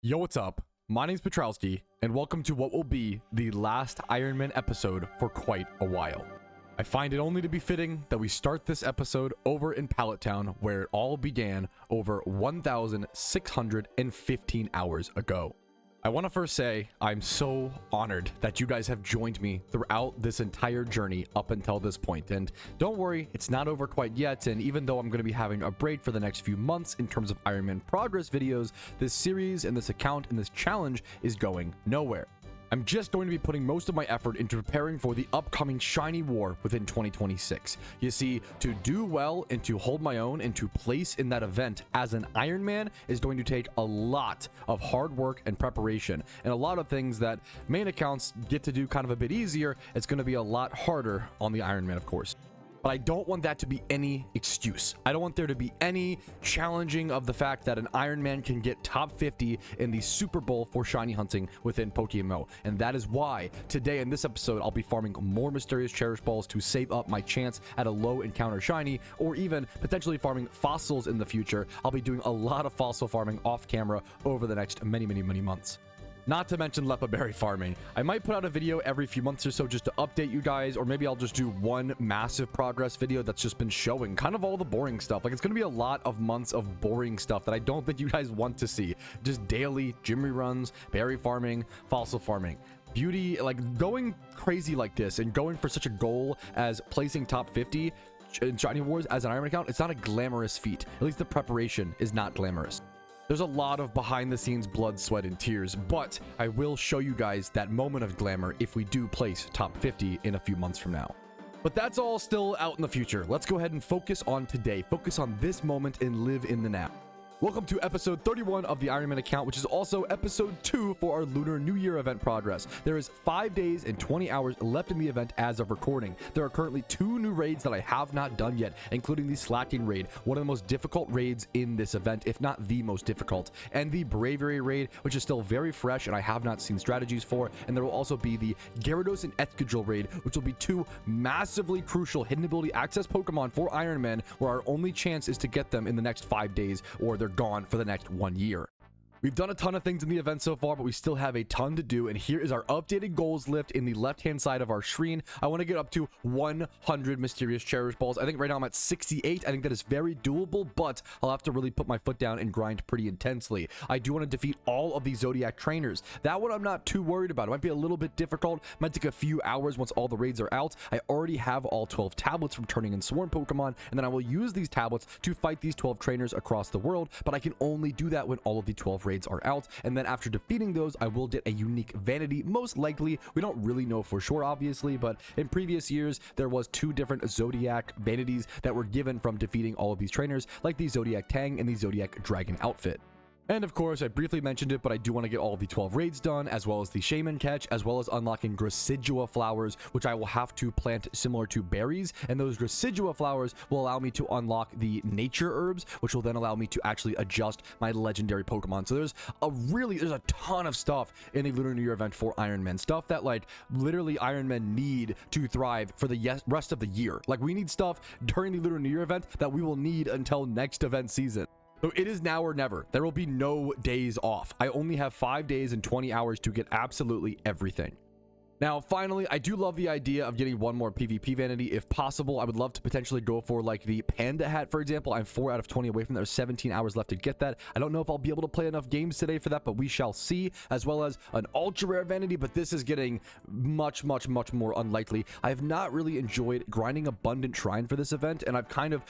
Yo, what's up? My name's Patrouski, and welcome to what will be the last Iron Man episode for quite a while. I find it only to be fitting that we start this episode over in Pallet Town, where it all began over 1,615 hours ago. I want to first say I'm so honored that you guys have joined me throughout this entire journey up until this point. And don't worry, it's not over quite yet. And even though I'm going to be having a break for the next few months in terms of Iron Man progress videos, this series and this account and this challenge is going nowhere. I'm just going to be putting most of my effort into preparing for the upcoming shiny war within 2026. You see, to do well and to hold my own and to place in that event as an Iron Man is going to take a lot of hard work and preparation, and a lot of things that main accounts get to do kind of a bit easier. It's going to be a lot harder on the Iron Man, of course. But I don't want that to be any excuse. I don't want there to be any challenging of the fact that an Iron Man can get top 50 in the Super Bowl for shiny hunting within PokeMMO. And that is why today in this episode, I'll be farming more mysterious cherish balls to save up my chance at a low encounter shiny, or even potentially farming fossils in the future. I'll be doing a lot of fossil farming off camera over the next many months. Not to mention Leppa berry farming. I might put out a video every few months or so just to update you guys, or maybe I'll just do one massive progress video that's just been showing kind of all the boring stuff. Like, it's going to be a lot of months of boring stuff that I don't think you guys want to see. Just daily gym reruns, berry farming, fossil farming. Beauty, like going crazy like this and going for such a goal as placing top 50 in shiny wars as an Iron Man account, it's not a glamorous feat. At least the preparation is not glamorous. There's a lot of behind the scenes blood, sweat, and tears, but I will show you guys that moment of glamour if we do place top 50 in a few months from now. But that's all still out in the future. Let's go ahead and focus on today. Focus on this moment and live in the now. Welcome to episode 31 of the Iron Man account, which is also episode 2 for our Lunar New Year event progress. There is 5 days and 20 hours left in the event as of recording. There are currently 2 new raids that I have not done yet, including the Slaking Raid, one of the most difficult raids in this event, if not the most difficult, and the Braviary Raid, which is still very fresh and I have not seen strategies for. And there will also be the Gyarados and Excadrill Raid, which will be 2 massively crucial hidden ability access Pokemon for Iron Man, where our only chance is to get them in the next 5 days, or they're gone for the next 1 year. We've done a ton of things in the event so far, but we still have a ton to do, and here is our updated goals list in the left-hand side of our screen. I want to get up to 100 mysterious cherish balls. I think right now I'm at 68. I think that is very doable, but I'll have to really put my foot down and grind pretty intensely. I do want to defeat all of the Zodiac trainers. That one I'm not too worried about. It might be a little bit difficult. It might take a few hours once all the raids are out. I already have all 12 tablets from turning in Swarm Pokemon, and then I will use these tablets to fight these 12 trainers across the world, but I can only do that when all of the 12 raids are out. And then after defeating those, I will get a unique vanity, most likely. We don't really know for sure, obviously, but in previous years there was 2 different Zodiac vanities that were given from defeating all of these trainers, like the Zodiac Tang and the Zodiac Dragon outfit. And of course, I briefly mentioned it, but I do want to get all of the 12 raids done, as well as the Shaymin catch, as well as unlocking Gracidua flowers, which I will have to plant similar to berries. And those Gracidua flowers will allow me to unlock the nature herbs, which will then allow me to actually adjust my legendary Pokemon. So there's a ton of stuff in the Lunar New Year event for Iron Man, stuff that like literally Iron Men need to thrive for the rest of the year. Like, we need stuff during the Lunar New Year event that we will need until next event season. So it is now or never. There will be no days off. I only have 5 days and 20 hours to get absolutely everything. Now, finally, I do love the idea of getting one more PvP vanity if possible. I would love to potentially go for like the Panda hat, for example. I'm 4 out of 20 away from that. There's 17 hours left to get that. I don't know if I'll be able to play enough games today for that, but we shall see. As well as an ultra rare vanity, but this is getting much more unlikely. I have not really enjoyed grinding Abundant Shrine for this event, and I've kind of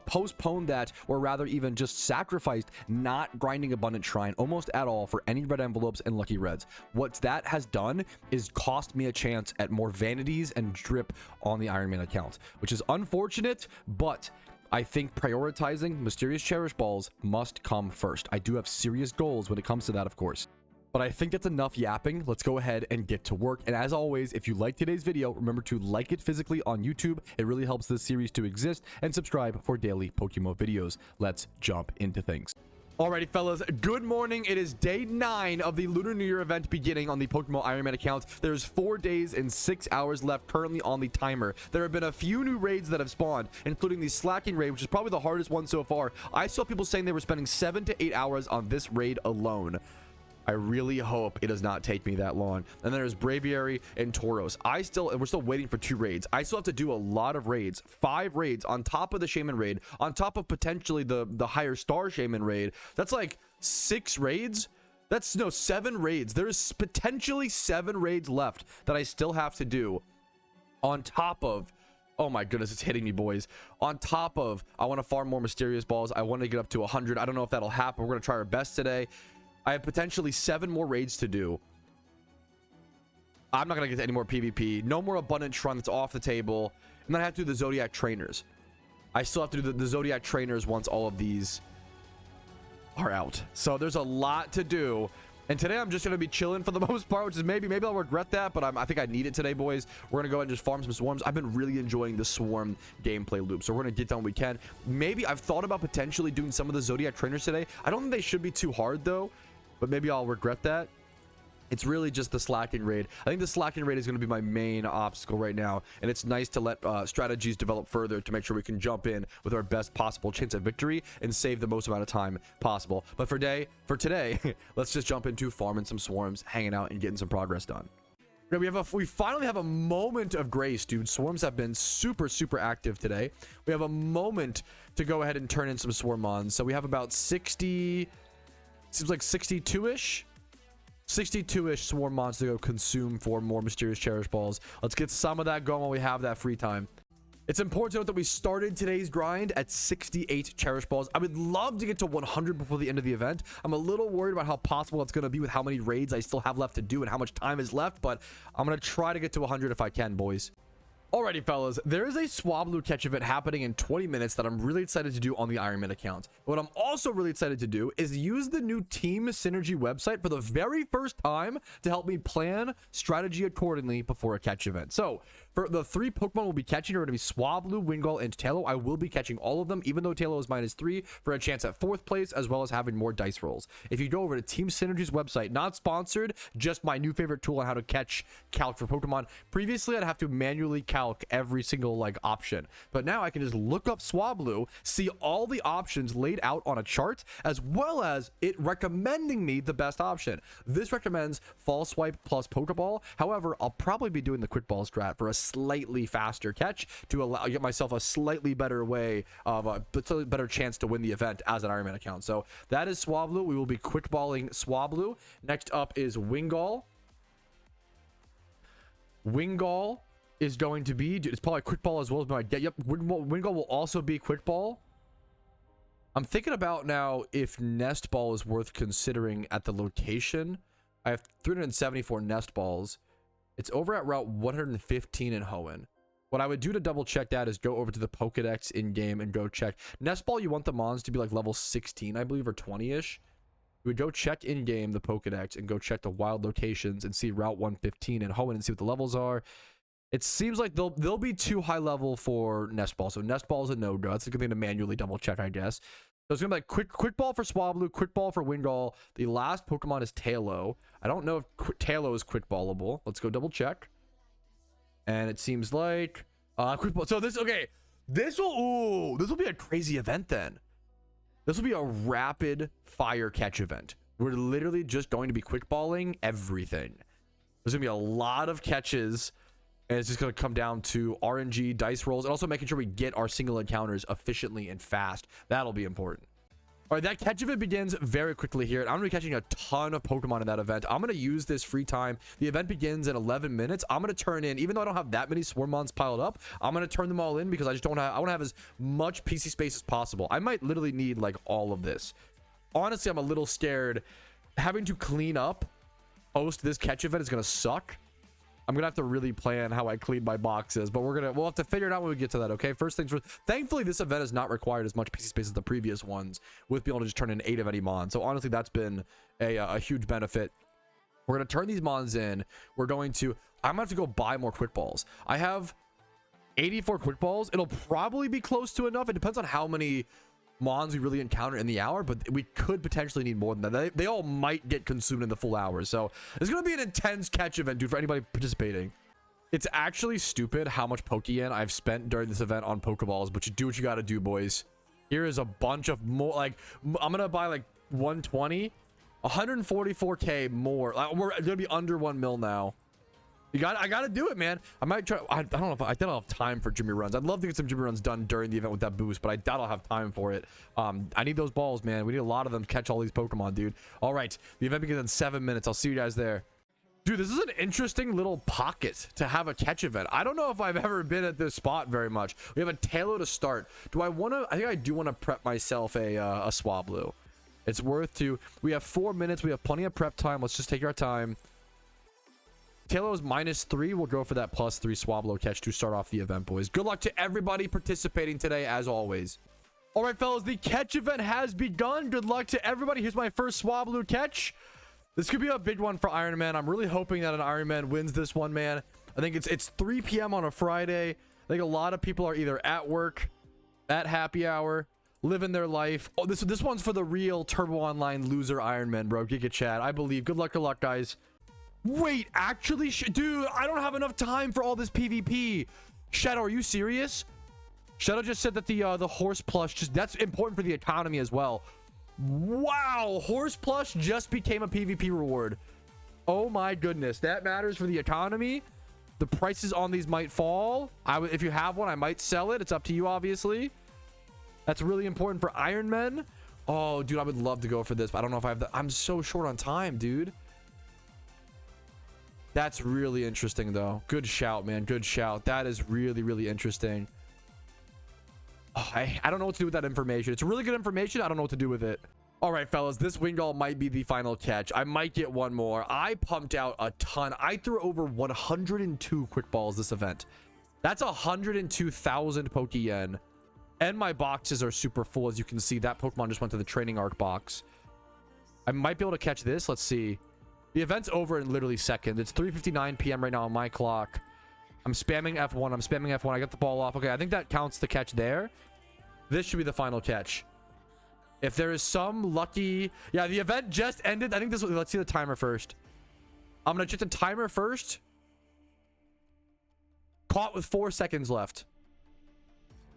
postponed that, or rather even just sacrificed not grinding Abundant Shrine almost at all for any red envelopes and lucky reds. What that has done is cost me a chance at more vanities and drip on the Iron Man account, which is unfortunate, but I think prioritizing mysterious cherish balls must come first. I do have serious goals when it comes to that, of course. But I think that's enough yapping. Let's go ahead and get to work. And as always, if you like today's video, remember to like it physically on YouTube. It really helps this series to exist, and subscribe for daily PokeMMO videos. Let's jump into things. Alrighty, fellas, good morning. It is day 9 of the Lunar New Year event beginning on the PokeMMO Iron Man account. There's 4 days and 6 hours left currently on the timer. There have been a few new raids that have spawned, including the Slaking Raid, which is probably the hardest one so far. I saw people saying they were spending 7 to 8 hours on this raid alone. I really hope it does not take me that long. And then there's Braviary and Tauros. We're still waiting for 2 raids. I still have to do a lot of raids, 5 raids on top of the Shaymin Raid, on top of potentially the higher star Shaymin Raid. That's like 6 raids. That's no 7 raids. There's potentially 7 raids left that I still have to do on top of, oh my goodness, it's hitting me, boys. On top of, I want to farm more mysterious balls. I want to get up to 100. I don't know if that'll happen. We're going to try our best today. I have potentially 7 more raids to do. I'm not going to get to any more PvP. No more abundant shrine that's off the table. And then I have to do the Zodiac trainers. I still have to do the Zodiac trainers once all of these are out. So there's a lot to do. And today I'm just going to be chilling for the most part, which is maybe I'll regret that, but I think I need it today, boys. We're going to go ahead and just farm some swarms. I've been really enjoying the swarm gameplay loop, so we're going to get done what we can. Maybe I've thought about potentially doing some of the Zodiac trainers today. I don't think they should be too hard, though, but maybe I'll regret that. It's really just the Slaking Raid. I think the Slaking Raid is going to be my main obstacle right now, and it's nice to let strategies develop further to make sure we can jump in with our best possible chance at victory and save the most amount of time possible. But for today, let's just jump into farming some swarms, hanging out, and getting some progress done. We finally have a moment of grace, dude. Swarms have been super active today. We have a moment to go ahead and turn in some swarm mons. So we have about 60, seems like 62-ish. 62-ish swarm mons to go consume for more mysterious cherish balls. Let's get some of that going while we have that free time. It's important to note that we started today's grind at 68 cherish balls. I would love to get to 100 before the end of the event. I'm a little worried about how possible it's going to be with how many raids I still have left to do and how much time is left, but I'm going to try to get to 100 if I can, boys. Alrighty, fellas, there is a Swablu catch event happening in 20 minutes that I'm really excited to do on the Ironman account. What I'm also really excited to do is use the new Team Synergy website for the very first time to help me plan strategy accordingly before a catch event. So, for the 3 Pokemon we'll be catching are going to be Swablu, Wingull, and Taillow. I will be catching all of them, even though Taillow is -3 for a chance at 4th place, as well as having more dice rolls. If you go over to Team Synergy's website, not sponsored, just my new favorite tool on how to catch calc for Pokemon. Previously, I'd have to manually calc every single option, but now I can just look up Swablu, see all the options laid out on a chart, as well as it recommending me the best option. This recommends False Swipe plus Pokeball. However, I'll probably be doing the Quick Ball strat for a slightly faster catch to get myself a slightly better way of a better chance to win the event as an Ironman account. So that is Swablu. We will be quick balling Swablu. Next up is Wingull. Wingull is going to be, it's probably quick ball as well as my yep. Wingull will also be quick ball. I'm thinking about now if nest ball is worth considering at the location. I have 374 nest balls. It's over at route 115 in Hoenn. What I would do to double check that is go over to the Pokedex in game and go check nest ball. You want the mons to be like level 16, I believe, or 20-ish. You would go check in game the Pokedex and go check the wild locations and see route 115 in Hoenn and see what the levels are. It seems like they'll be too high level for nest ball, so nest ball is a no-go. That's a good thing to manually double check, I guess. So it's gonna be like quick ball for Swablu, quick ball for Wingull. The last Pokemon is Taillow. I don't know if Taillow is quick ballable. Let's go double check. And it seems like quick ball. So this will be a crazy event then. This will be a rapid fire catch event. We're literally just going to be quick balling everything. There's gonna be a lot of catches. And it's just going to come down to RNG, dice rolls, and also making sure we get our single encounters efficiently and fast. That'll be important. All right, that catch event begins very quickly here. And I'm going to be catching a ton of Pokemon in that event. I'm going to use this free time. The event begins in 11 minutes. I'm going to turn in, even though I don't have that many Swarmons piled up, I'm going to turn them all in because I want to have as much PC space as possible. I might literally need like all of this. Honestly, I'm a little scared. Having to clean up post this catch event is going to suck. I'm gonna have to really plan how I clean my boxes, but we'll have to figure it out when we get to that. Okay, first things first. Thankfully, this event has not required as much PC space as the previous ones, with being able to just turn in 8 of any mon. So honestly, that's been a huge benefit. We're gonna turn these mons in. I'm gonna have to go buy more quick balls. I have 84 quick balls. It'll probably be close to enough. It depends on how many mons we really encounter in the hour, but we could potentially need more than that. They all might get consumed in the full hour, so it's gonna be an intense catch event, dude, for anybody participating. It's actually stupid how much Pokeyen I've spent during this event on Pokeballs, but you do what you gotta do, boys. Here is a bunch of more, like, I'm gonna buy like 120 144k more. We're gonna be under 1 mil now. I gotta do it, man. I might try. I don't know if I doubt I'll have time for Jimmy runs. I'd love to get some Jimmy runs done during the event with that boost, but I doubt I'll have time for it. I need those balls, man. We need a lot of them to catch all these Pokemon, dude. All right, the event begins in 7 minutes. I'll see you guys there. Dude, this is an interesting little pocket to have a catch event. I don't know if I've ever been at this spot very much. We have a Talo to start. Do I want to? I think I do want to prep myself a Swablu. It's worth to. We have 4 minutes. We have plenty of prep time. Let's just take our time. Talo is -3. We'll go for that +3 Swablu catch to start off the event, boys. Good luck to everybody participating today, as always. All right, fellas, the catch event has begun. Good luck to everybody. Here's my first Swablu catch. This could be a big one for Iron Man. I'm really hoping that an Iron Man wins this one, man. I think it's 3 p.m. on a Friday. I think a lot of people are either at work, at happy hour, living their life. Oh, this one's for the real Turbo Online loser Iron Man, bro. Giga Chat, I believe. Good luck, guys. Wait, actually, dude, I don't have enough time for all this PvP. Shadow, are you serious? Shadow just said that the horse plush, that's important for the economy as well. Wow, horse plush just became a PvP reward. Oh my goodness, that matters for the economy. The prices on these might fall. If you have one, I might sell it. It's up to you, obviously. That's really important for Iron Men. Oh, dude, I would love to go for this, but I don't know if I have I'm so short on time, dude. That's really interesting, though. Good shout, man. Good shout. That is really, really interesting. Oh, I don't know what to do with that information. It's really good information. I don't know what to do with it. All right, fellas. This Wingull might be the final catch. I might get one more. I pumped out a ton. I threw over 102 quick balls this event. That's 102,000 Pokeyen. And my boxes are super full. As you can see, that Pokemon just went to the training arc box. I might be able to catch this. Let's see. The event's over in literally seconds. It's 3:59 p.m. right now on my clock. I'm spamming F1. I'm spamming F1. I got the ball off. Okay, I think that counts the catch there. This should be the final catch. If there is some lucky... Yeah, the event just ended. I think this... Let's see the timer first. I'm going to check the timer first. Caught with 4 seconds left.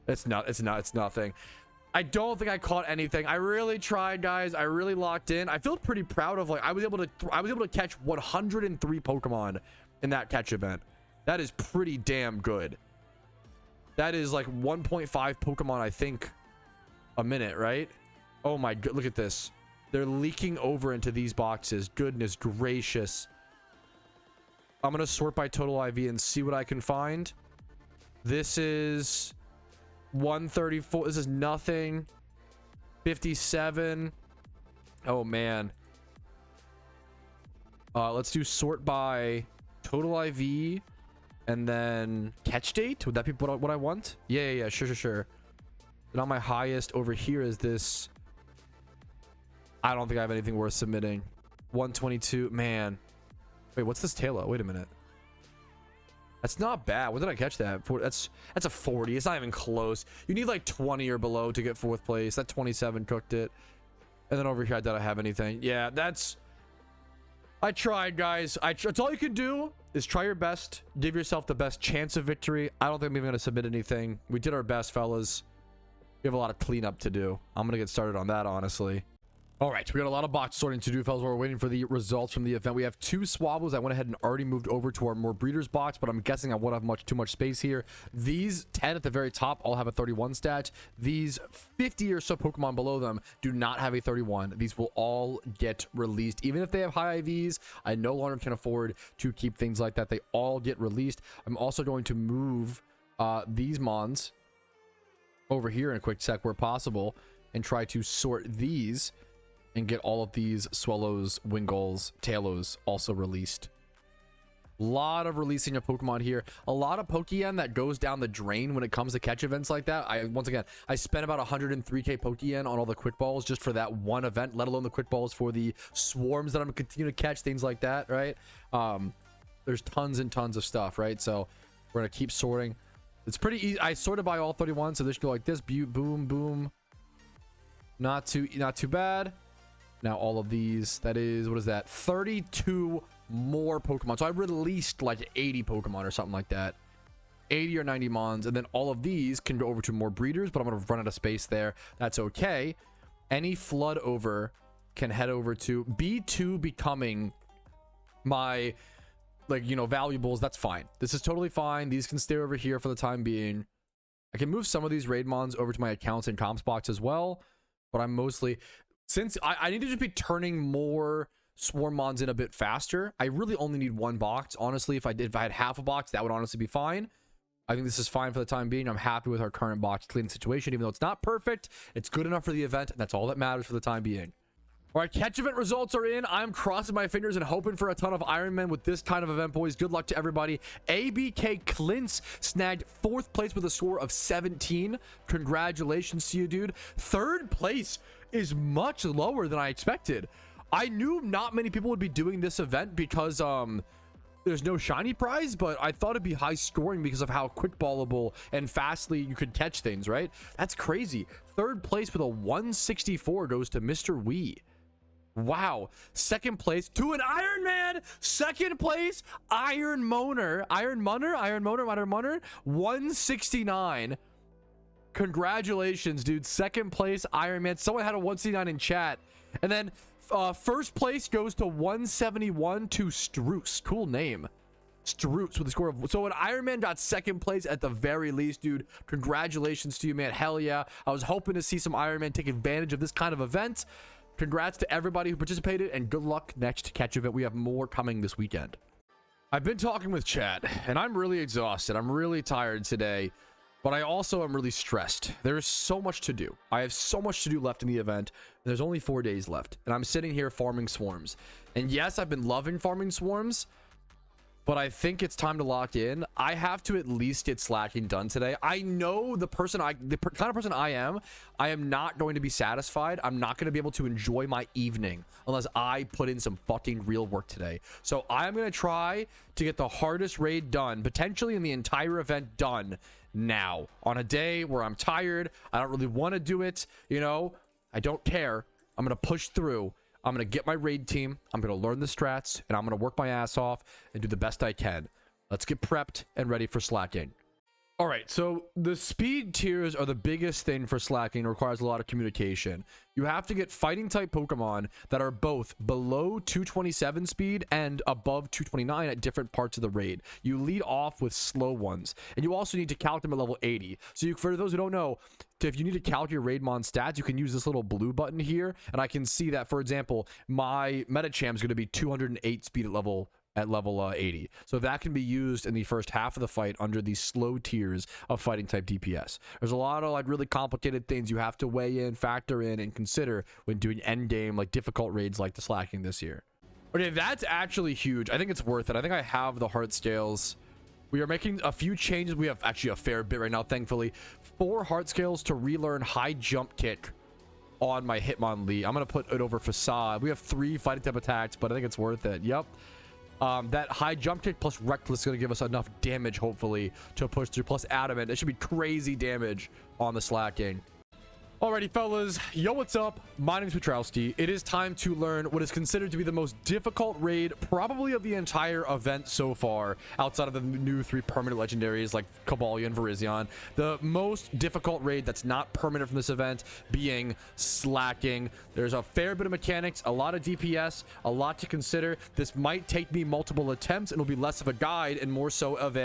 It's nothing. I don't think I caught anything. I really tried, guys. I really locked in. I feel pretty proud of, like, I was able to catch 103 Pokemon in that catch event. That is pretty damn good. That is like 1.5 Pokemon, I think, a minute, right? Oh my god, look at this. They're leaking over into these boxes. Goodness gracious. I'm gonna sort by total IV and see what I can find. This is 134. This is nothing. 57. Oh man. Let's do sort by total IV and then catch date. Would that be what I want? Yeah, sure. And on my highest over here is this. I don't think I have anything worth submitting. 122. Man. Wait, what's this Talo? Wait a minute. That's not bad. When did I catch that? That's a 40. It's not even close. You need like 20 or below to get 4th place. That 27 cooked it. And then over here, I don't have anything. Yeah, that's... I tried, guys. That's all you can do is try your best. Give yourself the best chance of victory. I don't think I'm even going to submit anything. We did our best, fellas. We have a lot of cleanup to do. I'm going to get started on that, honestly. All right, we got a lot of box sorting to do, fellas, while we're waiting for the results from the event. We have 2 Swablu's. I went ahead and already moved over to our more breeders box, but I'm guessing I won't have too much space here. These 10 at the very top all have a 31 stat. These 50 or so Pokemon below them do not have a 31. These will all get released. Even if they have high IVs, I no longer can afford to keep things like that. They all get released. I'm also going to move these Mons over here in a quick sec where possible and try to sort these and get all of these Swellows, Wingulls, Talos also released. A lot of releasing of Pokemon here. A lot of Pokeyen that goes down the drain when it comes to catch events like that. Once again, I spent about 103k Pokeyen on all the quick balls just for that one event, let alone the quick balls for the swarms that I'm going to continue to catch, things like that, right? There's tons and tons of stuff, right? So we're going to keep sorting. It's pretty easy. I sorted by all 31, so this should go like this. Boom, boom. Not too bad. Now all of these, that is, what is that? 32 more Pokemon. So I released like 80 Pokemon or something like that. 80 or 90 Mons. And then all of these can go over to more breeders, but I'm going to run out of space there. That's okay. Any flood over can head over to B2 becoming my, like, you know, valuables. That's fine. This is totally fine. These can stay over here for the time being. I can move some of these raid mons over to my accounts and comps box as well, but I'm mostly, since I need to just be turning more swarm mons in a bit faster. I really only need one box. Honestly, if I had half a box, that would honestly be fine. I think this is fine for the time being. I'm happy with our current box cleaning situation, even though it's not perfect. It's good enough for the event, and that's all that matters for the time being. All right, catch event results are in. I'm crossing my fingers and hoping for a ton of Iron Man with this kind of event, boys. Good luck to everybody. ABK Clintz snagged 4th place with a score of 17. Congratulations to you, dude. 3rd place is much lower than I expected. I knew not many people would be doing this event because there's no shiny prize, but I thought it'd be high scoring because of how quick ballable and fastly you could catch things, right? That's crazy. 3rd place with a 164 goes to Mr. Wee. Wow. 2nd place to an Iron Man. 2nd place, Iron Moner, 169. Congratulations, dude. 2nd place, Iron Man. Someone had a 169 in chat. And then 1st place goes to 171 to Struce. Cool name. Struce with a score of, so an Iron Man got 2nd place at the very least, dude. Congratulations to you, man. Hell yeah. I was hoping to see some Iron Man take advantage of this kind of event. Congrats to everybody who participated, and good luck next catch event. We have more coming this weekend. I've been talking with chat, and I'm really exhausted. I'm really tired today, but I also am really stressed. There's so much to do. I have so much to do left in the event. There's only 4 days left, and I'm sitting here farming swarms. And yes, I've been loving farming swarms, but I think it's time to lock in. I have to at least get slaking done today. I know the kind of person I am not going to be satisfied. I'm not going to be able to enjoy my evening unless I put in some fucking real work today. So I'm going to try to get the hardest raid done, potentially in the entire event done now, on a day where I'm tired. I don't really want to do it. You know, I don't care. I'm going to push through. I'm going to get my raid team. I'm going to learn the strats, and I'm going to work my ass off and do the best I can. Let's get prepped and ready for slacking. All right, so the speed tiers are the biggest thing for slacking. It requires a lot of communication. You have to get fighting type Pokemon that are both below 227 speed and above 229 at different parts of the raid. You lead off with slow ones, and you also need to calc them at level 80. So for those who don't know, if you need to calc your Raidmon stats, you can use this little blue button here, and I can see that, for example, my Medicham is going to be 208 speed at level 80. So that can be used in the first half of the fight under these slow tiers of fighting type DPS. There's a lot of like really complicated things you have to weigh in, factor in, and consider when doing end game like difficult raids like the slacking this year. Okay, that's actually huge. I think it's worth it. I think I have the heart scales. We are making a few changes. We have actually a fair bit right now, thankfully. 4 heart scales to relearn high jump kick on my Hitmonlee. I'm going to put it over Facade. We have 3 fighting type attacks, but I think it's worth it. Yep. That high jump kick plus reckless is going to give us enough damage, hopefully, to push through. Plus adamant. It should be crazy damage on the slacking. Alrighty, fellas. Yo, what's up? My name is Patrouski. It is time to learn what is considered to be the most difficult raid, probably of the entire event so far, outside of the new 3 permanent legendaries like Cobalion and Virizion. The most difficult raid that's not permanent from this event being slacking. There's a fair bit of mechanics, a lot of DPS, a lot to consider. This might take me multiple attempts, and it'll be less of a guide and more so of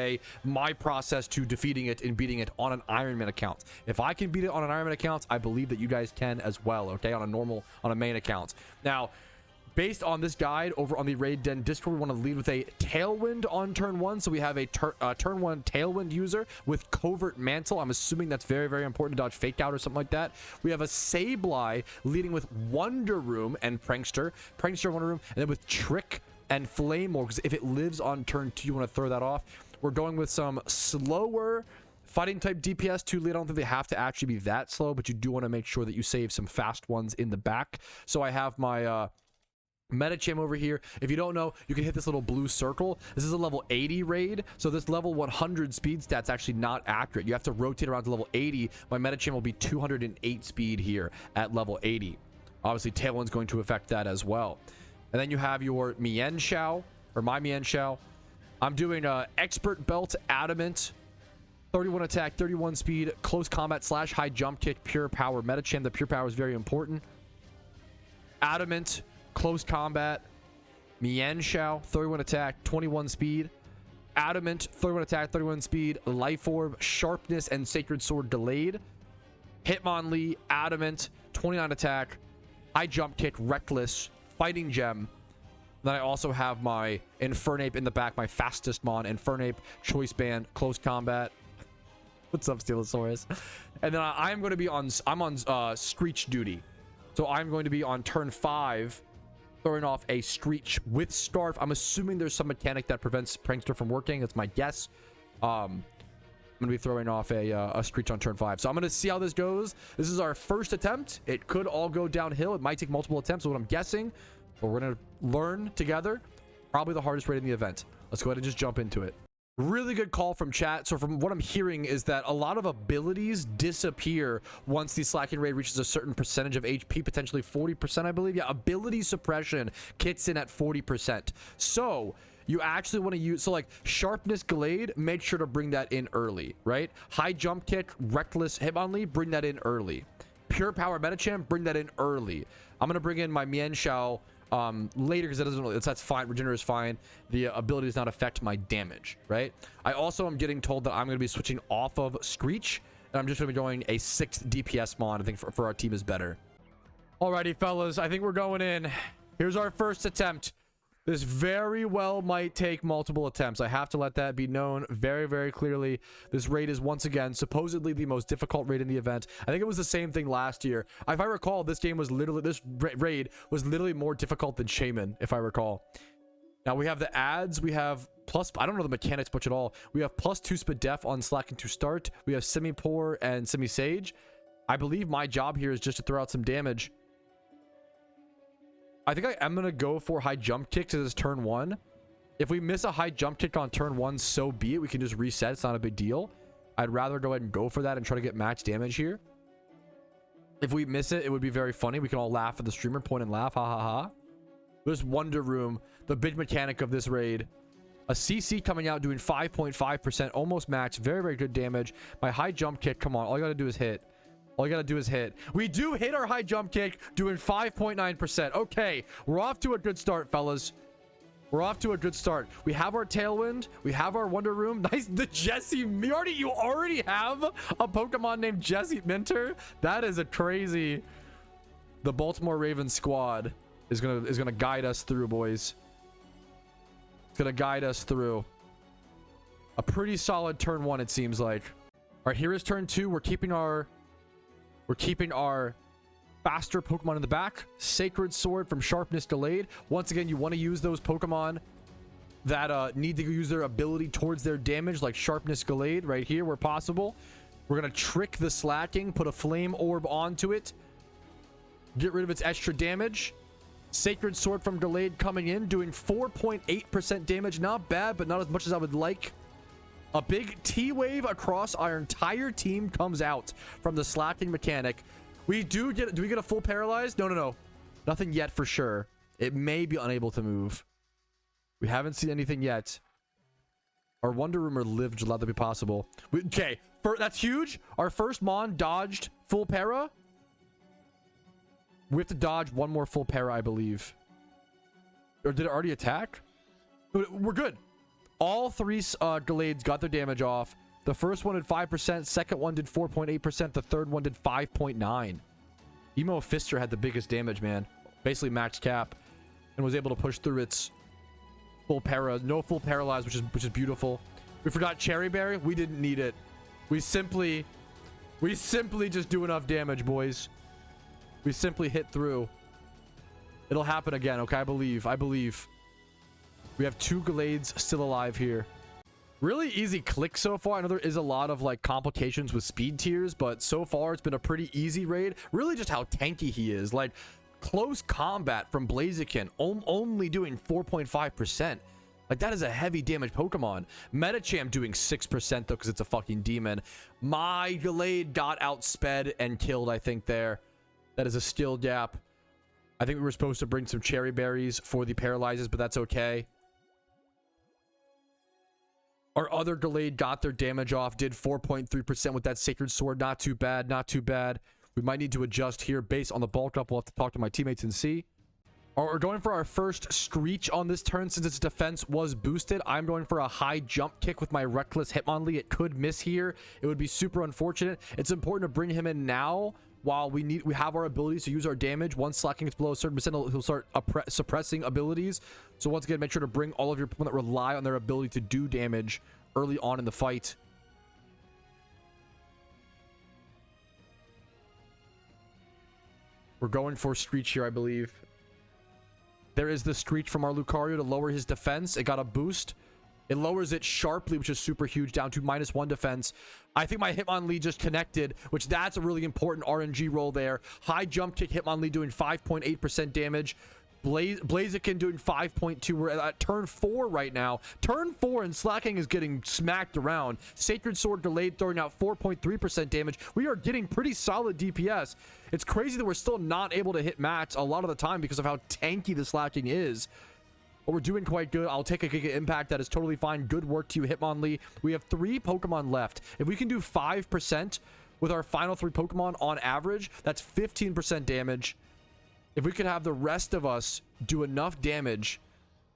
my process to defeating it and beating it on an Iron Man account. If I can beat it on an Iron Man account, I believe that you guys can as well, okay, on a main account. Now, based on this guide over on the Raid Den Discord, we want to lead with a Tailwind on turn 1. So we have a turn 1 Tailwind user with Covert Mantle. I'm assuming that's very, very important to dodge Fake Out or something like that. We have a Sableye leading with Wonder Room and Prankster, Wonder Room, and then with Trick and Flame War, because if it lives on turn 2, you want to throw that off. We're going with some slower fighting type DPS to lead. I don't think they have to actually be that slow, but you do want to make sure that you save some fast ones in the back. So I have my Medicham over here. If you don't know, you can hit this little blue circle. This is a level 80 raid, so this level 100 speed stat's actually not accurate. You have to rotate around to level 80. My Medicham will be 208 speed here at level 80. Obviously, Tailwind's going to affect that as well. And then you have your Mienshao, or my Mienshao. I'm doing Expert Belt Adamant, 31 attack, 31 speed, close combat / high jump kick, pure power. Medicham, the pure power is very important. Adamant, close combat. Mienshao, 31 attack, 21 speed. Adamant, 31 attack, 31 speed. Life Orb, sharpness, and Sacred Sword delayed. Hitmonlee, Adamant, 29 attack, high jump kick, reckless, fighting gem. Then I also have my Infernape in the back, my fastest mon, Infernape, choice band, close combat. What's up, Steelosaurus? And then I'm going to be on, I'm on Screech duty. So I'm going to be on turn 5, throwing off a Screech with Scarf. I'm assuming there's some mechanic that prevents Prankster from working. That's my guess. I'm going to be throwing off a Screech on turn 5. So I'm going to see how this goes. This is our first attempt. It could all go downhill. It might take multiple attempts, is what I'm guessing. But we're going to learn together. Probably the hardest raid in the event. Let's go ahead and just jump into it. Really good call from chat. So from what I'm hearing is that a lot of abilities disappear once the Slaking Raid reaches a certain percentage of HP, potentially 40%, I believe. Yeah, ability suppression kicks in at 40%. So you actually want to use, so like Sharpness Glade, make sure to bring that in early, right? High Jump Kick, Reckless Hitmonlee, bring that in early. Pure Power Metachamp, bring that in early. I'm going to bring in my Mienshao later because it doesn't really, that's fine. Regenerate is fine. The ability does not affect my damage, right? I also am getting told that I'm going to be switching off of Screech, and I'm just going to be going a 6th DPS mod. I think for our team is better. Alrighty, fellas, I think we're going in. Here's our first attempt. This very well might take multiple attempts. I have to let that be known very, very clearly. This raid is once again supposedly the most difficult raid in the event. I think it was the same thing last year. If I recall, this game was literally, this raid was literally more difficult than Shaymin, if I recall. Now we have the ads. We have plus, I don't know the mechanics much at all. We have +2 Spadef on Slaking to start. We have Semi-Poor and Semi-Sage. I believe my job here is just to throw out some damage. I think I am going to go for high jump kick to this turn 1. If we miss a high jump kick on turn 1, so be it. We can just reset. It's not a big deal. I'd rather go ahead and go for that and try to get max damage here. If we miss it, it would be very funny. We can all laugh at the streamer, point and laugh. Ha ha ha. There's Wonder Room, the big mechanic of this raid. A CC coming out doing 5.5%, almost max. Very, very good damage. My high jump kick, come on. All you got to do is hit. All you gotta do is hit. We do hit our high jump kick, doing 5.9%. Okay, we're off to a good start, fellas. We're off to a good start. We have our Tailwind. We have our Wonder Room. Nice. The Jesse. You already have a Pokemon named Jesse Minter. That is a crazy. The Baltimore Ravens squad is gonna guide us through, boys. It's gonna guide us through. A pretty solid turn 1, it seems like. All right, here is turn 2. We're keeping our faster Pokemon in the back. Sacred Sword from Sharpness delayed. Once again, you want to use those Pokemon that need to use their ability towards their damage, like Sharpness Glade right here where possible. We're going to trick the Slaking, put a Flame Orb onto it, get rid of its extra damage. Sacred Sword from Delayed coming in, doing 4.8% damage. Not bad, but not as much as I would like. A big T-wave across our entire team comes out from the Slaking mechanic. We do get a full paralyzed? No. Nothing yet for sure. It may be unable to move. We haven't seen anything yet. Our Wonder Room or Live just allowed to be possible. Okay, that's huge. Our first Mon dodged full para. We have to dodge one more full para, I believe. Or did it already attack? We're good. All 3 Glades got their damage off. The first one did 5%. Second one did 4.8%. The third one did 5.9%. Emo Fister had the biggest damage, man. Basically max cap. And was able to push through its full para. No full paralyzed, which is beautiful. We forgot Cherry Berry. We didn't need it. We simply just do enough damage, boys. We simply hit through. It'll happen again, okay? I believe. We have 2 Glades still alive here. Really easy click so far. I know there is a lot of like complications with speed tiers, but so far it's been a pretty easy raid. Really just how tanky he is. Like close combat from Blaziken, only doing 4.5%. Like that is a heavy damage Pokemon. Metachamp doing 6% though because it's a fucking demon. My Glade got outsped and killed, I think there. That is a skill gap. I think we were supposed to bring some Cherry Berries for the paralyzes, but that's okay. Our other Glade got their damage off, did 4.3% with that Sacred Sword. Not too bad, not too bad. We might need to adjust here based on the bulk up. We'll have to talk to my teammates and see. We're going for our first Screech on this turn since its defense was boosted. I'm going for a high jump kick with my Reckless Hitmonlee. It could miss here. It would be super unfortunate. It's important to bring him in now while we have our abilities to use our damage. Once Slaking gets below a certain percent, he'll start suppressing abilities. So once again, make sure to bring all of your people that rely on their ability to do damage early on in the fight. We're going for Screech here, I believe. There is the Screech from our Lucario to lower his defense. It got a boost. It lowers it sharply, which is super huge, down to -1 defense. I think my Hitmonlee just connected, which that's a really important RNG roll there. High jump kick Hitmonlee doing 5.8% damage. Blaziken doing 5.2. We're at turn 4 right now. Turn 4 and Slaking is getting smacked around. Sacred Sword delayed, throwing out 4.3% damage. We are getting pretty solid DPS. It's crazy that we're still not able to hit mats a lot of the time because of how tanky the Slaking is. But we're doing quite good. I'll take a Giga Impact. That is totally fine. Good work to you, Hitmonlee. We have 3 Pokemon left. If we can do 5% with our final 3 Pokemon on average, that's 15% damage. If we could have the rest of us do enough damage,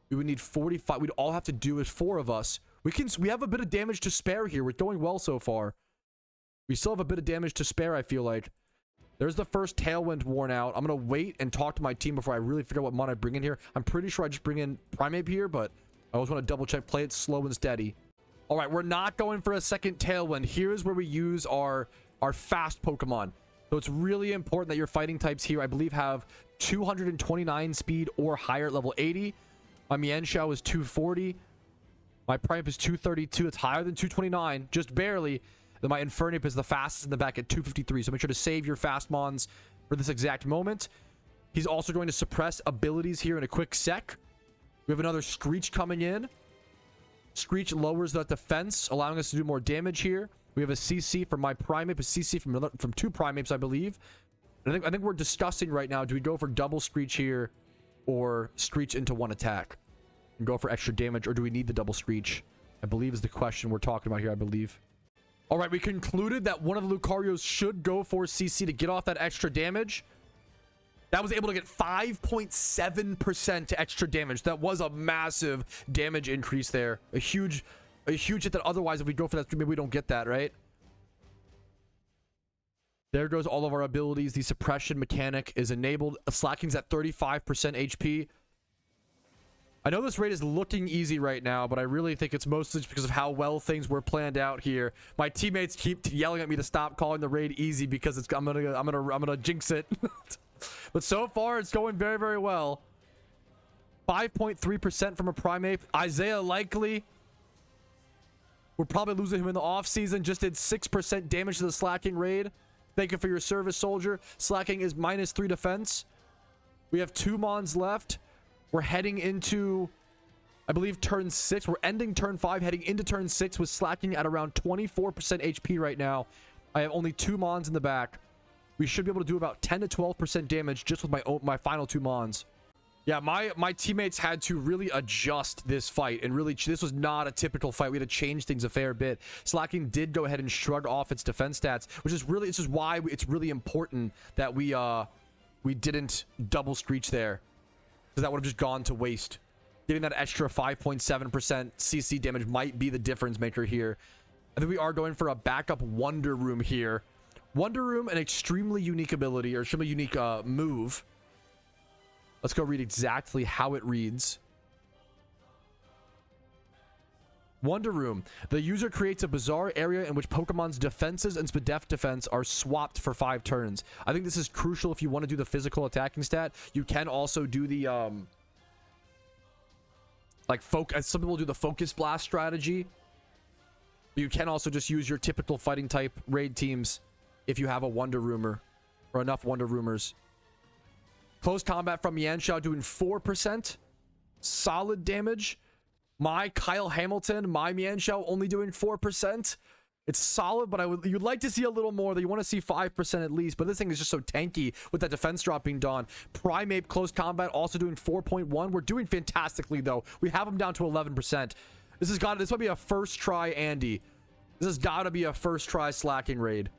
we would need 45. We'd all have to do is 4 of us. We have a bit of damage to spare here. We're going well so far. We still have a bit of damage to spare, I feel like. There's the first Tailwind worn out. I'm going to wait and talk to my team before I really figure out what mon I bring in here. I'm pretty sure I just bring in Primeape here, but I always want to double check. Play it slow and steady. All right, we're not going for a second Tailwind. Here's where we use our fast Pokemon. So it's really important that your fighting types here, I believe, have 229 speed or higher at level 80. My Mienshao is 240. My Primeape is 232. It's higher than 229, just barely. Then my Infernape is the fastest in the back at 253. So make sure to save your fast mons for this exact moment. He's also going to suppress abilities here in a quick sec. We have another Screech coming in. Screech lowers the defense, allowing us to do more damage here. We have a CC from my Primeape, a CC from 2 Primapes, I believe. And I think we're discussing right now, do we go for double Screech here or Screech into 1 attack and go for extra damage, or do we need the double Screech? I believe is the question we're talking about here, I believe. All right, we concluded that one of the Lucarios should go for CC to get off that extra damage. That was able to get 5.7% extra damage. That was a massive damage increase there. A huge hit that otherwise if we go for that, maybe we don't get that, right? There goes all of our abilities. The suppression mechanic is enabled. Slaking's at 35% HP. I know this raid is looking easy right now, but I really think it's mostly just because of how well things were planned out here. My teammates keep yelling at me to stop calling the raid easy because I'm gonna jinx it. But so far it's going very, very well. 5.3% from a Primeape. Isaiah likely. We're probably losing him in the off season. Just did 6% damage to the Slaking Raid. Thank you for your service, soldier. Slaking is -3 defense. We have 2 mons left. We're heading into, I believe, turn 6. We're ending turn 5, heading into turn 6 with Slaking at around 24% HP right now. I have only 2 mons in the back. We should be able to do about 10 to 12% damage just with my final 2 mons. Yeah, my teammates had to really adjust this fight, and really this was not a typical fight. We had to change things a fair bit. Slaking did go ahead and shrug off its defense stats, which is really, it's just why it's really important that we didn't double Screech there, because that would have just gone to waste. Getting that extra 5.7% CC damage might be the difference maker here. I think we are going for a backup Wonder Room here. Wonder Room, an extremely unique ability, or extremely unique move. Let's go read exactly how it reads. Wonder Room. The user creates a bizarre area in which Pokemon's defenses and SPDEF defense are swapped for 5 turns. I think this is crucial if you want to do the physical attacking stat. You can also do the some people do the Focus Blast strategy. You can also just use your typical fighting type raid teams if you have a Wonder Roomer or enough Wonder Roomers. Close combat from Mienshao doing 4%. Solid damage. My Kyle Hamilton, my Mienshao only doing 4%. It's solid, but you'd like to see a little more. You want to see 5% at least, but this thing is just so tanky with that defense drop being done. Primeape close combat also doing 4.1. We're doing fantastically though. We have him down to 11%. This might be a first try Andy. This has got to be a first try Slaking Raid.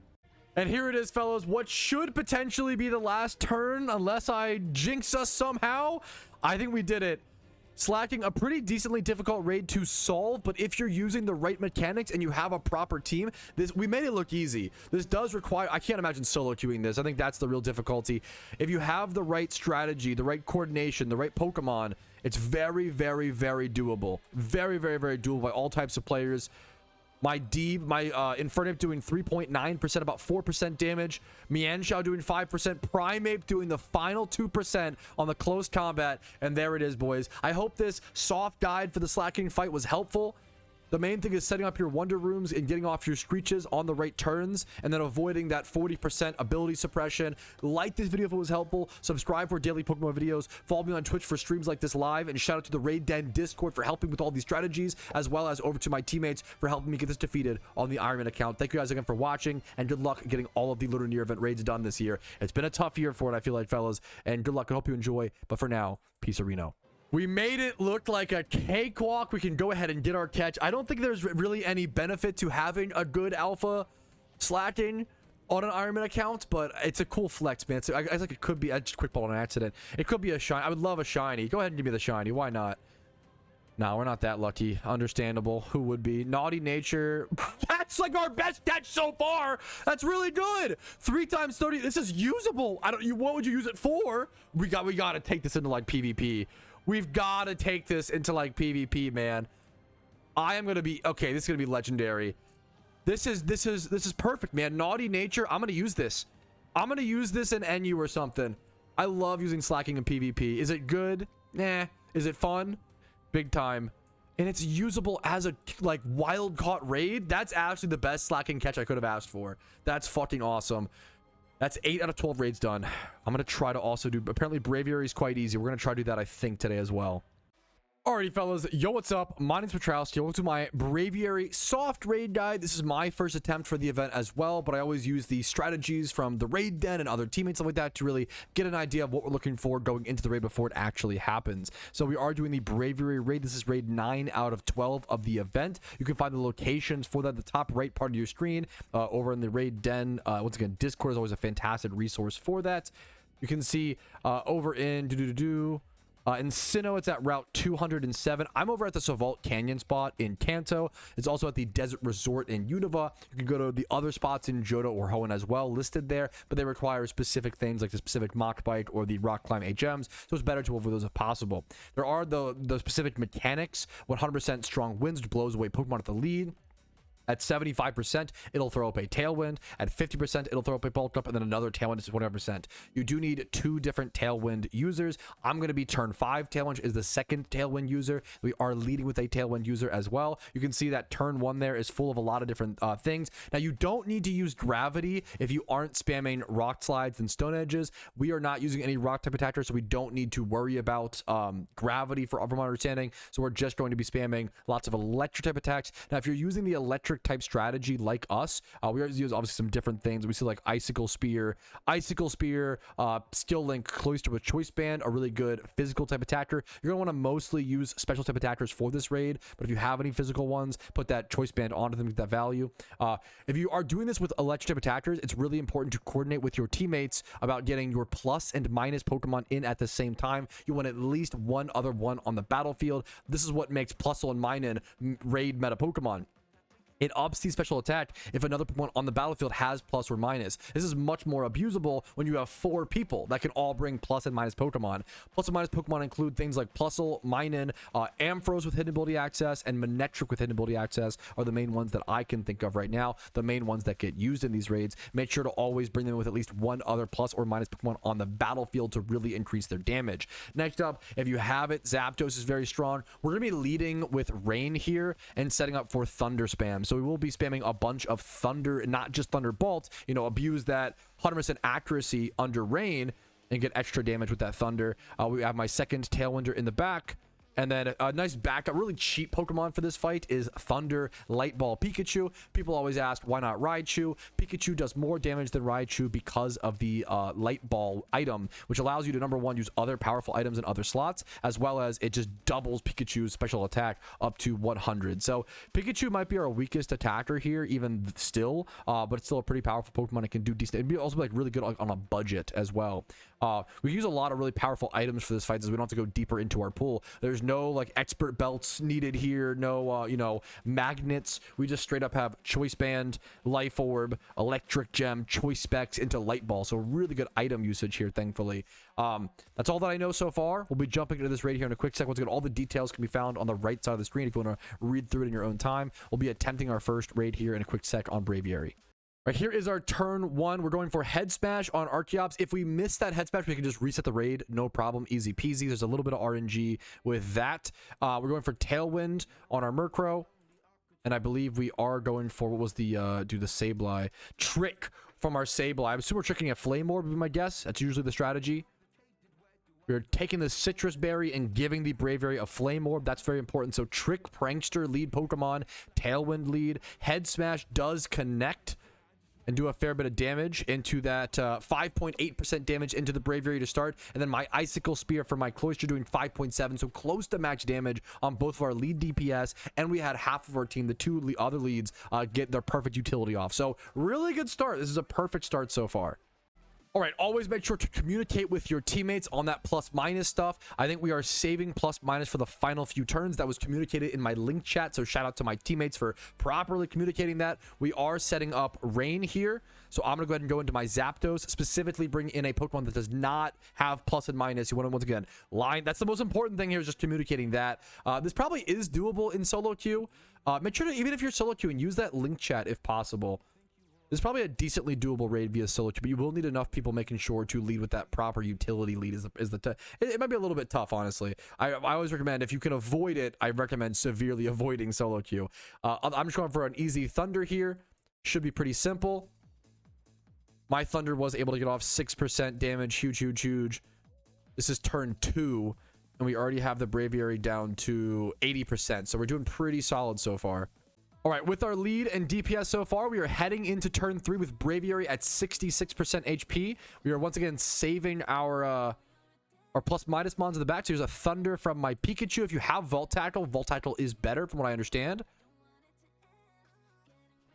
And here it is, fellas. What should potentially be the last turn, unless I jinx us somehow. I think we did it. Slacking, a pretty decently difficult raid to solve, but if you're using the right mechanics and you have a proper team, we made it look easy. This does require, I can't imagine solo queuing this. I think that's the real difficulty. If you have the right strategy, the right coordination, the right Pokemon, it's very, very, very doable. Very, very, very doable by all types of players. My Infernape doing 3.9%, about 4% damage. Mienshao doing 5%. Primeape doing the final 2% on the close combat. And there it is, boys. I hope this soft guide for the Slacking fight was helpful. The main thing is setting up your Wonder Rooms and getting off your Screeches on the right turns, and then avoiding that 40% ability suppression. Like this video if it was helpful. Subscribe for daily Pokemon videos. Follow me on Twitch for streams like this live. And shout out to the Raid Den Discord for helping with all these strategies, as well as over to my teammates for helping me get this defeated on the Ironman account. Thank you guys again for watching, and good luck getting all of the LNY Event raids done this year. It's been a tough year for it, I feel like, fellas, and good luck. I hope you enjoy. But for now, peace, Reno. We made it look like a cakewalk. We can go ahead and get our catch. I don't think there's really any benefit to having a good alpha Slacking on an Ironman account, but it's a cool flex, man. I think it could be, I just quick ball on an accident. It could be a shiny. I would love a shiny. Go ahead and give me the shiny. Why not? No, we're not that lucky. Understandable. Who would be? Naughty Nature. That's like our best catch so far. That's really good. 3 times 30. This is usable. What would you use it for? We got to take this into like PvP. We've got to take this into like PvP, man. I am going to be okay. This is going to be legendary. This is perfect, man. Naughty Nature. I'm going to use this. I'm going to use this in NU or something. I love using Slacking in PvP. Is it good? Nah. Is it fun? Big time. And it's usable as a like wild caught raid. That's actually the best Slacking catch I could have asked for. That's fucking awesome. That's 8 out of 12 raids done. I'm going to try to also do, apparently Braviary is quite easy. We're going to try to do that, I think, today as well. Alrighty, fellas. Yo, what's up? My name's Patrouski. Welcome to my Braviary soft raid guide. This is my first attempt for the event as well, but I always use the strategies from the raid den and other teammates, stuff like that, to really get an idea of what we're looking for going into the raid before it actually happens. So we are doing the Braviary Raid. This is raid 9 out of 12 of the event. You can find the locations for that at the top right part of your screen over in the raid den. Once again, Discord is always a fantastic resource for that. You can see over in in Sinnoh, it's at Route 207. I'm over at the Savalt Canyon spot in Kanto. It's also at the Desert Resort in Unova. You can go to the other spots in Johto or Hoenn as well, listed there, but they require specific things like the specific Mach Bike or the Rock Climb HMs, so it's better to avoid those if possible. There are the specific mechanics. 100% strong winds blows away Pokemon at the lead. At 75%, it'll throw up a Tailwind. At 50%, it'll throw up a Bulk Up, and then another Tailwind is 100%. You do need 2 different Tailwind users. I'm going to be turn 5 Tailwind, is the second Tailwind user. We are leading with a Tailwind user as well. You can see that turn 1 there is full of a lot of different things. Now, you don't need to use Gravity if you aren't spamming Rock Slides and Stone Edges. We are not using any Rock type attackers, so we don't need to worry about Gravity for my understanding. So we're just going to be spamming lots of Electric type attacks. Now, if you're using the Electric type strategy like us, we use obviously some different things. We see like Icicle Spear, Skill Link, Cloister with Choice Band, a really good physical type attacker. You're going to want to mostly use special type attackers for this raid, but if you have any physical ones, put that Choice Band onto them, get that value. If you are doing this with Electric type attackers, it's really important to coordinate with your teammates about getting your plus and minus Pokemon in at the same time. You want at least one other one on the battlefield. This is what makes Plusle and Minun raid meta Pokemon. It ups the special attack if another Pokemon on the battlefield has plus or minus. This is much more abusable when you have 4 people that can all bring plus and minus Pokemon. Plus and minus Pokemon include things like Plusle, Minun, Ampharos with hidden ability access, and Manectric with hidden ability access are the main ones that I can think of right now. The main ones that get used in these raids. Make sure to always bring them with at least one other plus or minus Pokemon on the battlefield to really increase their damage. Next up, if you have it, Zapdos is very strong. We're going to be leading with Rain here and setting up for Thunder spam. So we will be spamming a bunch of Thunder, not just Thunderbolt, abuse that 100% accuracy under Rain and get extra damage with that Thunder. We have my second Tailwinder in the back. And then a nice backup, really cheap Pokemon for this fight is Thunder Light Ball Pikachu. People always ask, why not Raichu? Pikachu does more damage than Raichu because of the Light Ball item, which allows you to, number one, use other powerful items in other slots, as well as it just doubles Pikachu's special attack up to 100. So Pikachu might be our weakest attacker here, even still, but it's still a pretty powerful Pokemon. It can do decent. It'd be also like really good on a budget as well. We use a lot of really powerful items for this fight, so we don't have to go deeper into our pool. There's no like expert belts needed here, no you know, magnets. We just straight up have Choice Band, Life Orb, Electric Gem, Choice Specs into Light Ball. So really good item usage here, thankfully. That's all that I know so far. We'll be jumping into this raid here in a quick sec. Once again, all the details can be found on the right side of the screen if you want to read through it in your own time. We'll be attempting our first raid here in a quick sec on Braviary. Right, here is our turn 1. We're going for Head Smash on Archeops. If we miss that Head Smash, we can just reset the raid. No problem. Easy peasy. There's a little bit of RNG with that. We're going for Tailwind on our Murkrow. And I believe we are going for, what was the, do the Sableye. Trick from our Sableye. I'm super tricking a Flame Orb, would be my guess. That's usually the strategy. We're taking the Citrus Berry and giving the Braviary a Flame Orb. That's very important. So Trick, Prankster, lead Pokemon. Tailwind lead. Head Smash does connect and do a fair bit of damage into that 5.8% damage into the Braviary to start. And then my Icicle Spear for my Cloyster doing 5.7, so close to max damage on both of our lead DPS. And we had half of our team, the two other leads, get their perfect utility off. So really good start. This is a perfect start so far. All right, always make sure to communicate with your teammates on that plus minus stuff. I think we are saving plus minus for the final few turns. That was communicated in my link chat, so shout out to my teammates for properly communicating that. We are setting up Rain here, so I'm gonna go ahead and go into my Zapdos, specifically bring in a Pokemon that does not have plus and minus. You want to, once again, line. That's the most important thing here, is just communicating that. This probably is doable in solo queue. Make sure to, even if you're solo queuing, use that link chat if possible. There's probably a decently doable raid via solo queue, but you will need enough people making sure to lead with that proper utility lead. It might be a little bit tough, honestly. I always recommend, if you can avoid it, I recommend severely avoiding solo queue. I'm just going for an easy Thunder here. Should be pretty simple. My Thunder was able to get off 6% damage. Huge. This is turn 2, and we already have the Braviary down to 80%, so we're doing pretty solid so far. All right, with our lead and DPS so far, we are heading into turn 3 with Braviary at 66% HP. We are once again saving our plus minus mons in the back. So here's a Thunder from my Pikachu. If you have Volt Tackle is better from what I understand.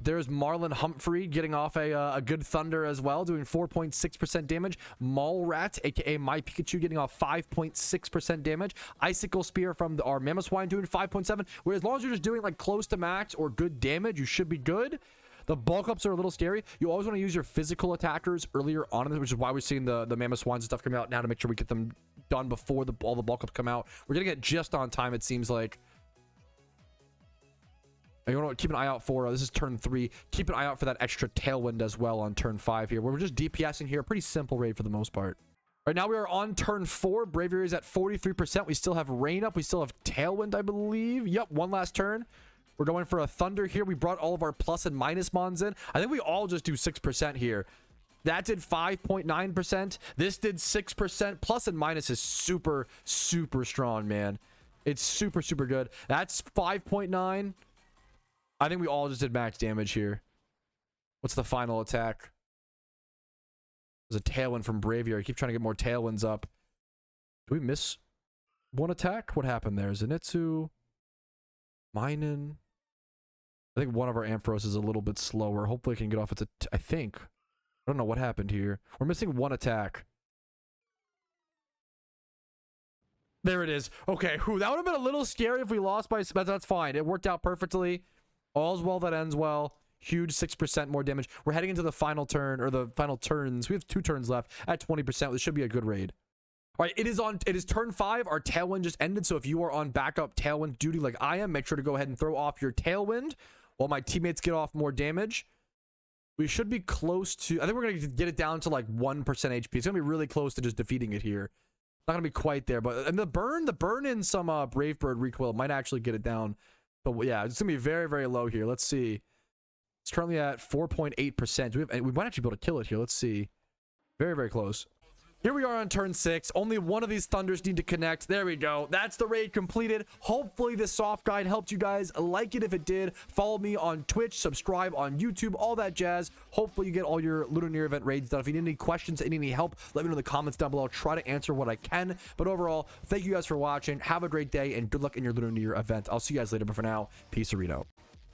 There's Marlon Humphrey getting off a good Thunder as well, doing 4.6% damage. Mallrat, aka my Pikachu, getting off 5.6% damage. Icicle Spear from our Mamoswine doing 5.7. Where as long as you're just doing like close to max or good damage, you should be good. The bulk ups are a little scary. You always want to use your physical attackers earlier on in this, which is why we're seeing the Mamoswines and stuff coming out now, to make sure we get them done before all the bulk ups come out. We're getting it just on time, it seems like. You want to keep an eye out for, this is turn 3. Keep an eye out for that extra Tailwind as well on turn 5 here. We're just DPSing here. Pretty simple raid for the most part. Right now we are on turn 4. Braviary is at 43%. We still have Rain up. We still have Tailwind, I believe. Yep, one last turn. We're going for a Thunder here. We brought all of our plus and minus mons in. I think we all just do 6% here. That did 5.9%. This did 6%. Plus and minus is super strong, man. It's super good. That's 5.9. I think we all just did max damage here. What's the final attack? There's a Tailwind from Braviary. I keep trying to get more Tailwinds up. Do we miss one attack? What happened there? Zenitsu? Minun? I think one of our Ampharos is a little bit slower. Hopefully it can get off its... I think. I don't know what happened here. We're missing one attack. There it is. Okay, whew, that would have been a little scary if we lost by... But that's fine. It worked out perfectly. All's well that ends well. Huge 6% more damage. We're heading into the final turn, or the final turns. We have 2 turns left at 20%. This should be a good raid. All right, it is turn 5. Our Tailwind just ended, so if you are on backup Tailwind duty like I am, make sure to go ahead and throw off your Tailwind while my teammates get off more damage. We should be close to... I think we're going to get it down to like 1% HP. It's going to be really close to just defeating it here. Not going to be quite there, but... And the burn in some Brave Bird recoil might actually get it down. But yeah, it's going to be very low here. Let's see. It's currently at 4.8%. We might actually be able to kill it here. Let's see. Very close. Here we are on turn 6. Only one of these thunders need to connect. There we go. That's the raid completed. Hopefully this soft guide helped you guys. Like it if it did. Follow me on Twitch, subscribe on YouTube, all that jazz. Hopefully you get all your LNY Event raids done. If you need any questions, any help, let me know in the comments down below. I'll try to answer what I can. But overall, thank you guys for watching. Have a great day and good luck in your LNY Event. I'll see you guys later, but for now, peace, Arito.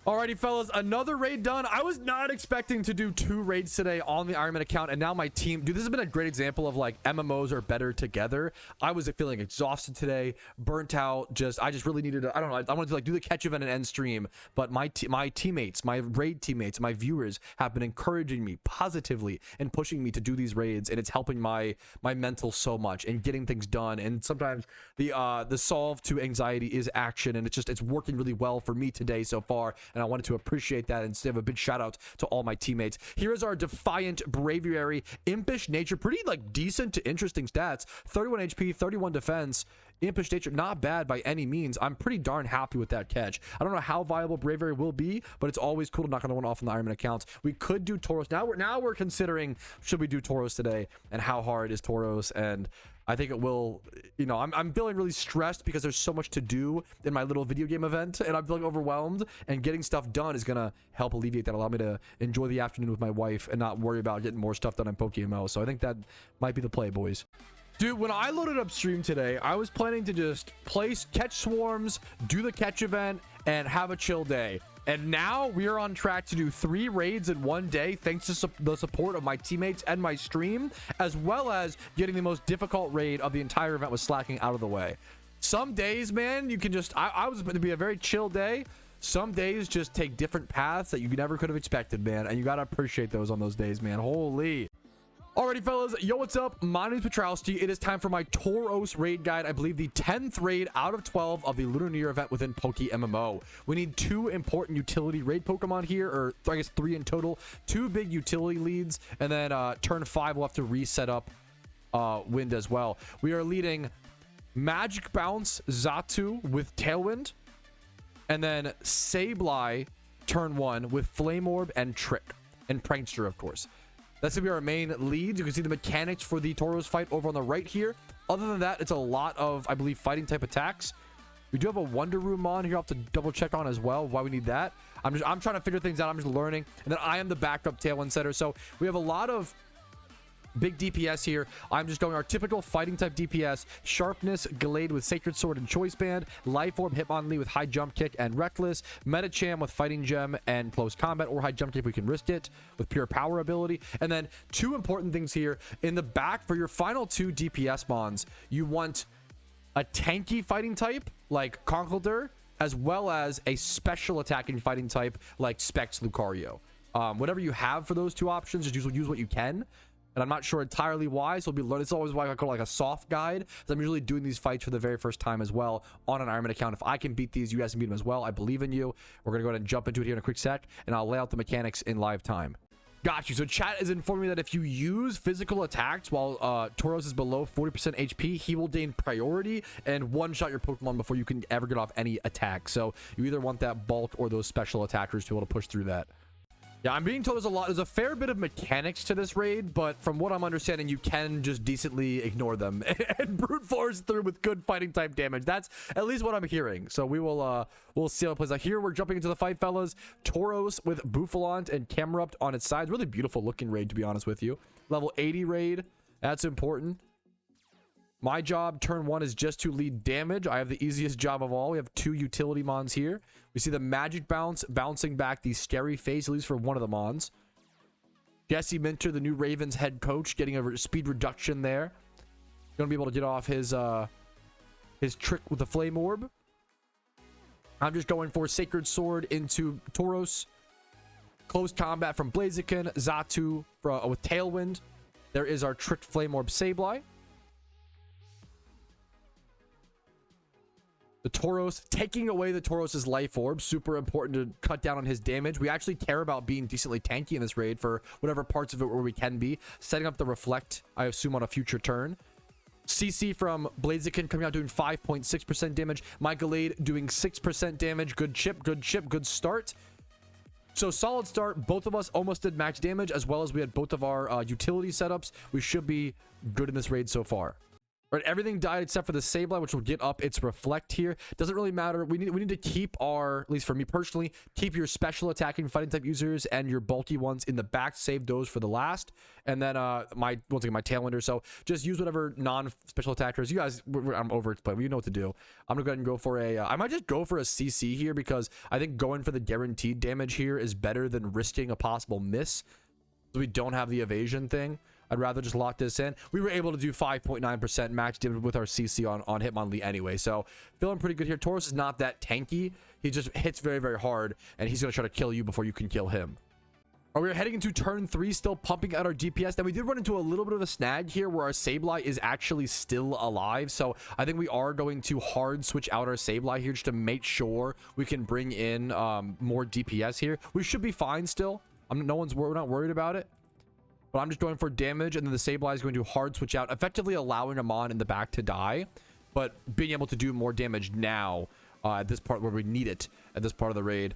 Alrighty, fellas, another raid done. I was not expecting to do 2 raids today on the Ironman account, and now my team, dude, this has been a great example of like MMOs are better together. I was feeling exhausted today, burnt out. I just really needed to, I don't know, I wanted to like do the catch event and end stream, but my teammates, my raid teammates, my viewers have been encouraging me positively and pushing me to do these raids, and it's helping my mental so much and getting things done. And sometimes the solve to anxiety is action, and it's working really well for me today so far. And I wanted to appreciate that and give a big shout out to all my teammates. Here is our Defiant Braviary. Impish nature, pretty like decent to interesting stats. 31 HP, 31 defense. Impish nature, not bad by any means. I'm pretty darn happy with that catch. I don't know how viable Braviary will be, but it's always cool to knock another one off on the Ironman accounts. We could do Tauros. Now we're considering, should we do Tauros today, and how hard is Tauros? And I think it will, you know, I'm feeling really stressed because there's so much to do in my little video game event, and I'm feeling overwhelmed, and getting stuff done is gonna help alleviate that, allow me to enjoy the afternoon with my wife and not worry about getting more stuff done on PokeMMO. So I think that might be the play, boys. Dude, when I loaded up stream today, I was planning to just catch swarms, do the catch event, and have a chill day. And now we are on track to do 3 raids in one day, thanks to the support of my teammates and my stream, as well as getting the most difficult raid of the entire event with Slaking out of the way. Some days, man, you can just, I was going to be a very chill day. Some days just take different paths that you never could have expected, man. And you got to appreciate those on those days, man. Holy. Alrighty, fellas, yo, what's up? My name is Patrouski. It is time for my Tauros Raid guide. I believe the 10th raid out of 12 of the LNY event within PokeMMO. We need 2 important utility raid Pokemon here, or I guess 3 in total. 2 big utility leads, and then turn 5 we'll have to reset up Wind as well. We are leading Magic Bounce Xatu with Tailwind, and then Sableye turn 1 with Flame Orb and Trick, and Prankster, of course. That's gonna be our main leads. You can see the mechanics for the Tauros fight over on the right here. Other than that, it's a lot of, I believe, fighting type attacks. We do have a Wonder Room on here. I'll have to double check on as well why we need that. I'm trying to figure things out. I'm just learning. And then I am the backup Tailwind setter. So we have a lot of big DPS here. I'm just going our typical fighting type DPS. Sharpness, Gallade with Sacred Sword and Choice Band. Life Orb, Hitmonlee with High Jump Kick and Reckless. Medicham with Fighting Gem and Close Combat, or High Jump Kick if we can risk it, with Pure Power ability. And then 2 important things here. In the back, for your final 2 DPS mons, you want a tanky fighting type, like Conkeldurr, as well as a special attacking fighting type, like Specs Lucario. Whatever you have for those 2 options, just use what you can. And I'm not sure entirely why, so we'll be learning. It's always why I call it like a soft guide. So I'm usually doing these fights for the very first time as well on an Ironman account. If I can beat these, you guys can beat them as well. I believe in you. We're going to go ahead and jump into it here in a quick sec, and I'll lay out the mechanics in live time. Got you. So chat is informing me that if you use physical attacks while Tauros is below 40% HP, he will gain priority and one-shot your Pokemon before you can ever get off any attack. So you either want that bulk or those special attackers to be able to push through that. Yeah, I'm being told there's a fair bit of mechanics to this raid, but from what I'm understanding, you can just decently ignore them and brute force through with good fighting type damage. That's at least what I'm hearing. So we'll see how it plays out. Here we're jumping into the fight, fellas. Tauros with Buffalant and Camerupt on its sides. Really beautiful looking raid, to be honest with you. Level 80 raid. That's important. My job turn 1 is just to lead damage. I have the easiest job of all. We have 2 utility mons here. We see the Magic Bounce bouncing back the Scary Face, at least for one of the mons. Jesse Minter, the new Ravens head coach, getting a speed reduction there. Gonna be able to get off his trick with the Flame Orb. I'm just going for Sacred Sword into Tauros. Close combat from Blaziken. Xatu with Tailwind. There is our tricked Flame Orb Sableye. The Tauros, taking away the Tauros' Life Orb, super important to cut down on his damage. We actually care about being decently tanky in this raid for whatever parts of it where we can be. Setting up the Reflect, I assume, on a future turn. CC from Blaziken coming out doing 5.6% damage. My Gallade doing 6% damage. Good chip, good start. So solid start. Both of us almost did max damage, as well as we had both of our utility setups. We should be good in this raid so far. Right, everything died except for the Sableye, which will get up its reflect here. Doesn't really matter. We need to keep our, at least for me personally, keep your special attacking fighting type users and your bulky ones in the back. Save those for the last. And then once again, my Tailwinder. So just use whatever non-special attackers. You guys, I'm over explaining. You know what to do. I'm gonna go ahead and go for a. I might just go for a CC here because I think going for the guaranteed damage here is better than risking a possible miss. So we don't have the evasion thing. I'd rather just lock this in. We were able to do 5.9% max damage with our CC on Hitmonlee anyway. So feeling pretty good here. Tauros is not that tanky. He just hits very, very hard. And he's going to try to kill you before you can kill him. We're heading into turn 3, still pumping out our DPS. Now, we did run into a little bit of a snag here where our Sableye is actually still alive. So I think we are going to hard switch out our Sableye here just to make sure we can bring in more DPS here. We should be fine still. We're not worried about it. But I'm just going for damage, and then the Sableye is going to hard switch out, effectively allowing him on in the back to die, but being able to do more damage now at this part where we need it at this part of the raid.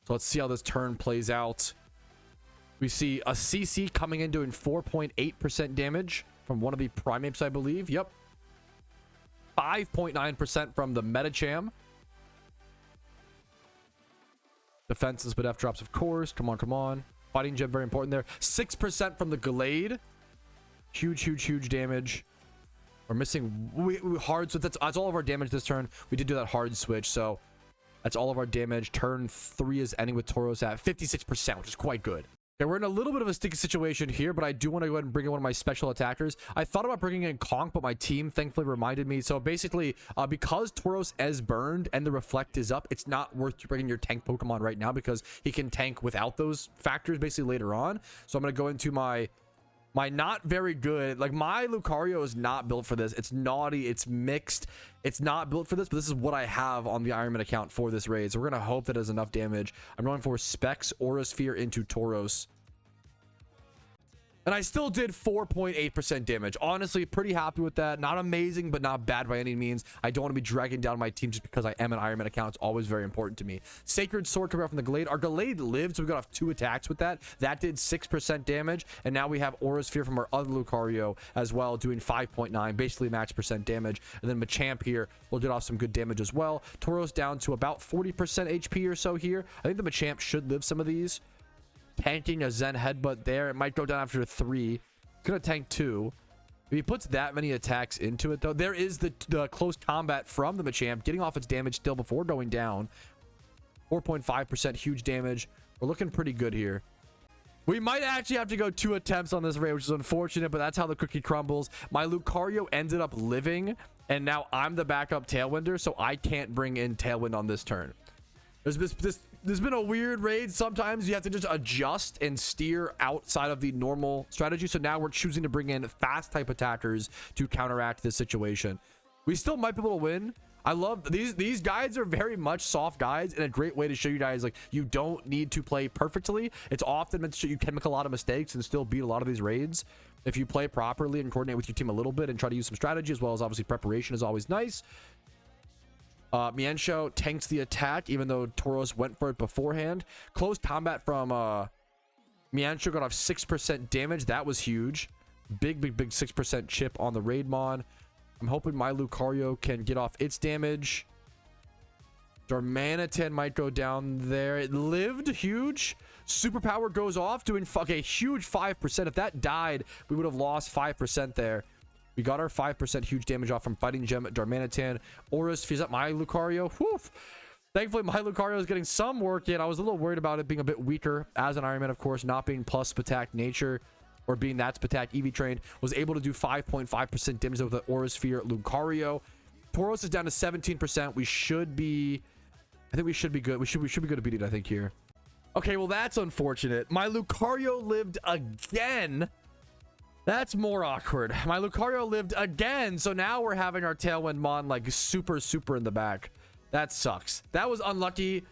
So let's see how this turn plays out. We see a CC coming in doing 4.8% damage from one of the primates, I believe. Yep. 5.9% from the Medicham. Defenses, but F drops, of course. Come on, come on. Fighting gem, very important there. 6% from the Gallade. Huge, huge, huge damage. We're missing hard, so that's all of our damage this turn. We did do that hard switch, so that's all of our damage. Turn 3 is ending with Tauros at 56%, which is quite good. Okay, we're in a little bit of a sticky situation here, but I do want to go ahead and bring in one of my special attackers. I thought about bringing in Conk, but my team thankfully reminded me. So basically, because Tauros is burned and the reflect is up, it's not worth bringing your tank Pokemon right now because he can tank without those factors basically later on. So I'm going to go into my not very good, like my Lucario is not built for this. It's naughty, it's mixed, it's not built for this, but this is what I have on the Ironman account for this raid. So we're gonna hope that does enough damage. I'm going for Specs Aura Sphere into Tauros. And I still did 4.8% damage. Honestly, pretty happy with that. Not amazing, but not bad by any means. I don't want to be dragging down my team just because I am an Ironman account. It's always very important to me. Sacred Sword coming out from the Gallade. Our Gallade lived, so we got off 2 attacks with that. That did 6% damage. And now we have Aura Sphere from our other Lucario as well, doing 5.9, basically max percent damage. And then Machamp here will get off some good damage as well. Tauros down to about 40% HP or so here. I think the Machamp should live some of these. Tanking a Zen Headbutt there. It might go down after 3. It's gonna tank 2. If he puts that many attacks into it, though, there is the close combat from the Machamp, getting off its damage still before going down. 4.5% huge damage. We're looking pretty good here. We might actually have to go 2 attempts on this raid, which is unfortunate, but that's how the cookie crumbles. My Lucario ended up living, and now I'm the backup Tailwinder, so I can't bring in Tailwind on this turn. There's been a weird raid. Sometimes you have to just adjust and steer outside of the normal strategy. So now we're choosing to bring in fast type attackers to counteract this situation. We still might be able to win. I love these guides are very much soft guides and a great way to show you guys like you don't need to play perfectly. It's often meant to show you can make a lot of mistakes and still beat a lot of these raids if you play properly and coordinate with your team a little bit and try to use some strategy, as well as obviously preparation is always nice. Mienshao tanks the attack, even though Tauros went for it beforehand. Close combat from Mienshao got off 6% damage. That was huge. Big 6% chip on the Raidmon. I'm hoping my Lucario can get off its damage. Darmanitan might go down there. It lived. Huge. Superpower goes off, doing a huge 5%. If that died, we would have lost 5% there. We got our 5% huge damage off from Fighting Gem, Darmanitan. Aura Sphere, is that my Lucario? Whew. Thankfully, my Lucario is getting some work in. I was a little worried about it being a bit weaker as an Ironman, of course, not being plus Spatak nature or being that Spatak EV trained. Was able to do 5.5% damage with the Aura Sphere Lucario. Tauros is down to 17%. We should be... I think we should be good. We should be good to beat it, I think, here. Okay, well, that's unfortunate. My Lucario lived again. That's more awkward. My Lucario lived again, so now we're having our Tailwind Mon like super in the back. That sucks. That was unlucky.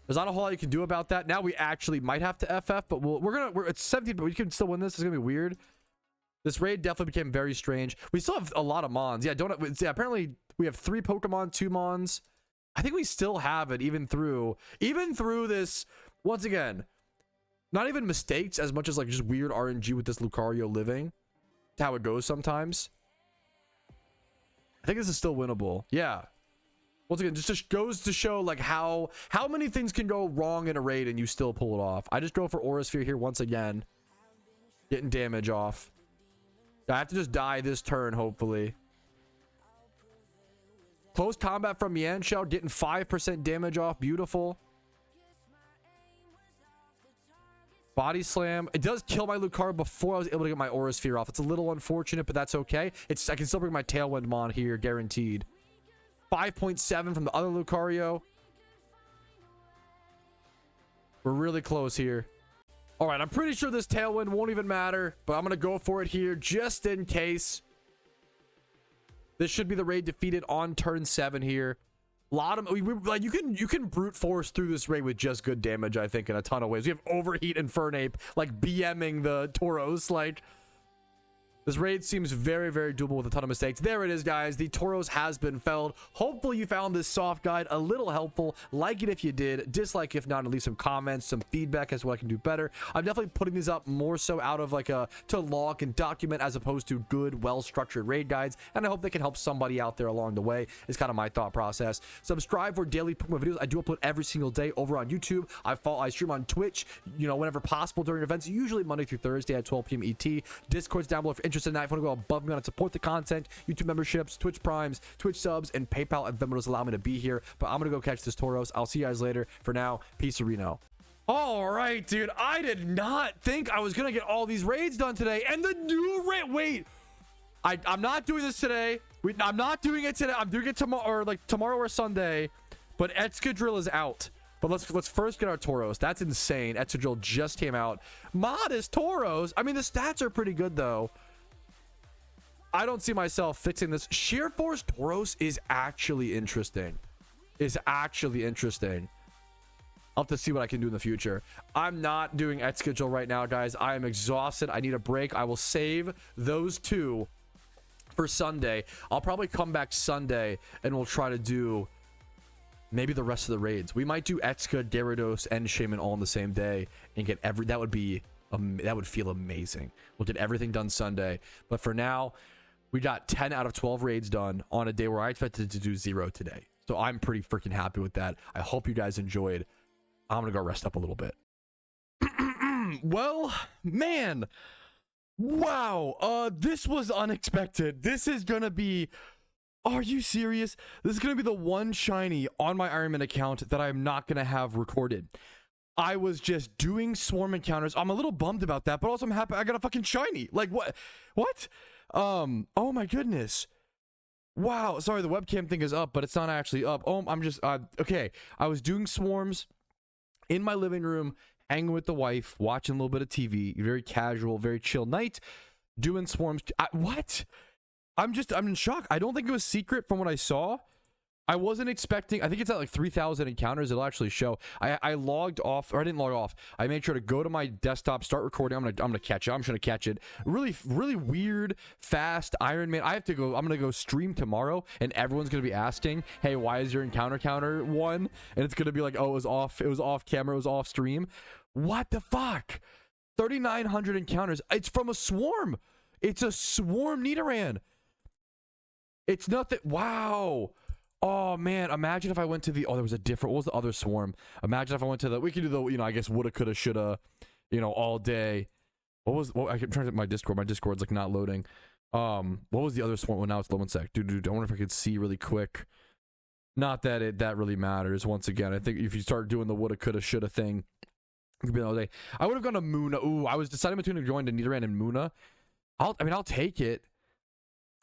There's not a whole lot you can do about that. Now we actually might have to FF, but it's 17, but we can still win this. It's gonna be weird. This raid definitely became very strange. We still have a lot of Mons. Yeah, apparently we have 3 Pokemon, 2 Mons. I think we still have it even through this. Once again, not even mistakes as much as like just weird RNG with this Lucario living. That's how it goes sometimes. I think this is still winnable. Yeah. Once again, just goes to show like how many things can go wrong in a raid and you still pull it off. I just go for Aura Sphere here once again. Getting damage off. I have to just die this turn, hopefully. Close combat from Yanshao, getting 5% damage off. Beautiful. Body slam. It does kill my Lucario before I was able to get my Aura Sphere off. It's a little unfortunate, but that's okay. I can still bring my Tailwind Mon here, guaranteed. 5.7 from the other Lucario. We're really close here. All right, I'm pretty sure this Tailwind won't even matter, but I'm going to go for it here just in case. This should be the raid defeated on turn 7 here. A lot of like you can brute force through this raid with just good damage, I think, in a ton of ways. We have Overheat and Fernape like BMing the Tauros. Like, this raid seems very, very doable with a ton of mistakes. There it is, guys. The Tauros has been felled. Hopefully you found this soft guide a little helpful. Like it if you did. Dislike if not, and leave some comments, some feedback as to what I can do better. I'm definitely putting these up more so out of like to log and document as opposed to good, well-structured raid guides. And I hope they can help somebody out there along the way. It's kind of my thought process. Subscribe for daily PokeMMO videos. I do upload every single day over on YouTube. I stream on Twitch, you know, whenever possible during events, usually Monday through Thursday at 12 p.m. ET. Discord's down below if you're interested in that. If you want to go above me on and support the content, YouTube memberships, Twitch Primes, Twitch subs, and PayPal and Venmo does allow me to be here. But I'm going to go catch this Tauros. I'll see you guys later. For now, peace, Reno. All right, dude. I did not think I was going to get all these raids done today. And the new raid. Wait. I'm not doing this today. I'm not doing it today. I'm doing it tomorrow or Sunday. But Excadrill is out. But let's first get our Tauros. That's insane. Excadrill just came out. Modest Tauros. I mean, the stats are pretty good, though. I don't see myself fixing this. Sheer Force Tauros is actually interesting. I'll have to see what I can do in the future. I'm not doing Excadrill right now, guys. I am exhausted. I need a break. I will save those two for Sunday. I'll probably come back Sunday and we'll try to do maybe the rest of the raids. We might do Exca, Gyarados, and Shaymin all on the same day and get that would feel amazing. We'll get everything done Sunday. But for now, we got 10 out of 12 raids done on a day where I expected to do 0 today. So I'm pretty freaking happy with that. I hope you guys enjoyed. I'm going to go rest up a little bit. Well, man. Wow. This was unexpected. This is going to be... Are you serious? This is going to be the one shiny on my Ironman account that I'm not going to have recorded. I was just doing swarm encounters. I'm a little bummed about that, but also I'm happy I got a fucking shiny. Like, what? Oh my goodness. Wow. Sorry, the webcam thing is up, but it's not actually up. Oh, I'm just, okay. I was doing swarms in my living room, hanging with the wife, watching a little bit of TV, very casual, very chill night, doing swarms. What? I'm in shock. I don't think it was secret from what I saw. I wasn't expecting. I think it's at like 3,000 encounters. It'll actually show. I logged off, or I didn't log off. I made sure to go to my desktop, start recording. I'm gonna catch it. I'm just gonna catch it. Really weird, fast Iron Man. I have to go. I'm gonna go stream tomorrow, and everyone's gonna be asking, "Hey, why is your encounter counter 1?" And it's gonna be like, "Oh, it was off. It was off camera. It was off stream." What the fuck? 3,900 encounters. It's from a swarm. It's a swarm Nidoran. It's nothing. Wow. Oh man, imagine if I went to the, there was a different, what was the other swarm? Imagine if I went to we could do the, I guess woulda, coulda, shoulda, all day. I keep trying to my Discord's like not loading. What was the other swarm? Well, now it's low. One sec. Dude, I wonder if I could see really quick. Not that that really matters. Once again, I think if you start doing the woulda, coulda, shoulda thing, it could be all day. I would have gone to Muna. Ooh, I was deciding between going to Nidoran and Muna. I'll take it.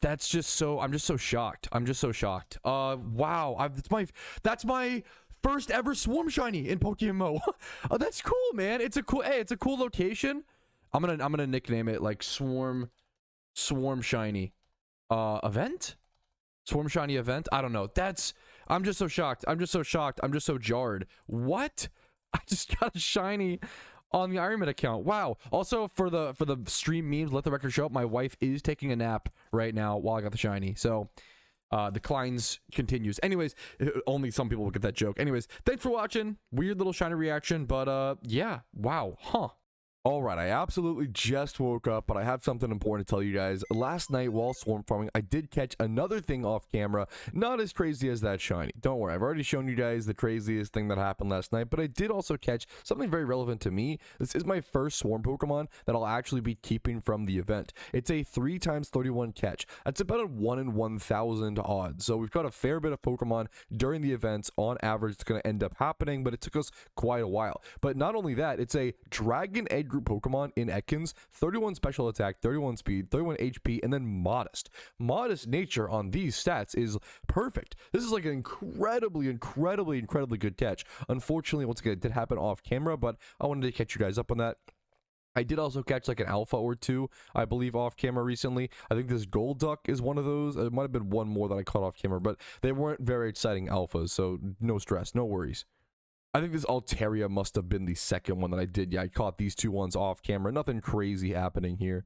That's just so, I'm just so shocked. Wow. That's my first ever swarm shiny in PokeMMO. Oh, that's cool, man. It's a cool location. I'm gonna nickname it like swarm shiny event. Swarm shiny event. I don't know. I'm just so shocked. I'm just so jarred. What? I just got a shiny on the Ironman account. Wow. Also, for the stream memes, let the record show up, my wife is taking a nap right now while I got the shiny. So declines continues. Anyways, only some people will get that joke. Anyways, thanks for watching. Weird little shiny reaction, but yeah, wow, huh. All right, I absolutely just woke up, but I have something important to tell you guys. Last night while swarm farming, I did catch another thing off camera, not as crazy as that shiny. Don't worry, I've already shown you guys the craziest thing that happened last night, but I did also catch something very relevant to me. This is my first swarm Pokemon that I'll actually be keeping from the event. It's a 3x31 catch. That's about a 1 in 1,000 odds. So we've got a fair bit of Pokemon during the events. On average, it's going to end up happening, but it took us quite a while. But not only that, it's a Dragon Egg Group Pokemon in Ekans, 31 special attack, 31 speed, 31 HP, and then modest. Modest nature on these stats is perfect. This is like an incredibly good catch. Unfortunately, once again, it did happen off camera, but I wanted to catch you guys up on that. I did also catch like an alpha or two, I believe, off camera recently. I think this Gold Duck is one of those. It might have been one more that I caught off camera, but they weren't very exciting alphas, so no stress, no worries. I think this Altaria must have been the second one that I did. Yeah, I caught these two ones off camera. Nothing crazy happening here.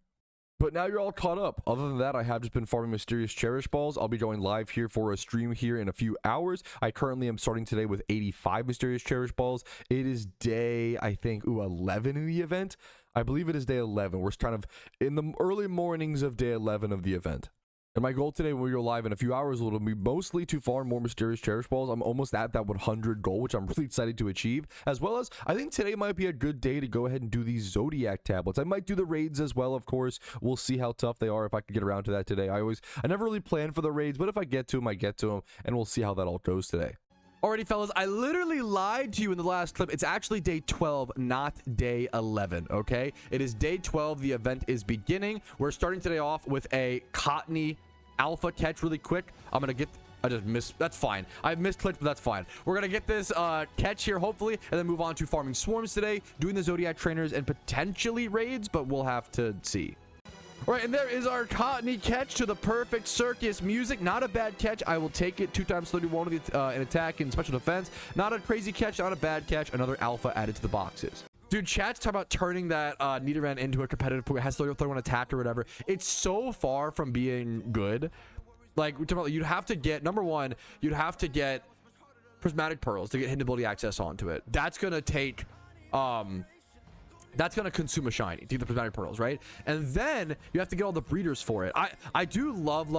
But now you're all caught up. Other than that, I have just been farming mysterious cherish balls. I'll be going live here for a stream here in a few hours. I currently am starting today with 85 mysterious cherish balls. It is day, I think, 11 in the event. I believe it is day 11. We're kind of in the early mornings of day 11 of the event. And my goal today when we go live in a few hours will be mostly to farm more mysterious cherish balls. I'm almost at that 100 goal, which I'm really excited to achieve. As well as, I think today might be a good day to go ahead and do these Zodiac tablets. I might do the raids as well, of course. We'll see how tough they are if I can get around to that today. I never really plan for the raids, but if I get to them, I get to them. And we'll see how that all goes today. Alrighty, fellas, I literally lied to you in the last clip. It's actually day 12, not day 11, okay? It is day 12. The event is beginning. We're starting today off with a Cottony alpha catch really quick. I'm gonna get... I just missed... That's fine. I misclicked, but that's fine. We're gonna get this catch here, hopefully, and then move on to farming swarms today, doing the Zodiac trainers, and potentially raids, but we'll have to see. All right, and there is our Cottony catch to the perfect circus music. Not a bad catch. I will take it. 2x31 in attack and special defense. Not a crazy catch, not a bad catch. Another alpha added to the boxes. Dude, chat's talking about turning that Nidoran into a competitive Pokemon. It has 31 attack or whatever. It's so far from being good. Like, we're talking about, you'd have to get, number one, you'd have to get prismatic pearls to get hidden ability access onto it. That's going to take... that's going to consume a shiny to get the prismatic pearls, right? And then you have to get all the breeders for it. I do love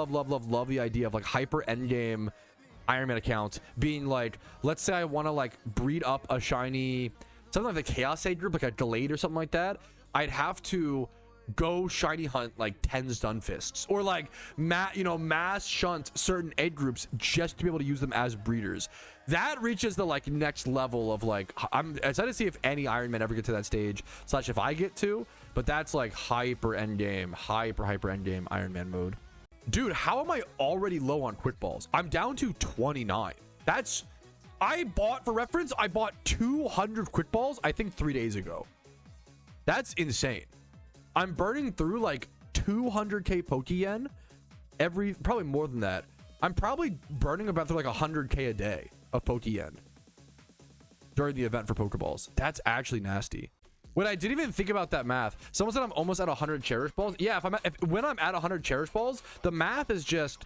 the idea of like hyper endgame Iron Man accounts being like, let's say I want to like breed up a shiny, something like the Chaos Egg group, like a Glade or something like that. I'd have to go shiny hunt like 10 Stunfists or like mass shunt certain egg groups just to be able to use them as breeders. That reaches the like next level of like, I'm excited to see if any Iron Man ever get to that stage, / if I get to, but that's like hyper endgame Iron Man mode. Dude, how am I already low on quick balls? I'm down to 29. That's, I bought, for reference, I bought 200 quick balls I think 3 days ago. That's insane. I'm burning through like 200k Pokeyen probably more than that. I'm probably burning about through like 100k a day of Pokeyen during the event for Pokeballs. That's actually nasty. When I didn't even think about that math, someone said I'm almost at 100 cherish balls. Yeah, when I'm at 100 cherish balls, the math is just,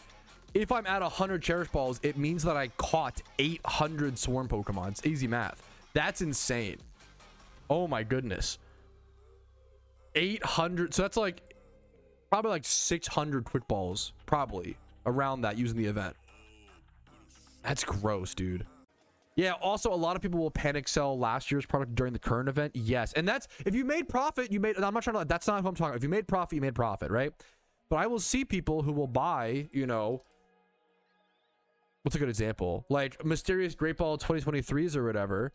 if I'm at 100 cherish balls, it means that I caught 800 swarm Pokemon. It's easy math. That's insane. Oh my goodness. 800, so that's like probably like 600 quick balls, probably around that, using the event. That's gross, dude. Yeah, also a lot of people will panic sell last year's product during the current event. Yes, and that's, if you made profit, you made, and I'm not trying to, that's not who I'm talking about. If you made profit, you made profit, right? But I will see people who will buy, what's a good example, like mysterious Great Ball 2023s or whatever,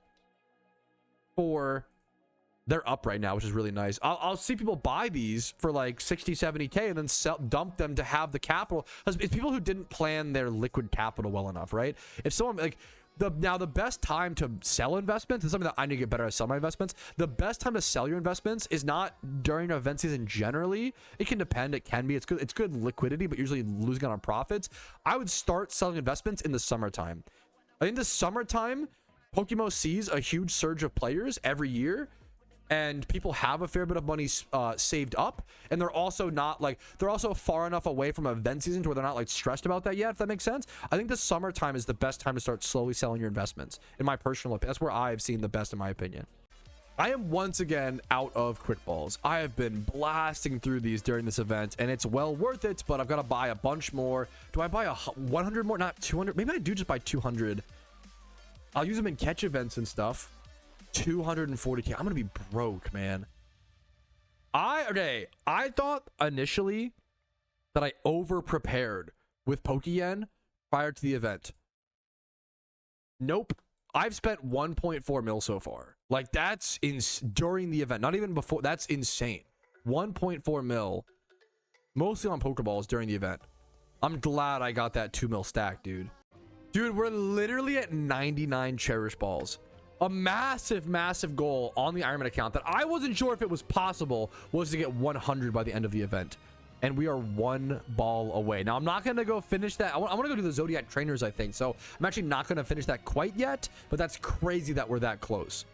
they're up right now, which is really nice. I'll see people buy these for like 60, 70k and then dump them to have the capital. It's people who didn't plan their liquid capital well enough, right? If someone like the best time to sell investments is something that I need to get better at. Sell my investments. The best time to sell your investments is not during event season. Generally, it can depend. It can be. It's good liquidity, but usually losing out on profits. I would start selling investments in the summertime. I think the summertime, PokeMMO sees a huge surge of players every year. and people have a fair bit of money saved up, and they're also not like, they're also far enough away from event season to where they're not like stressed about that yet, if that makes sense. I think the summertime is the best time to start slowly selling your investments, in my personal opinion. That's where I've seen the best, in my opinion. I am once again out of quick balls. I have been blasting through these during this event, and it's well worth it, but I've got to buy a bunch more. Do I buy 100 more? Not 200. Maybe I do just buy 200. I'll use them in catch events and stuff. 240k. I'm gonna be broke, man. I thought initially that I over prepared with Pokeyen prior to the event. Nope. I've spent 1.4 mil so far. Like, that's during the event, not even before. That's insane. 1.4 mil, mostly on Pokeballs during the event. I'm glad I got that 2 mil stack, dude. Dude, we're literally at 99 Cherish Balls. A massive, massive goal on the Ironman account that I wasn't sure if it was possible was to get 100 by the end of the event. And we are 1 ball away. Now, I'm not going to go finish that. I want to go do the Zodiac trainers, I think. So I'm actually not going to finish that quite yet, but that's crazy that we're that close.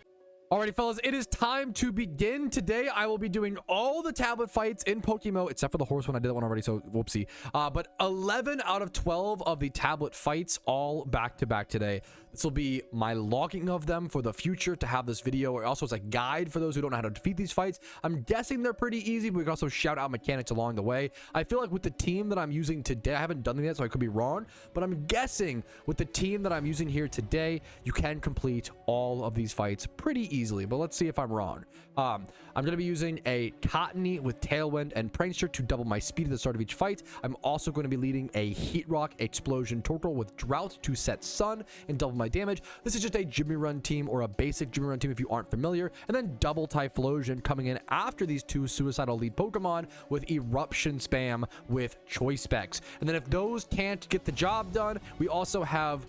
Alrighty, fellas, it is time to begin. Today, I will be doing all the tablet fights in PokeMMO, except for the horse one. I did that one already, so whoopsie. But 11 out of 12 of the tablet fights, all back-to-back today. This will be my logging of them for the future to have this video, or also as a guide for those who don't know how to defeat these fights. I'm guessing they're pretty easy, but we can also shout out mechanics along the way. I feel like with the team that I'm using today, I haven't done them yet, so I could be wrong, but I'm guessing with the team that I'm using here today, you can complete all of these fights pretty easily, but let's see if I'm wrong. I'm going to be using a Cottony with Tailwind and Prankster to double my speed at the start of each fight. I'm also going to be leading a Heat Rock Explosion Torkoal with Drought to set Sun and double my damage. This is just a Jimmy Run team, or a basic Jimmy Run team if you aren't familiar, and then double Typhlosion coming in after these 2 suicidal lead Pokemon with Eruption Spam with Choice Specs. And then if those can't get the job done, we also have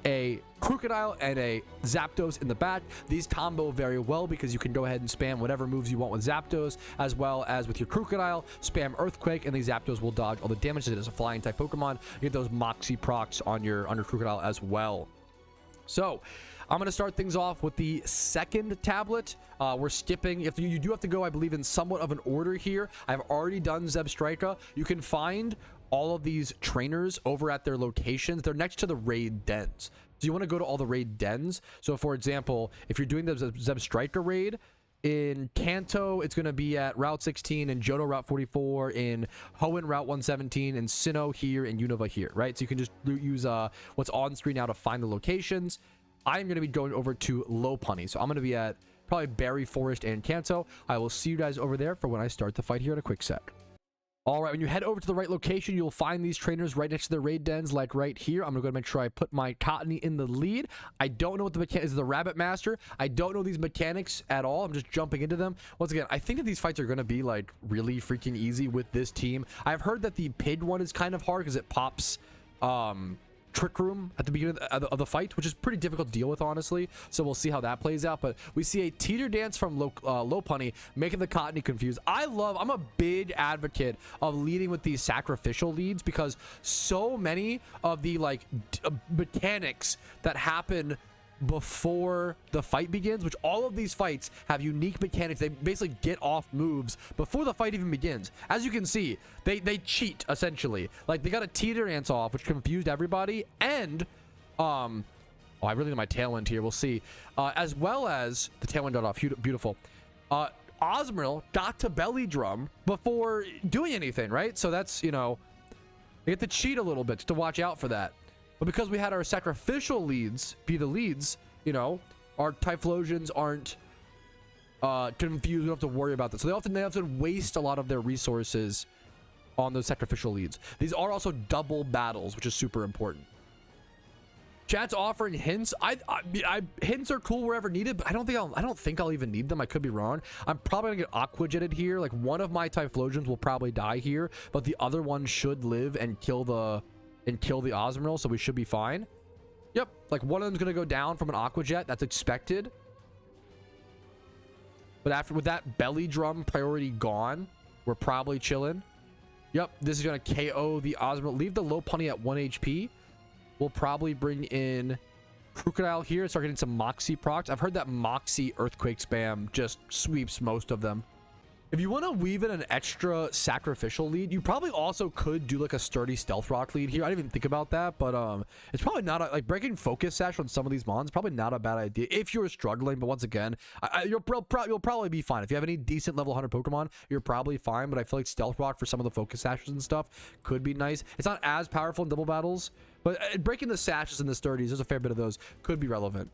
a Crocodile and a Zapdos in the back. These combo very well because you can go ahead and spam whatever moves you want with Zapdos, as well as with your Crocodile, spam Earthquake, and the Zapdos will dodge all the damage. It is a flying type Pokemon. You get those Moxie procs on your Crocodile as well. So I'm going to start things off with the second tablet. We're skipping. If you do have to go, I believe, in somewhat of an order here. I've already done Zebstrika. You can find all of these trainers over at their locations. They're next to the raid dens. So you want to go to all the raid dens. So for example, if you're doing the Zebstrika raid in Kanto, it's going to be at Route 16, and Johto Route 44, in Hoenn Route 117, and Sinnoh here, and Unova here, right? So you can just use what's on screen now to find the locations. I'm going to be going over to Lopunny. So I'm going to be at probably Berry Forest and Kanto. I will see you guys over there for when I start the fight here in a quick sec. All right, when you head over to the right location, you'll find these trainers right next to the raid dens, like right here. I'm going to go and make sure I put my Cottony in the lead. I don't know what the mechanics is. The Rabbit Master. I don't know these mechanics at all. I'm just jumping into them. Once again, I think that these fights are going to be like really freaking easy with this team. I've heard that the Pid one is kind of hard because it pops Trick Room at the beginning of the fight, which is pretty difficult to deal with, honestly. So we'll see how that plays out. But we see a teeter dance from Lopunny, making the Cottony confused. I'm a big advocate of leading with these sacrificial leads, because so many of the mechanics that happen before the fight begins, which all of these fights have unique mechanics. They basically get off moves before the fight even begins. As you can see, they cheat essentially. Like, they got a teeter dance off, which confused everybody, and oh, I really need my Tailwind here. We'll see. As well as the Tailwind got off. Beautiful. Osmril got to Belly Drum before doing anything, right? So that's, you know, you get to cheat a little bit to watch out for that. But because we had our sacrificial leads be the leads, you know, our Typhlosions aren't confused. We don't have to worry about that. So they often waste a lot of their resources on those sacrificial leads. These are also double battles, which is super important. Chat's offering hints. Hints are cool wherever needed, but I don't think I'll even need them. I could be wrong. I'm probably gonna get Aqua Jetted here. Like, one of my Typhlosions will probably die here, but the other one should live and kill the Osmril, so we should be fine. Yep, like one of them's gonna go down from an Aqua Jet. That's expected. But with that Belly Drum priority gone, we're probably chilling. Yep, this is gonna KO the Osmril. Leave the Lopunny at 1 HP. We'll probably bring in Crocodile here, start getting some Moxie procs. I've heard that Moxie Earthquake spam just sweeps most of them. If you want to weave in an extra sacrificial lead, you probably also could do like a sturdy stealth rock lead here. I didn't even think about that, but it's probably not like breaking focus sash on some of these mons. Probably not a bad idea if you're struggling. But once again, you'll probably be fine if you have any decent level 100 Pokemon. You're probably fine. But I feel like stealth rock for some of the focus sashes and stuff could be nice. It's not as powerful in double battles, but breaking the sashes and the sturdies, there's a fair bit of those, could be relevant.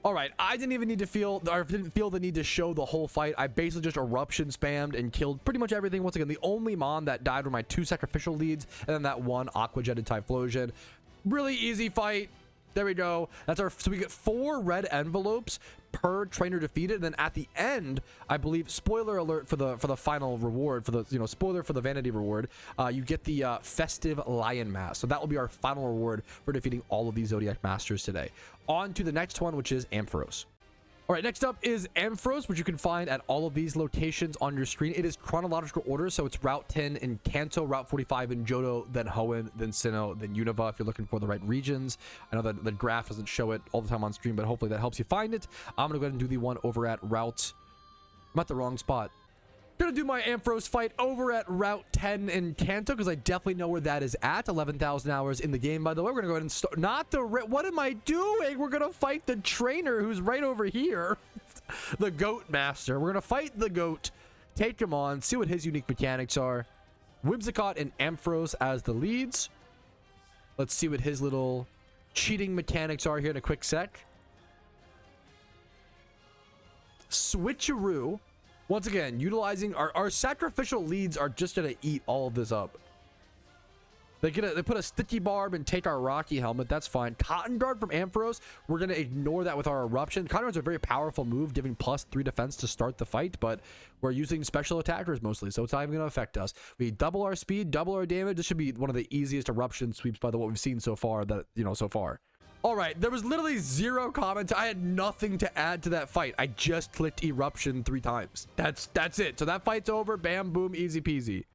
All right, I didn't even need to didn't feel the need to show the whole fight. I basically just eruption spammed and killed pretty much everything. Once again, the only mon that died were my 2 sacrificial leads and then that 1 aqua jetted Typhlosion. Really easy fight. There we go. So we get 4 red envelopes per trainer defeated. And then at the end, I believe, spoiler alert for the final reward, for the spoiler for the vanity reward, you get the festive lion mask. So that will be our final reward for defeating all of these Zodiac masters today. On to the next one, which is Ampharos. All right, next up is Ampharos, which you can find at all of these locations on your screen. It is chronological order, so it's Route 10 in Kanto, Route 45 in Johto, then Hoenn, then Sinnoh, then Unova, if you're looking for the right regions. I know that the graph doesn't show it all the time on stream, but hopefully that helps you find it. I'm going to go ahead and do the one over at Route... I'm at the wrong spot. Gonna do my Ampharos fight over at Route 10 in Kanto, because I definitely know where that is at. 11,000 hours in the game, by the way. We're gonna go ahead and start. Not the... What am I doing? We're gonna fight the trainer who's right over here. The Goat Master. We're gonna fight the Goat, take him on, see what his unique mechanics are. Whimsicott and Ampharos as the leads. Let's see what his little cheating mechanics are here in a quick sec. Switcheroo. Once again, utilizing our sacrificial leads are just gonna eat all of this up. They put a sticky barb and take our Rocky helmet. That's fine. Cotton Guard from Ampharos. We're gonna ignore that with our eruption. Cotton Guard's a very powerful move, giving +3 defense to start the fight, but we're using special attackers mostly, so it's not even gonna affect us. We double our speed, double our damage. This should be one of the easiest eruption sweeps by the what we've seen so far. So far. All right, there was literally 0 comments. I had nothing to add to that fight. I just clicked eruption 3 times. That's it. So that fight's over. Bam, boom, easy peasy.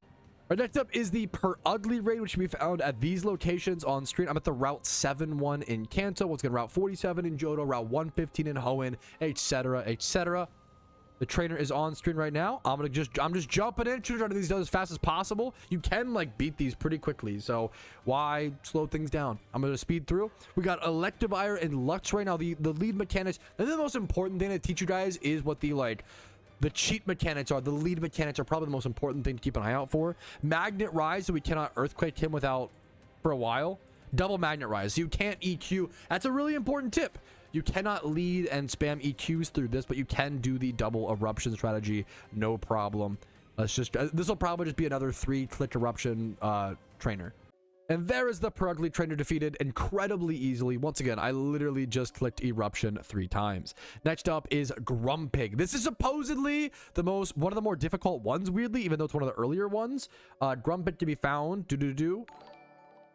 Our next up is the Ugly Raid, which can be found at these locations on screen. I'm at the Route 7-1 in Kanto. Once again, Route 47 in Johto, Route 115 in Hoenn, etc., etc. The trainer is on screen right now. I'm just jumping in, trying to do these as fast as possible. You can like beat these pretty quickly, so why slow things down? I'm gonna speed through. We got Electivire and Lux right now. The lead mechanics. And the most important thing to teach you guys is what the cheat mechanics are. The lead mechanics are probably the most important thing to keep an eye out for. Magnet Rise, so we cannot Earthquake him without for a while. Double Magnet Rise, so you can't EQ. That's a really important tip. You cannot lead and spam EQs through this, but you can do the double eruption strategy, no problem. This will probably just be another 3-click eruption trainer. And there is the Ugly trainer defeated incredibly easily. Once again, I literally just clicked eruption 3 times. Next up is Grumpig. This is supposedly one of the more difficult ones, weirdly, even though it's one of the earlier ones. Grumpig to be found.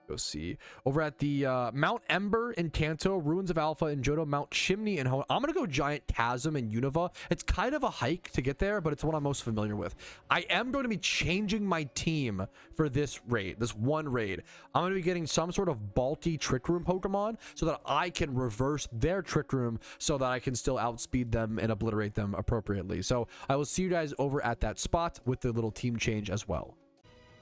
Go see over at the Mount Ember in Kanto, Ruins of Alpha in Johto, Mount Chimney in Hoenn. I'm gonna go Giant Chasm in Unova. It's kind of a hike to get there, but it's what I'm most familiar with. I am going to be changing my team for this raid, this one raid. I'm going to be getting some sort of bulky Trick Room Pokemon so that I can reverse their Trick Room so that I can still outspeed them and obliterate them appropriately. So I will see you guys over at that spot with the little team change as well.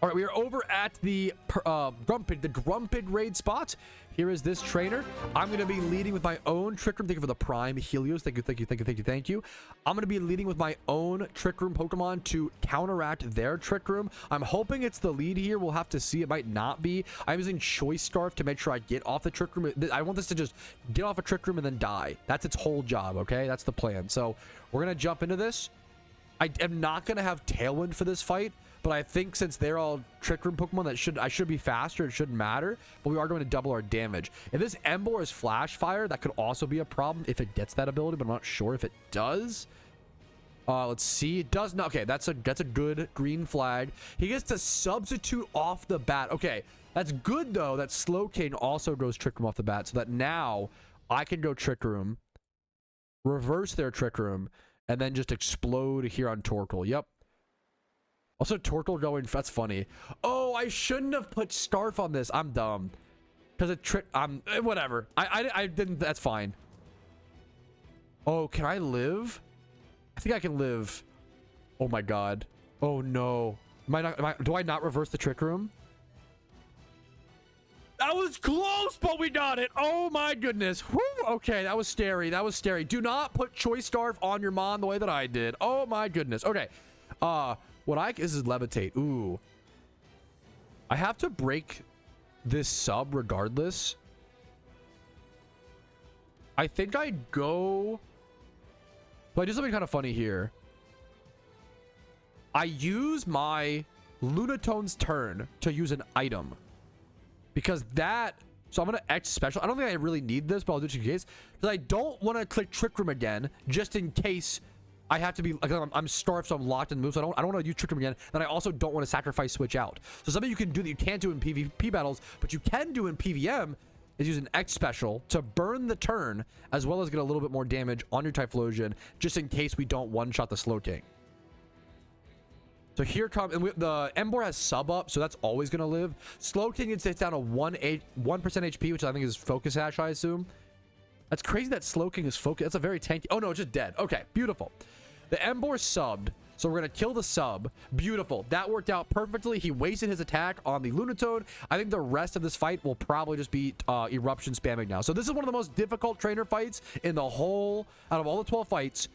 All right, we are over at the Grumpig Raid spot. Here is this trainer. I'm going to be leading with my own Trick Room. Thank you for the Prime Helios. Thank you. I'm going to be leading with my own Trick Room Pokemon to counteract their Trick Room. I'm hoping it's the lead here. We'll have to see. It might not be. I'm using Choice Scarf to make sure I get off the Trick Room. I want this to just get off a Trick Room and then die. That's its whole job, okay? That's the plan. So we're going to jump into this. I am not going to have Tailwind for this fight, but I think since they're all Trick Room Pokemon, I should be faster. It shouldn't matter, but we are going to double our damage. If this Emboar is Flash Fire, that could also be a problem if it gets that ability, but I'm not sure if it does. Let's see. It does not. Okay, that's a good green flag. He gets to substitute off the bat. Okay, that's good, though, that Slowking also goes Trick Room off the bat, so that now I can go Trick Room, reverse their Trick Room, and then just explode here on Torkoal. Yep. Also, Torkoal going... That's funny. Oh, I shouldn't have put Scarf on this. I'm dumb. Because it trick. Whatever. I didn't. That's fine. Oh, can I live? I think I can live. Oh my god. Oh no. Do I not reverse the trick room? That was close, but we got it. Oh my goodness. Whew. Okay, that was scary. That was scary. Do not put Choice Scarf on your Mon the way that I did. Oh my goodness. Okay. This is Levitate. Ooh. I have to break this sub regardless. I think I'd go. But I do something kind of funny here. I use my Lunatone's turn to use an item. Because that, so I'm going to X special. I don't think I really need this, but I'll do it in case. Because I don't want to click Trick Room again, just in case I have to be, like, I'm starved, so I'm locked in the move. So I don't want to use Trick Room again. Then I also don't want to sacrifice Switch out. So something you can do that you can't do in PvP battles, but you can do in PvM, is use an X special to burn the turn, as well as get a little bit more damage on your Typhlosion, just in case we don't one-shot the Slowking. So here comes, and the Emboar has sub up, so that's always going to live. Slowking, it sits down to 1% HP, which I think is Focus Ash, I assume. That's crazy that Slowking is focus. That's a very tanky. Oh no, it's just dead. Okay, beautiful. The Emboar subbed, so we're going to kill the sub. Beautiful. That worked out perfectly. He wasted his attack on the Lunatone. I think the rest of this fight will probably just be Eruption spamming now. So this is one of the most difficult trainer fights in the whole, out of all the 12 fights.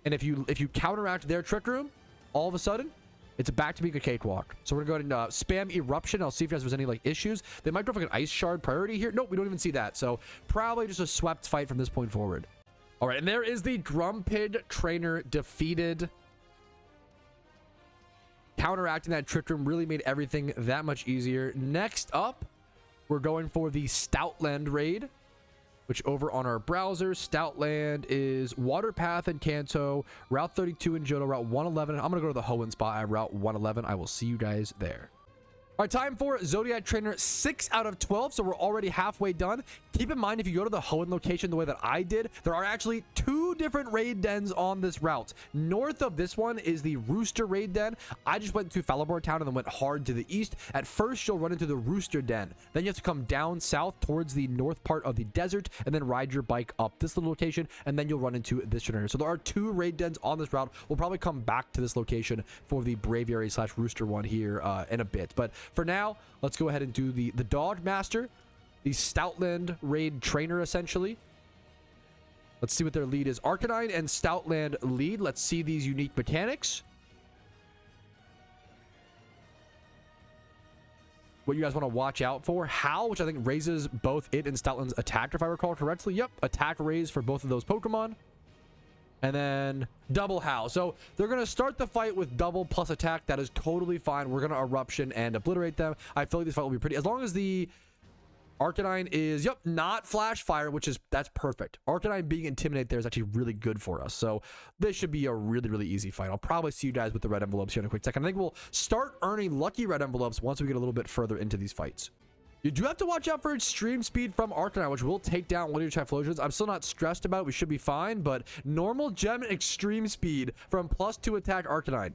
And if you counteract their Trick Room, all of a sudden, it's back to being a cakewalk. So we're going to go ahead and spam Eruption. I'll see if there's any like issues. They might go for like an Ice Shard priority here. Nope, we don't even see that. So probably just a swept fight from this point forward. All right, and there is the Drumpig trainer defeated. Counteracting that Trick Room really made everything that much easier. Next up, we're going for the Stoutland Raid, which over on our browser, Stoutland is Waterpath and Kanto, Route 32 in Johto, Route 111. I'm going to go to the Hoenn spot at Route 111. I will see you guys there. All right, time for Zodiac Trainer 6 out of 12, so we're already halfway done. Keep in mind, if you go to the Hoenn location the way that I did, there are actually 2 different raid dens on this route. North of this one is the Rooster Raid Den. I just went to Falibor Town and then went hard to the east. At first, you'll run into the Rooster Den. Then you have to come down south towards the north part of the desert and then ride your bike up this little location, and then you'll run into this trainer. So there are 2 raid dens on this route. We'll probably come back to this location for the Braviary / Rooster one here in a bit. But for now, let's go ahead and do the Dog Master, the Stoutland Raid trainer, essentially. Let's see what their lead is. Arcanine and Stoutland lead. Let's see these unique mechanics. What you guys want to watch out for. Howl, which I think raises both it and Stoutland's attack, if I recall correctly. Yep, attack raise for both of those Pokemon. And then double Howl. So they're going to start the fight with double plus attack. That is totally fine. We're going to Eruption and obliterate them. I feel like this fight will be pretty, as long as the Arcanine is, yep, not Flash Fire, that's perfect. Arcanine being Intimidate there is actually really good for us. So this should be a really, really easy fight. I'll probably see you guys with the red envelopes here in a quick second. I think we'll start earning lucky red envelopes once we get a little bit further into these fights. You do have to watch out for extreme speed from Arcanine, which will take down one of your Typhlosions. I'm still not stressed about it. We should be fine, but normal gem extreme speed from +2 attack Arcanine.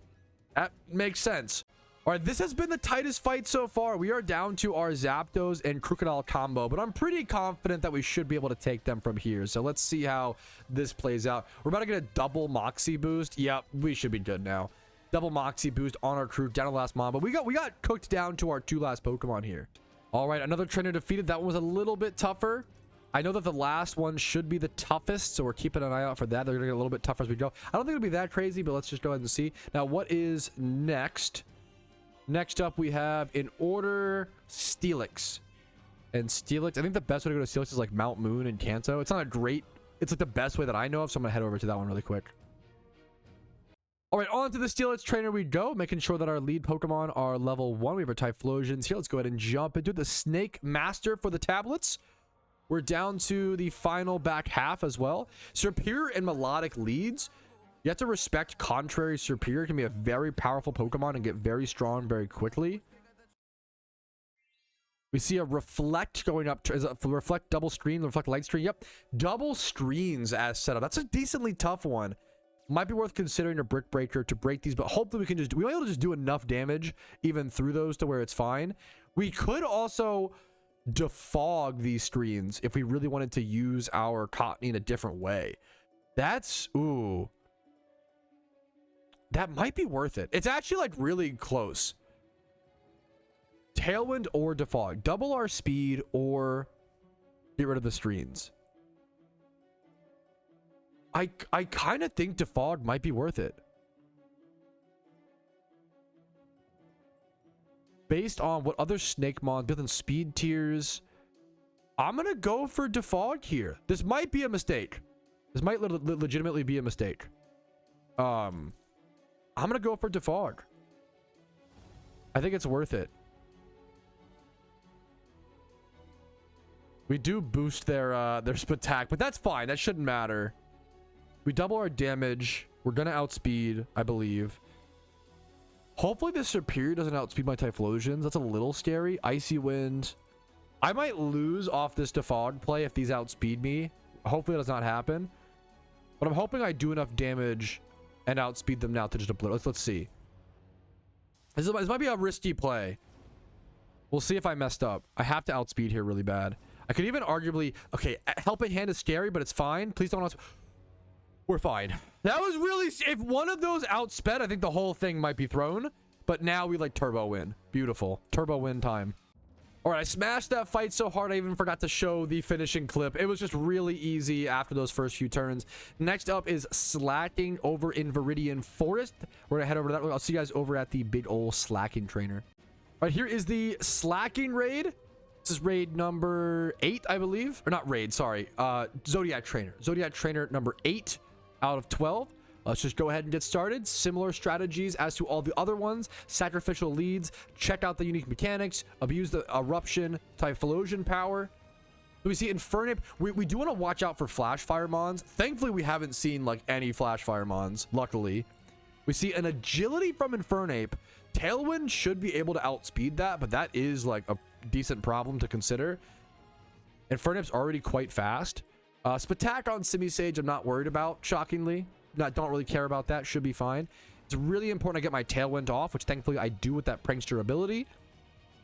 That makes sense. All right, this has been the tightest fight so far. We are down to our Zapdos and Crocodile combo, but I'm pretty confident that we should be able to take them from here. So let's see how this plays out. We're about to get a double Moxie boost. Yep, we should be good now. Double Moxie boost on our crew down to last Mon, but we got cooked down to our 2 last Pokemon here. All right, another trainer defeated. That one was a little bit tougher. I know that the last one should be the toughest, so we're keeping an eye out for that. They're going to get a little bit tougher as we go. I don't think it'll be that crazy, but let's just go ahead and see. Now, what is next? Next up, we have, in order, Steelix. And Steelix, I think the best way to go to Steelix is like Mount Moon and Kanto. It's not a great, it's like the best way that I know of, so I'm going to head over to that one really quick. All right, on to the Steelix trainer we go, making sure that our lead Pokemon are level 1. We have our Typhlosions here. Let's go ahead and jump into the Snake Master for the tablets. We're down to the final back half as well. Serperior and Melodic leads. You have to respect Contrary Serperior. It can be a very powerful Pokemon and get very strong very quickly. We see a Reflect going up. Is it Reflect double screen? Reflect light screen? Yep. Double screens as setup. That's a decently tough one. Might be worth considering a Brick Breaker to break these, but hopefully we can just we might be able to just do enough damage even through those to where it's fine. We could also defog these screens if we really wanted to use our Cottonee in a different way. That's, ooh, that might be worth it. It's actually like really close. Tailwind or defog, double our speed or get rid of the screens. I kind of think defog might be worth it. Based on what other snake mon built in speed tiers, I'm gonna go for defog here. This might be a mistake. This might legitimately be a mistake. I'm gonna go for defog. I think it's worth it. We do boost their attack, but that's fine. That shouldn't matter. We double our damage. We're gonna outspeed, I believe. Hopefully this Superior doesn't outspeed my Typhlosions. That's a little scary. Icy Wind. I might lose off this defog play if these outspeed me. Hopefully that does not happen. But I'm hoping I do enough damage and outspeed them now to just obliterate. Let's see. This might be a risky play. We'll see if I messed up. I have to outspeed here really bad. I could even arguably... Okay, Helping Hand is scary, but it's fine. Please don't... We're fine. That was really... If one of those outsped, I think the whole thing might be thrown. But now we like turbo win. Beautiful. Turbo win time. All right, I smashed that fight so hard I even forgot to show the finishing clip. It was just really easy after those first few turns. Next up is Slaking over in Viridian Forest. We're gonna head over to that. I'll see you guys over at the big old Slaking trainer. All right, here is the Slaking Raid. This is raid number 8, I believe. Or not raid, sorry. Zodiac trainer. Zodiac trainer number 8 out of 12. Let's just go ahead and get started. Similar strategies as to all the other ones. Sacrificial leads. Check out the unique mechanics. Abuse the eruption, Typhlosion power. We see Infernape. We do want to watch out for Flash Fire Mons. Thankfully, we haven't seen like any Flash Fire Mons, luckily. We see an agility from Infernape. Tailwind should be able to outspeed that, but that is like a decent problem to consider. Infernape's already quite fast. Spatak on Simisage, I'm not worried about, shockingly. Don't really care about that. Should be fine. It's really important I get my Tailwind off, which thankfully I do with that Prankster ability.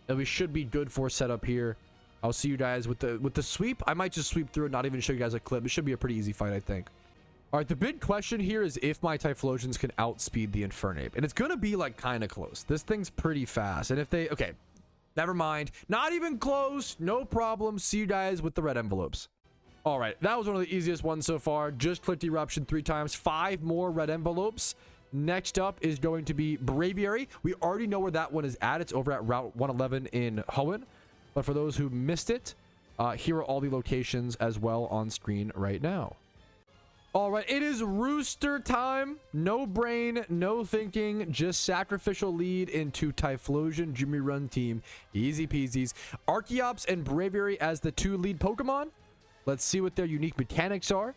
And we should be good for setup here. I'll see you guys with the sweep. I might just sweep through it, not even show you guys a clip. It should be a pretty easy fight, I think. All right, the big question here is if my Typhlosions can outspeed the Infernape. And it's going to be like kind of close. This thing's pretty fast. And if they... Okay, never mind. Not even close. No problem. See you guys with the red envelopes. All right, that was one of the easiest ones so far. Just clicked Eruption 3 times. 5 more red envelopes. Next up is going to be Braviary. We already know where that one is at. It's over at Route 111 in Hoenn. But for those who missed it, here are all the locations as well on screen right now. All right, it is Rooster time. No brain, no thinking, just sacrificial lead into Typhlosion Jimmy Run team. Easy peasies. Archeops and Braviary as the 2 lead Pokemon. Let's see what their unique mechanics are.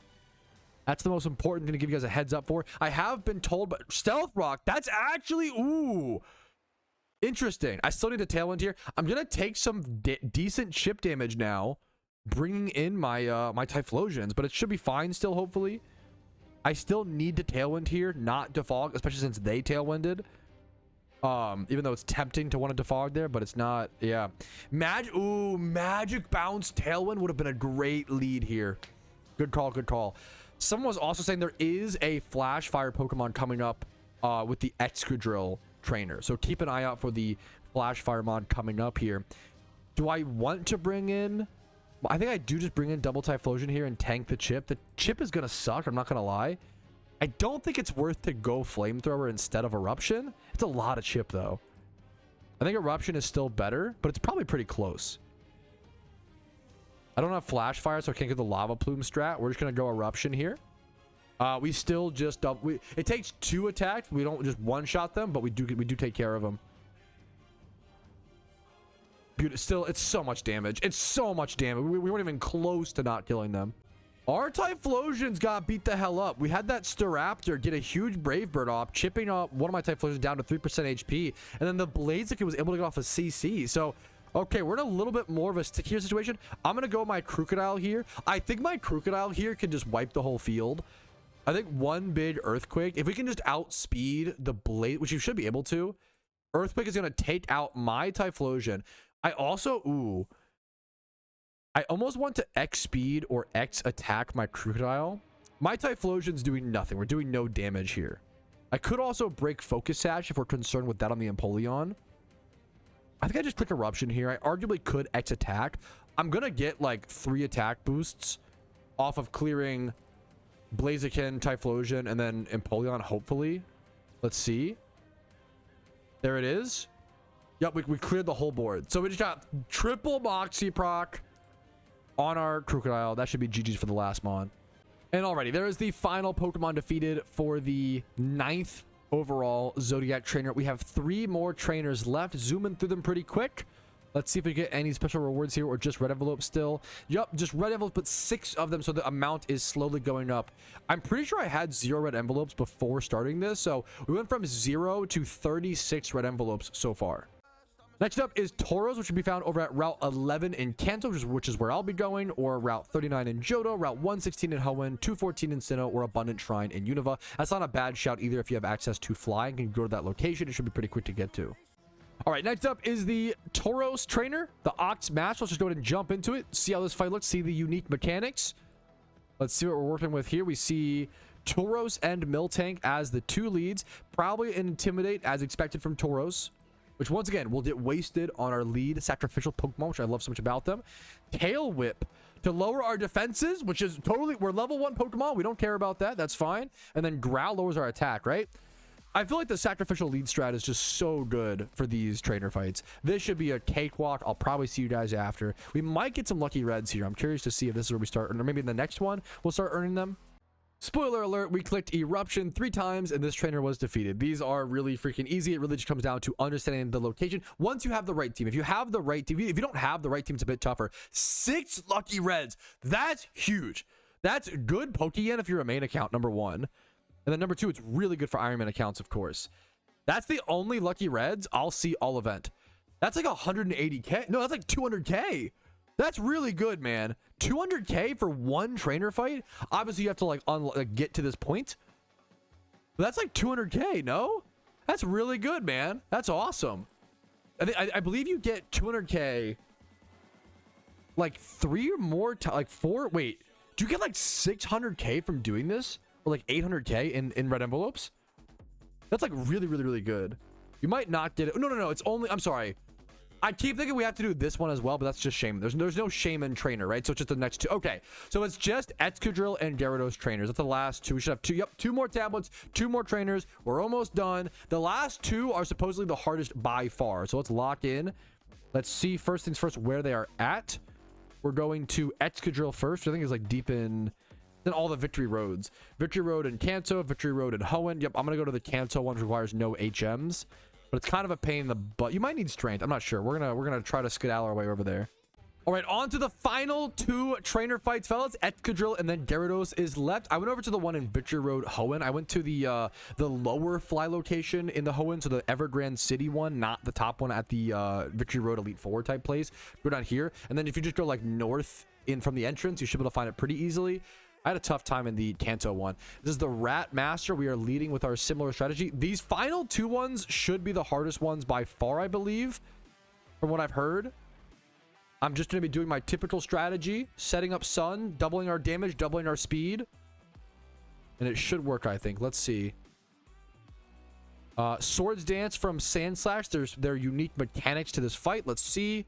That's the most important thing to give you guys a heads up for. I have been told, but Stealth Rock, that's actually, ooh, interesting. I still need a Tailwind here. I'm going to take some decent chip damage now, bringing in my my Typhlosions, but it should be fine still, hopefully. I still need to Tailwind here, not defog, especially since they Tailwinded. Even though it's tempting to want to defog there, but it's not. Yeah. Magic Bounce Tailwind would have been a great lead here. Good call, good call. Someone was also saying there is a Flash Fire Pokemon coming up with the Excadrill trainer. So keep an eye out for the Flash Fire mod coming up here. Do I want to bring in... I think I do just bring in double Typhlosion here and tank the chip. The chip is going to suck, I'm not going to lie. I don't think it's worth to go Flamethrower instead of Eruption. It's a lot of chip, though. I think Eruption is still better, but it's probably pretty close. I don't have Flash Fire, so I can't get the Lava Plume strat. We're just going to go Eruption here. We still just... it takes 2 attacks. We don't just one-shot them, but we do take care of them. Still, it's so much damage. It's so much damage. We weren't even close to not killing them. Our Typhlosions got beat the hell up. We had that Staraptor get a huge Brave Bird off, chipping up one of my Typhlosions down to 3% HP. And then the Blaziken was able to get off a CC. So, okay, we're in a little bit more of a stickier situation. I'm going to go my Crocodile here. I think my Crocodile here can just wipe the whole field. I think one big Earthquake. If we can just outspeed the Blaze, which you should be able to, Earthquake is going to take out my Typhlosion. I also, I almost want to X speed or X attack my Crocodile. My Typhlosion's doing nothing. We're doing no damage here. I could also break Focus Sash if we're concerned with that on the Empoleon. I think I just click Eruption here. I arguably could X attack. I'm going to get like 3 attack boosts off of clearing Blaziken, Typhlosion, and then Empoleon, hopefully. Let's see. There it is. Yep, we cleared the whole board. So we just got triple Moxie proc on our Crocodile. That should be GG's for the last mon. And already, there is the final Pokemon defeated for the 9th overall Zodiac trainer. We have 3 more trainers left. Zooming through them pretty quick. Let's see if we get any special rewards here or just red envelopes still. Yup, just red envelopes, but 6 of them, so the amount is slowly going up. I'm pretty sure I had 0 red envelopes before starting this, so we went from 0 to 36 red envelopes so far. Next up is Tauros, which can be found over at Route 11 in Kanto, which is where I'll be going, or Route 39 in Johto, Route 116 in Hoenn, 214 in Sinnoh, or Abundant Shrine in Unova. That's not a bad shout either if you have access to fly and can go to that location. It should be pretty quick to get to. All right, next up is the Tauros trainer, the Ox match. Let's just go ahead and jump into it, see how this fight looks, see the unique mechanics. Let's see what we're working with here. We see Tauros and Miltank as the 2 leads, probably an Intimidate as expected from Tauros, which once again will get wasted on our lead sacrificial Pokemon, which I love so much about them. Tail Whip to lower our defenses, which is totally, we're level 1 Pokemon. We don't care about that. That's fine. And then Growl lowers our attack, right? I feel like the sacrificial lead strat is just so good for these trainer fights. This should be a cakewalk. I'll probably see you guys after. We might get some lucky reds here. I'm curious to see if this is where we start, or maybe in the next one we'll start earning them. Spoiler alert, we clicked Eruption 3 times and this trainer was defeated. These are really freaking easy. It really just comes down to understanding the location. Once you have the right team, if you have the right team, if you don't have the right team, it's a bit tougher. 6 lucky reds. That's huge. That's good Pokeyen if you're a main account, number 1. And then number 2, it's really good for Ironman accounts, of course. That's the only lucky reds I'll see all event. That's like 180k. No, that's like 200k. That's really good, man. 200k for 1 trainer fight. Obviously, you have to like get to this point. But that's like 200k, no? That's really good, man. That's awesome. I believe you get 200k like 3 or more like 4. Wait, do you get like 600k from doing this? Or like 800k in red envelopes? That's like really, really, really good. You might not get it. No. It's only, I'm sorry. I keep thinking we have to do this one as well, but that's just Shaymin. There's no Shaymin trainer, right? So it's just the next 2. Okay, so it's just Excadrill and Gyarados trainers. That's the last 2. We should have 2. Yep, 2 more tablets, 2 more trainers. We're almost done. The last 2 are supposedly the hardest by far. So let's lock in. Let's see first things first where they are at. We're going to Excadrill first, which I think is like deep in then all the Victory Roads. Victory Road in Kanto, Victory Road in Hoenn. Yep, I'm gonna go to the Kanto one, which requires no HMs. But it's kind of a pain in the butt. You might need strength. I'm not sure. We're gonna try to skedaddle our way over there. All right, on to the final 2 trainer fights, fellas. Excadrill and then Gyarados is left. I went over to the one in Victory Road, Hoenn. I went to the lower fly location in the Hoenn, so the Evergrande City one, not the top one at the Victory Road Elite Four type place. Go down here, and then if you just go like north in from the entrance, you should be able to find it pretty easily. I had a tough time in the Kanto one. This is the Rat Master. We are leading with our similar strategy. These final 2 ones should be the hardest ones by far, I believe, from what I've heard. I'm just going to be doing my typical strategy, setting up Sun, doubling our damage, doubling our speed. And it should work, I think. Let's see. Swords Dance from Sandslash. There's their unique mechanics to this fight. Let's see.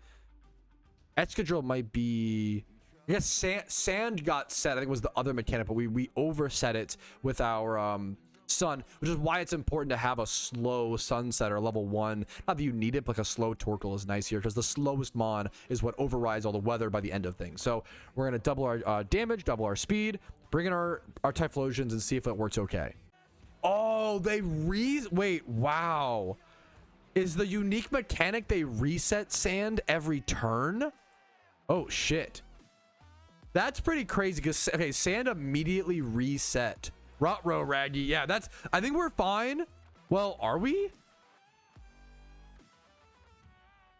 Excadrill might be... I guess sand got set, I think was the other mechanic, but we overset it with our sun, which is why it's important to have a slow sunset or level 1. Not that you need it, but like a slow Torkoal is nice here because the slowest mon is what overrides all the weather by the end of things. So we're going to double our damage, double our speed, bring in our Typhlosions and see if it works okay. Oh, wait, wow. Is the unique mechanic they reset sand every turn? Oh, shit. That's pretty crazy because, okay, sand immediately reset. Rot-row, Raggy. Yeah, that's... I think we're fine. Well, are we?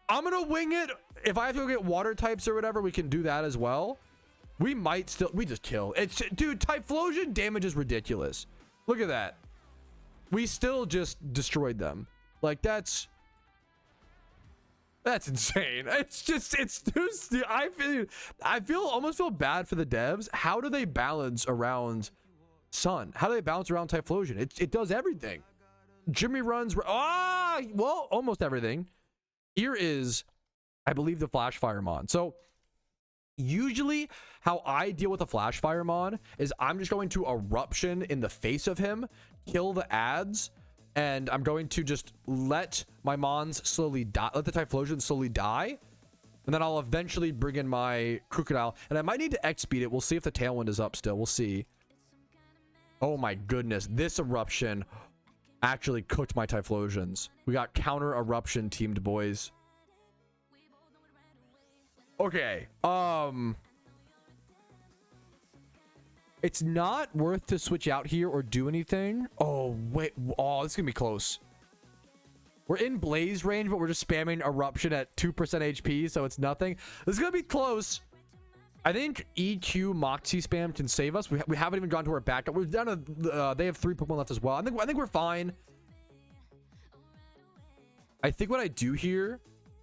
I'm going to wing it. If I have to go get water types or whatever, we can do that as well. We might still... We just kill. It's... Dude, Typhlosion damage is ridiculous. Look at that. We still just destroyed them. Like, that's... That's insane. It's just, it's too, I almost feel bad for the devs. How do they balance around Sun? How do they balance around Typhlosion? It does everything. Jimmy runs, well, almost everything. Here is, I believe, the Flash Firemon. So usually how I deal with a Flash Firemon is I'm just going to Eruption in the face of him, kill the ads, and I'm going to just let my Mons slowly die, let the Typhlosion slowly die, and then I'll eventually bring in my Crocodile, and I might need to X-speed it. We'll see if the Tailwind is up still. We'll see. Oh my goodness, this Eruption actually cooked my Typhlosions. We got counter Eruption teamed, boys. Okay, it's not worth to switch out here or do anything. Oh, wait. Oh, this is going to be close. We're in Blaze range, but we're just spamming Eruption at 2% HP, so it's nothing. This is going to be close. I think EQ Moxie spam can save us. We haven't even gone to our backup. We're down to, they have 3 Pokemon left as well. I think we're fine. I think what I do here,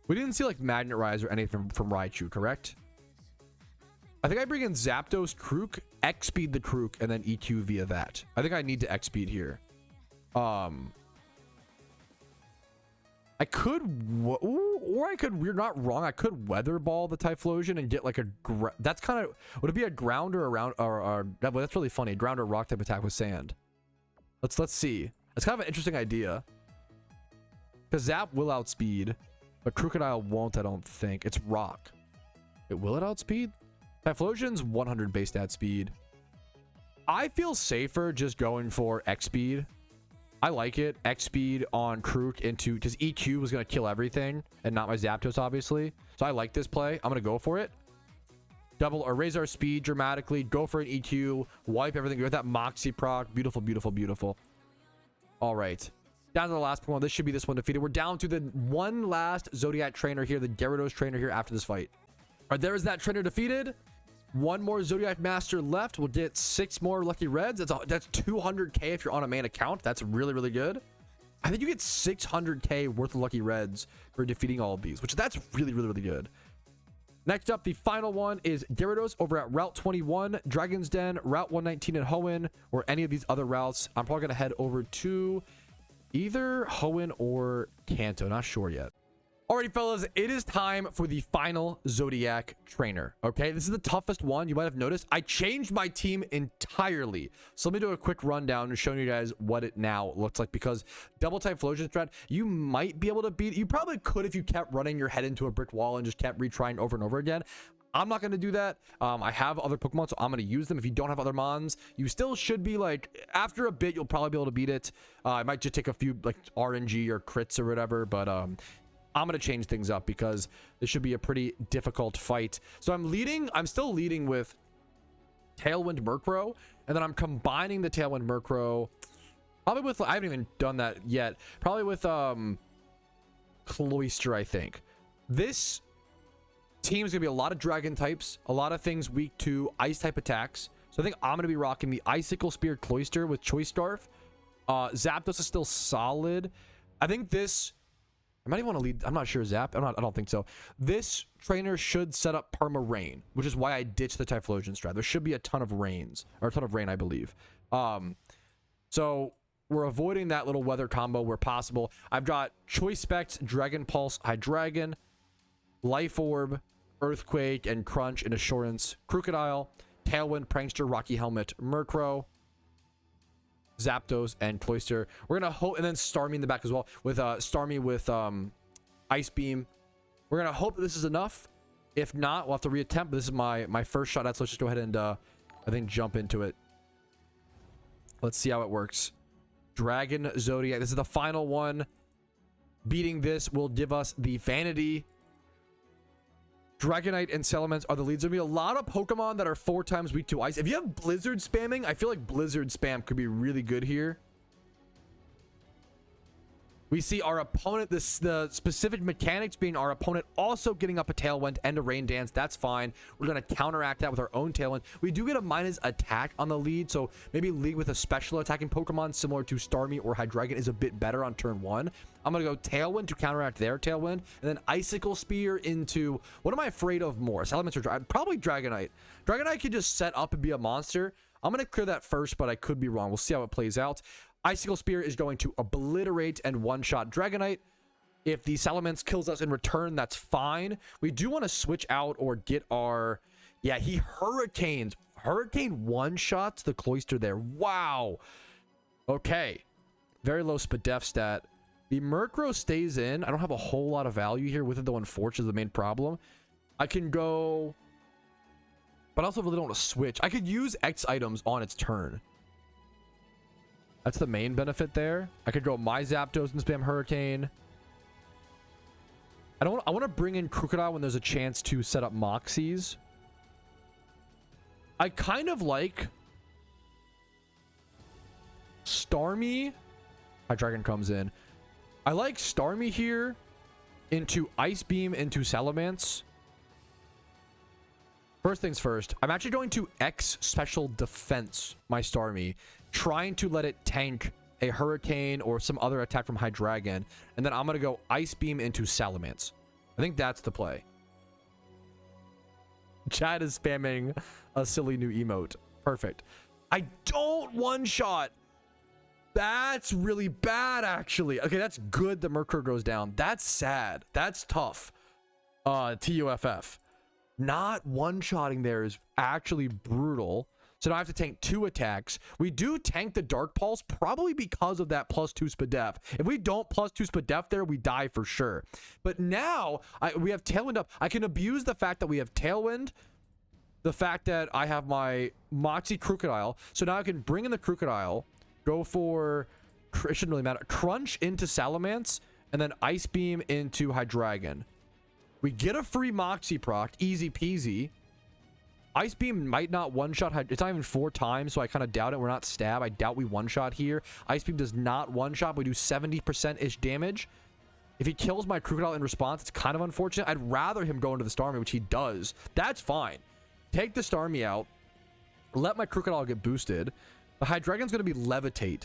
we didn't see like Magnet Rise or anything from Raichu, correct? I think I bring in Zapdos, Krook, X-speed the Krook, and then EQ via that. I think I need to X-speed here. I could, or I could, we're not wrong, I could Weather Ball the Typhlosion and get like a, that's kind of, would it be a grounder around, or that's really funny, ground or rock type attack with sand. Let's see. It's kind of an interesting idea. Because Zap will outspeed, but Crocodile won't, I don't think. It's rock. Will it outspeed? Typhlosion's 100 base stat speed. I feel safer just going for X speed. I like it. X speed on Krook into, because EQ was going to kill everything and not my Zapdos, obviously. So I like this play. I'm going to go for it. Double or raise our speed dramatically. Go for an EQ. Wipe everything. Get that Moxie proc. Beautiful, beautiful, beautiful. All right. Down to the last Pokemon. This should be this one defeated. We're down to the one last Zodiac trainer here, the Gyarados trainer here after this fight. All right, there is that trainer defeated. One more Zodiac Master left. We'll get 6 more Lucky Reds. That's 200k if you're on a main account. That's really, really good. I think you get 600k worth of Lucky Reds for defeating all of these, which that's really, really, really good. Next up, the final one is Gyarados over at Route 21, Dragon's Den, Route 119 in Hoenn, or any of these other routes. I'm probably going to head over to either Hoenn or Kanto. Not sure yet. Alrighty, fellas, it is time for the final Zodiac trainer. Okay, this is the toughest one. You might have noticed I changed my team entirely. So let me do a quick rundown and show you guys what it now looks like, because double Typhlosion strat, you might be able to beat. You probably could if you kept running your head into a brick wall and just kept retrying over and over again. I'm not going to do that. I have other Pokemon, so I'm going to use them. If you don't have other Mons, you still should be like, after a bit, you'll probably be able to beat it. It might just take a few like RNG or crits or whatever, but I'm going to change things up because this should be a pretty difficult fight. So I'm still leading with Tailwind Murkrow, and then I'm combining the Tailwind Murkrow probably with, I haven't even done that yet, probably with Cloyster, I think. This team is going to be a lot of dragon types, a lot of things weak to ice type attacks. So I think I'm going to be rocking the Icicle Spear Cloyster with Choice Scarf. Zapdos is still solid. I think this, I might even want to lead, I'm not sure, Zap. I don't think so. This trainer should set up Perma Rain, which is why I ditched the Typhlosion strat. There should be a ton of rains, or a ton of rain, I believe. So we're avoiding that little weather combo where possible. I've got Choice Specs, Dragon Pulse, Hydreigon, Life Orb, Earthquake, and Crunch and Assurance, Crocodile, Tailwind, Prankster, Rocky Helmet, Murkrow, Zapdos, and Cloyster. We're gonna hope, and then Starmie in the back as well with Starmie with Ice Beam. We're gonna hope that this is enough. If not, we'll have to reattempt. This is my first shot at, so let's just go ahead and I think jump into it. Let's see how it works. Dragon Zodiac. This is the final one. Beating this will give us the Vanity. Dragonite and Salamence are the leads. There'll be a lot of Pokemon that are 4 times weak to ice. If you have Blizzard spamming, I feel like Blizzard spam could be really good here. We see our opponent, the specific mechanics being our opponent also getting up a Tailwind and a Rain Dance. That's fine. We're going to counteract that with our own Tailwind. We do get a minus attack on the lead, so maybe lead with a special attacking Pokemon similar to Starmie or Hydreigon is a bit better on turn 1. I'm going to go Tailwind to counteract their Tailwind, and then Icicle Spear into... What am I afraid of more? Salamence or probably Dragonite. Dragonite could just set up and be a monster. I'm going to clear that first, but I could be wrong. We'll see how it plays out. Icicle Spear is going to obliterate and one-shot Dragonite. If the Salamence kills us in return, that's fine. We do want to switch out or get our... Yeah, he Hurricanes. Hurricane one-shots the Cloyster there. Wow. Okay. Very low Spadef stat. The Murkrow stays in. I don't have a whole lot of value here with it, though, unfortunately, is the main problem. I can go... But I also really don't want to switch. I could use X items on its turn. That's the main benefit there. I could go my Zapdos and spam Hurricane. I want to bring in Crocodile when there's a chance to set up Moxies. I kind of like Starmie. Hydreigon comes in. I like Starmie here into Ice Beam into Salamence. First things first, I'm actually going to X Special Defense my Starmie, trying to let it tank a Hurricane or some other attack from Hydreigon, and then I'm going to go Ice Beam into Salamence. I think that's the play. Chad is spamming a silly new emote. Perfect. I don't one-shot. That's really bad, actually. Okay, that's good. The Murkrow goes down. That's sad. That's tough. TUFF. Not one-shotting there is actually brutal. So now I have to tank 2 attacks. We do tank the Dark Pulse, probably because of that +2 Spadef. If we don't +2 Spadef there, we die for sure. But now we have Tailwind up. I can abuse the fact that we have Tailwind, the fact that I have my Moxie Crocodile. So now I can bring in the Crocodile, go for, it shouldn't really matter, Crunch into Salamence, and then Ice Beam into Hydreigon. We get a free Moxie proc, easy peasy. Ice Beam might not one-shot. It's not even 4 times, so I kind of doubt it. We're not stab. I doubt we one-shot here. Ice Beam does not one-shot. We do 70%-ish damage. If he kills my Crocodile in response, it's kind of unfortunate. I'd rather him go into the Starmie, which he does. That's fine. Take the Starmie out. Let my Crocodile get boosted. The Hydreigon's going to be Levitate,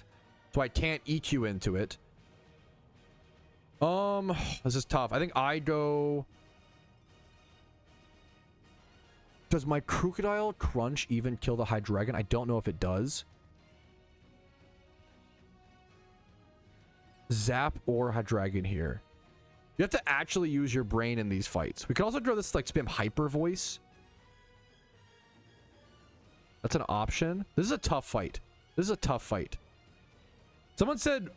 so I can't EQ into it. This is tough. I think I go... Does my Crocodile Crunch even kill the Hydreigon? I don't know if it does. Zap or Hydreigon here. You have to actually use your brain in these fights. We could also draw this like spam Hyper Voice. That's an option. This is a tough fight. This is a tough fight. Someone said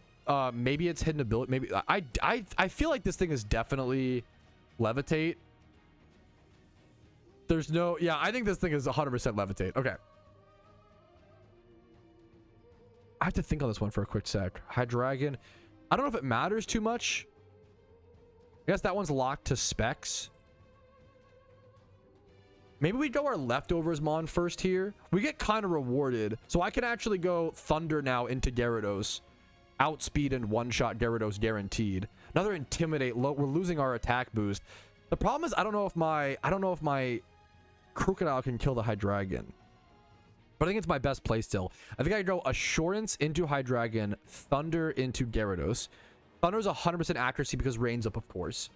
maybe it's hidden ability. Maybe I feel like this thing is definitely Levitate. There's no... Yeah, I think this thing is 100% Levitate. Okay. I have to think on this one for a quick sec. Hydreigon. I don't know if it matters too much. I guess that one's locked to Specs. Maybe we go our Leftovers Mon first here. We get kind of rewarded. So I can actually go Thunder now into Gyarados. Outspeed and one-shot Gyarados guaranteed. Another Intimidate. We're losing our attack boost. The problem is I don't know if my Crocodile can kill the Hydreigon. But I think it's my best play still. I think I go Assurance into Hydreigon, Thunder into Gyarados. Thunder's 100% accuracy because Rain's up, of course.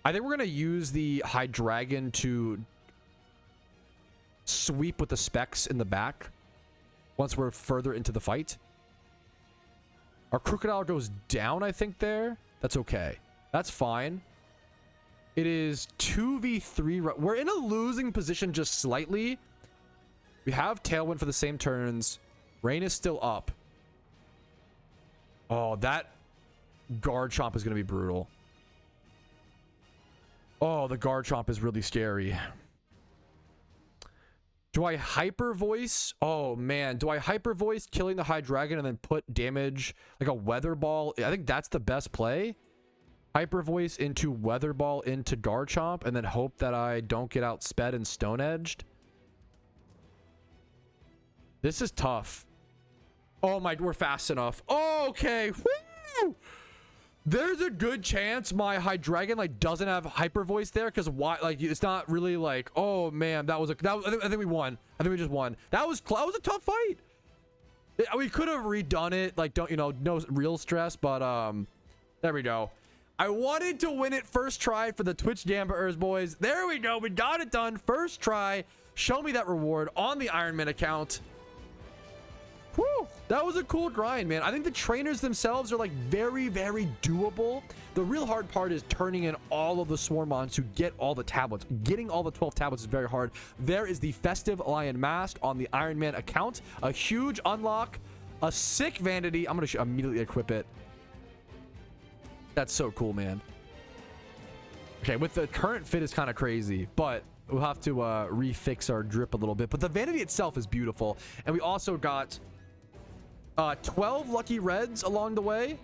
I think we're going to use the Hydreigon to sweep with the Specs in the back once we're further into the fight. Our Crocodile goes down, I think, there. That's okay. That's fine. It is 2v3. We're in a losing position just slightly. We have Tailwind for the same turns. Rain is still up. Oh, that Garchomp is going to be brutal. Oh, the Garchomp is really scary. Do I Hyper Voice? Oh, man. Do I Hyper Voice killing the Hydreigon and then put damage like a Weather Ball? I think that's the best play. Hyper Voice into Weather Ball into Garchomp and then hope that I don't get outsped and Stone Edged. This is tough. Oh my, we're fast enough. Okay. Woo! There's a good chance my Hydreigon like doesn't have hyper voice there, because why, like, it's not really like, oh man, that was I think we won. I think we just won. That was a tough fight. We could have redone it, like, don't, you know, no real stress, but there we go. I wanted to win it first try for the Twitch Gamblers, boys. There we go. We got it done first try. Show me that reward on the Ironman account. Whew, that was a cool grind, man. I think the trainers themselves are like very, very doable. The real hard part is turning in all of the Swarmons to get all the tablets. Getting all the 12 tablets is very hard. There is the Festive Lion Mask on the Ironman account. A huge unlock. A sick Vanity. I'm going to immediately equip it. That's so cool, man. Okay, with the current fit is kind of crazy, but we'll have to refix our drip a little bit. But the Vanity itself is beautiful. And we also got 12 lucky reds along the way,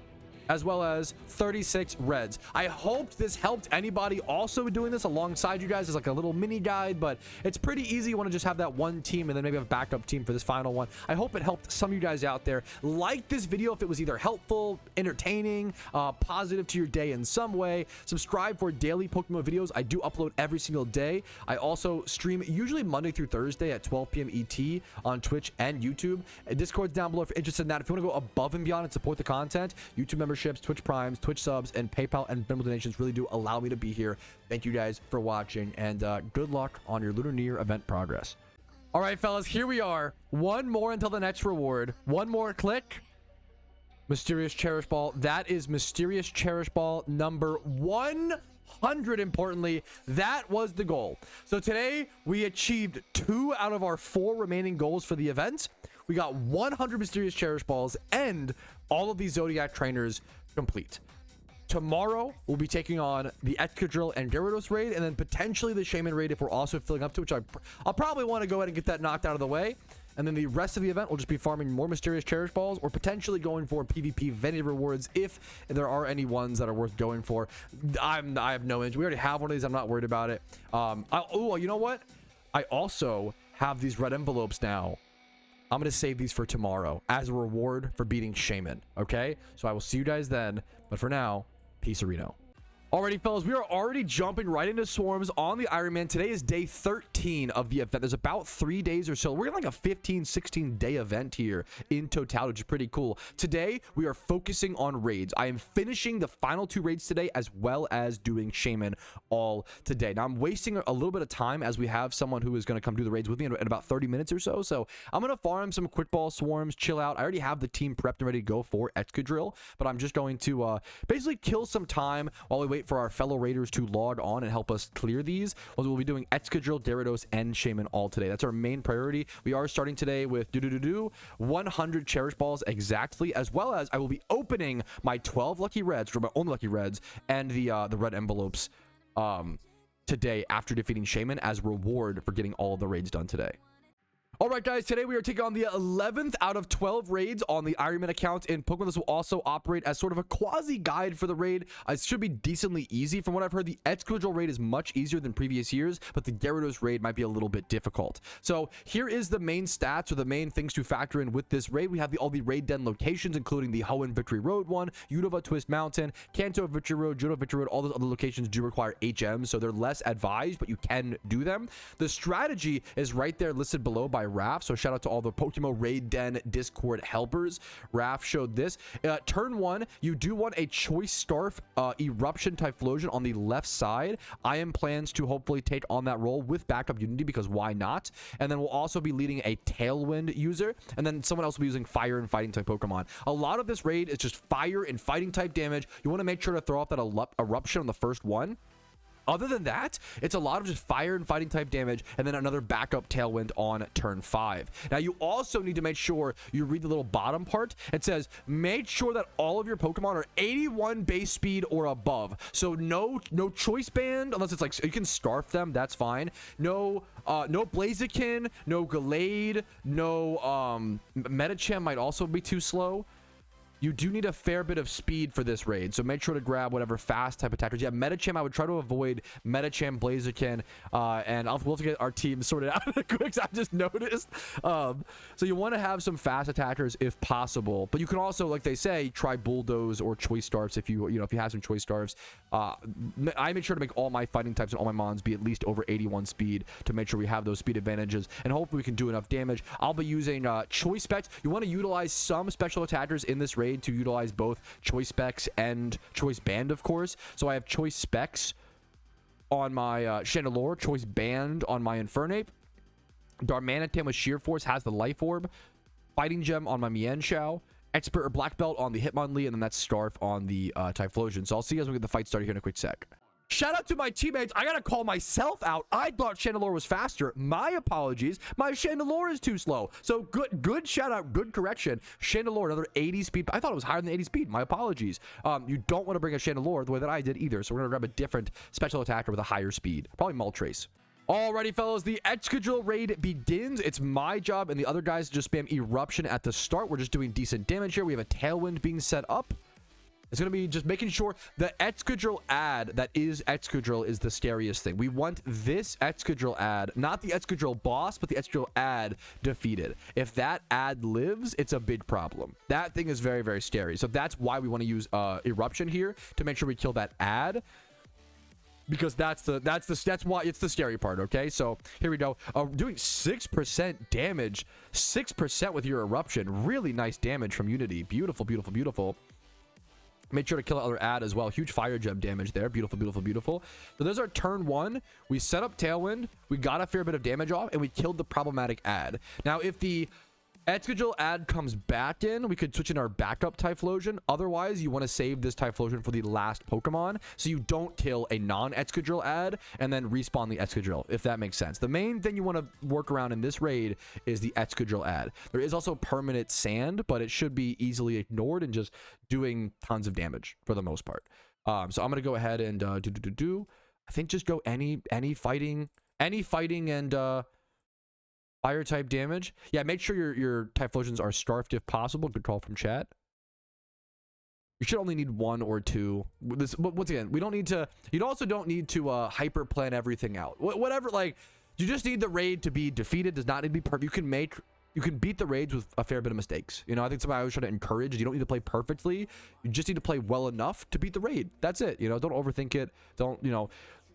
as well as 36 reds. I hope this helped anybody also doing this alongside you guys as like a little mini guide, but it's pretty easy. You want to just have that one team and then maybe have a backup team for this final one. I hope it helped some of you guys out there. Like this video if it was either helpful, entertaining, positive to your day in some way. Subscribe for daily Pokemon videos. I do upload every single day. I also stream usually Monday through Thursday at 12 p.m. ET on Twitch and YouTube. Discord's down below if you're interested in that. If you want to go above and beyond and support the content, YouTube memberships, Twitch Primes, Twitch subs, and PayPal and Venmo donations really do allow me to be here. Thank you guys for watching, and good luck on your Lunar New Year event progress. All right, fellas, here we are. One more until the next reward. One more click. Mysterious Cherish Ball. That is Mysterious Cherish Ball number 100. Importantly, that was the goal. So today we achieved 2 out of our 4 remaining goals for the event. We got 100 Mysterious Cherish Balls and all of these Zodiac trainers complete. Tomorrow we'll be taking on the Excadrill and Gyarados Raid, and then potentially the Shaymin Raid if we're also filling up to, which I'll probably want to go ahead and get that knocked out of the way. And then the rest of the event will just be farming more Mysterious Cherish Balls, or potentially going for PvP Vanity rewards if there are any ones that are worth going for. I have no interest. We already have one of these. I'm not worried about it. Oh, you know what? I also have these red envelopes now. I'm going to save these for tomorrow as a reward for beating Shaymin. Okay? So I will see you guys then. But for now, peace, Reno. Alrighty, fellas, we are already jumping right into swarms on the Ironman. Today is day 13 of the event. There's about 3 days or so. We're in like a 15-16 day event here in total, which is pretty cool. Today we are focusing on raids. I am finishing the final 2 raids today, as well as doing Shaymin all today. Now I'm wasting a little bit of time as we have someone who is going to come do the raids with me in about 30 minutes or so. So I'm going to farm some quick ball swarms, chill out. I already have the team prepped and ready to go for Excadrill, but I'm just going to basically kill some time while we wait for our fellow raiders to log on and help us clear these. We'll be doing Excadrill, Gyarados, and Shaymin all today. That's our main priority. We are starting today with 100 Cherish Balls exactly, as well as I will be opening my 12 lucky reds, or my only lucky reds, and the red envelopes today after defeating Shaymin as reward for getting all of the raids done today. All right, guys, today we are taking on the 11th out of 12 raids on the Ironman account in Pokemon. This will also operate as sort of a quasi-guide for the raid. It should be decently easy. From what I've heard, the Excadrill raid is much easier than previous years, but the Gyarados raid might be a little bit difficult. So here is the main stats, or the main things to factor in with this raid. We have all the raid den locations, including the Hoenn Victory Road one, Unova Twist Mountain, Kanto Victory Road, Johto Victory Road. All those other locations do require HMs, so they're less advised, but you can do them. The strategy is right there listed below by Raph, so shout out to all the PokeMMO Raid Den Discord helpers. Raph showed this. Turn 1, you do want a Choice Scarf Eruption Typhlosion on the left side. I am plans to hopefully take on that role with backup Unity, because why not? And then we'll also be leading a Tailwind user, and then someone else will be using Fire and Fighting type Pokemon. A lot of this raid is just Fire and Fighting type damage. You want to make sure to throw off that Eruption on the first one. Other than that, it's a lot of just Fire and Fighting type damage, and then another backup Tailwind on turn 5. Now, you also need to make sure you read the little bottom part. It says, make sure that all of your Pokemon are 81 base speed or above. So no Choice Band, unless it's like, you can Scarf them, that's fine. No Blaziken, no Gallade, no Medicham might also be too slow. you do need a fair bit of speed for this raid, so make sure to grab whatever fast type attackers. Yeah, Medicham, I would try to avoid Medicham, Blaziken, and we'll have to get our team sorted out quick. I just noticed. So you want to have some fast attackers if possible, but you can also, like they say, try Bulldoze or Choice Scarfs if you have some Choice Scarfs. I make sure to make all my fighting types and all my mons be at least over 81 speed to make sure we have those speed advantages, and hopefully we can do enough damage. I'll be using Choice Specs. You want to utilize some special attackers in this raid to utilize both Choice Specs and Choice Band, of course. So I have Choice Specs on my Chandelure, Choice Band on my Infernape. Darmanitan with Sheer Force has the Life Orb. Fighting Gem on my Mienshao. Expert or Black Belt on the Hitmonlee, and then that's Scarf on the Typhlosion. So I'll see you guys when we get the fight started here in a quick sec. Shout out to my teammates. I gotta call myself out. I thought Chandelure was faster. My apologies. My Chandelure is too slow. So good shout out, good correction. Chandelure, another 80 speed. I thought it was higher than 80 speed. My apologies. You don't want to bring a Chandelure the way that I did either. So we're gonna grab a different special attacker with a higher speed. Probably Moltres. Alrighty, fellas, the Excadrill Raid begins. It's my job and the other guys to just spam Eruption at the start. We're just doing decent damage here. We have a Tailwind being set up. It's going to be just making sure the Excadrill ad that is Excadrill is the scariest thing. We want this Excadrill ad, not the Excadrill boss, but the Excadrill ad defeated. If that ad lives, it's a big problem. That thing is very, very scary. So that's why we want to use Eruption here to make sure we kill that ad. Because that's why it's the scary part. Okay, so here we go. Doing 6% damage, 6% with your Eruption. Really nice damage from Unity. Beautiful, beautiful, beautiful. Make sure to kill other ad as well. Huge fire gem damage there. Beautiful, beautiful, beautiful. So there's our turn one. We set up Tailwind. We got a fair bit of damage off, and we killed the problematic ad. Now, if the Excadrill ad comes back in, we could switch in our backup Typhlosion. Otherwise, you want to save this Typhlosion for the last Pokemon, so you don't kill a non-Excadrill ad and then respawn the Excadrill, if that makes sense. The main thing you want to work around in this raid is the Excadrill ad. There is also permanent sand, but it should be easily ignored and just doing tons of damage for the most part. So I'm going to go ahead and I think just go any fighting and fire type damage. Yeah, make sure your Typhlosions are Scarfed if possible. Good call from chat. You should only need one or two. Once again, we don't need to. You also don't need to hyper plan everything out. Whatever, like, you just need the raid to be defeated. Does not need to be perfect. You can beat the raids with a fair bit of mistakes. You know, I think something I always try to encourage. You don't need to play perfectly. You just need to play well enough to beat the raid. That's it. You know, don't overthink it. Don't, you know.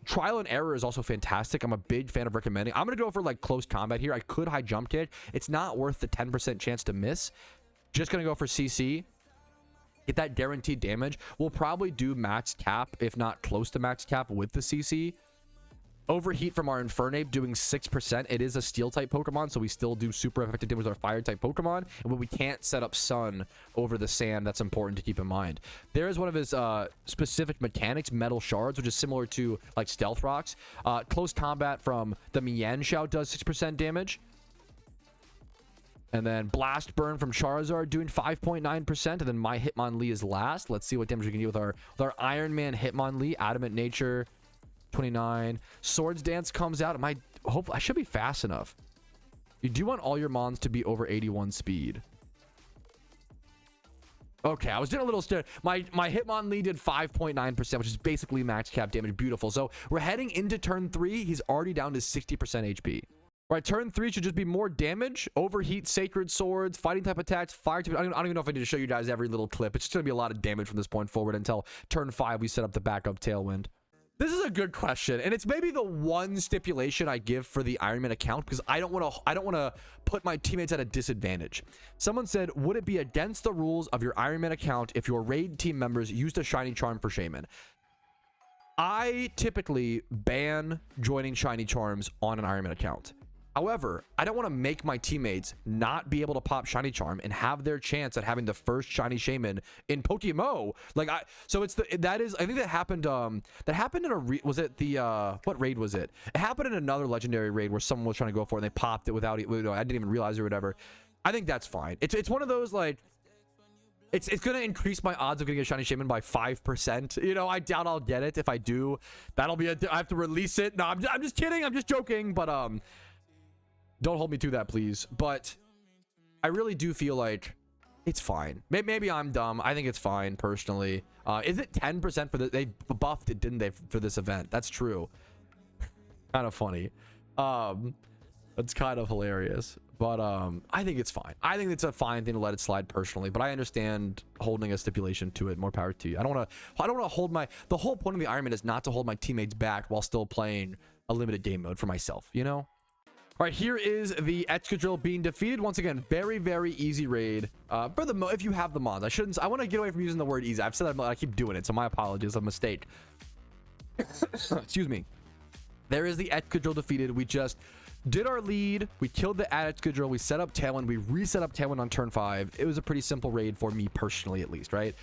Trial and error is also fantastic. I'm a big fan of recommending. I'm going to go for like close combat here. I could high jump kick. It's not worth the 10% chance to miss. Just going to go for CC. Get that guaranteed damage. We'll probably do max cap, if not close to max cap with the CC. Overheat from our Infernape doing 6%. It is a steel type Pokemon, so we still do super effective damage with our fire type Pokemon. And when we can't set up Sun over the sand, that's important to keep in mind. There is one of his specific mechanics, Metal Shards, which is similar to like Stealth Rocks. Close combat from the Mienshao does 6% and then Blast Burn from Charizard doing 5.9%. And then my Hitmonlee is last. Let's see what damage we can do with our Iron Man Hitmonlee. Adamant Nature, 29. Swords Dance comes out. I should be fast enough. You do want all your mons to be over 81 speed. Okay, I was doing a little stare. My Hitmonlee did 5.9%, which is basically max cap damage. Beautiful. So we're heading into turn 3. He's already down to 60% HP. All right, turn 3 should just be more damage. Overheat, Sacred Swords, fighting type attacks, fire type. I don't even know if I need to show you guys every little clip. It's just going to be a lot of damage from this point forward until turn 5 we set up the backup Tailwind. This is a good question, and it's maybe the one stipulation I give for the Iron Man account because I don't want to put my teammates at a disadvantage. Someone said, would it be against the rules of your Iron Man account if your raid team members used a Shiny Charm for Shaymin? I typically ban joining Shiny Charms on an Iron Man account. However, I don't want to make my teammates not be able to pop Shiny Charm and have their chance at having the first Shiny Shaymin in PokeMMO. I think that happened. That happened in what raid was it? It happened in another legendary raid where someone was trying to go for it and they popped it without it. I didn't even realize it or whatever. I think that's fine. It's one of those like. It's going to increase my odds of getting a Shiny Shaymin by 5%. You know, I doubt I'll get it. If I do, that'll be I have to release it. No, I'm just kidding. I'm just joking. But don't hold me to that, please. But I really do feel like It's fine. Maybe I'm dumb. I think it's fine personally. Is it 10% for the, they buffed it, didn't they, for this event? That's true. Kind of funny. That's kind of hilarious. But I think it's fine. I think it's a fine thing to let it slide personally, but I understand holding a stipulation to it. More power to you. I don't want to hold my, the whole point of the Iron Man is not to hold my teammates back while still playing a limited game mode for myself, you know? All right, here is the Excadrill being defeated. Once again, very, very easy raid. For the if you have the mods. I want to get away from using the word easy. I've said that, I keep doing it, so my apologies. A mistake. Excuse me. There is the Excadrill defeated. We just did our lead. We killed the Excadrill. We set up Tailwind. We reset up Tailwind on turn 5. It was a pretty simple raid for me personally, at least, right?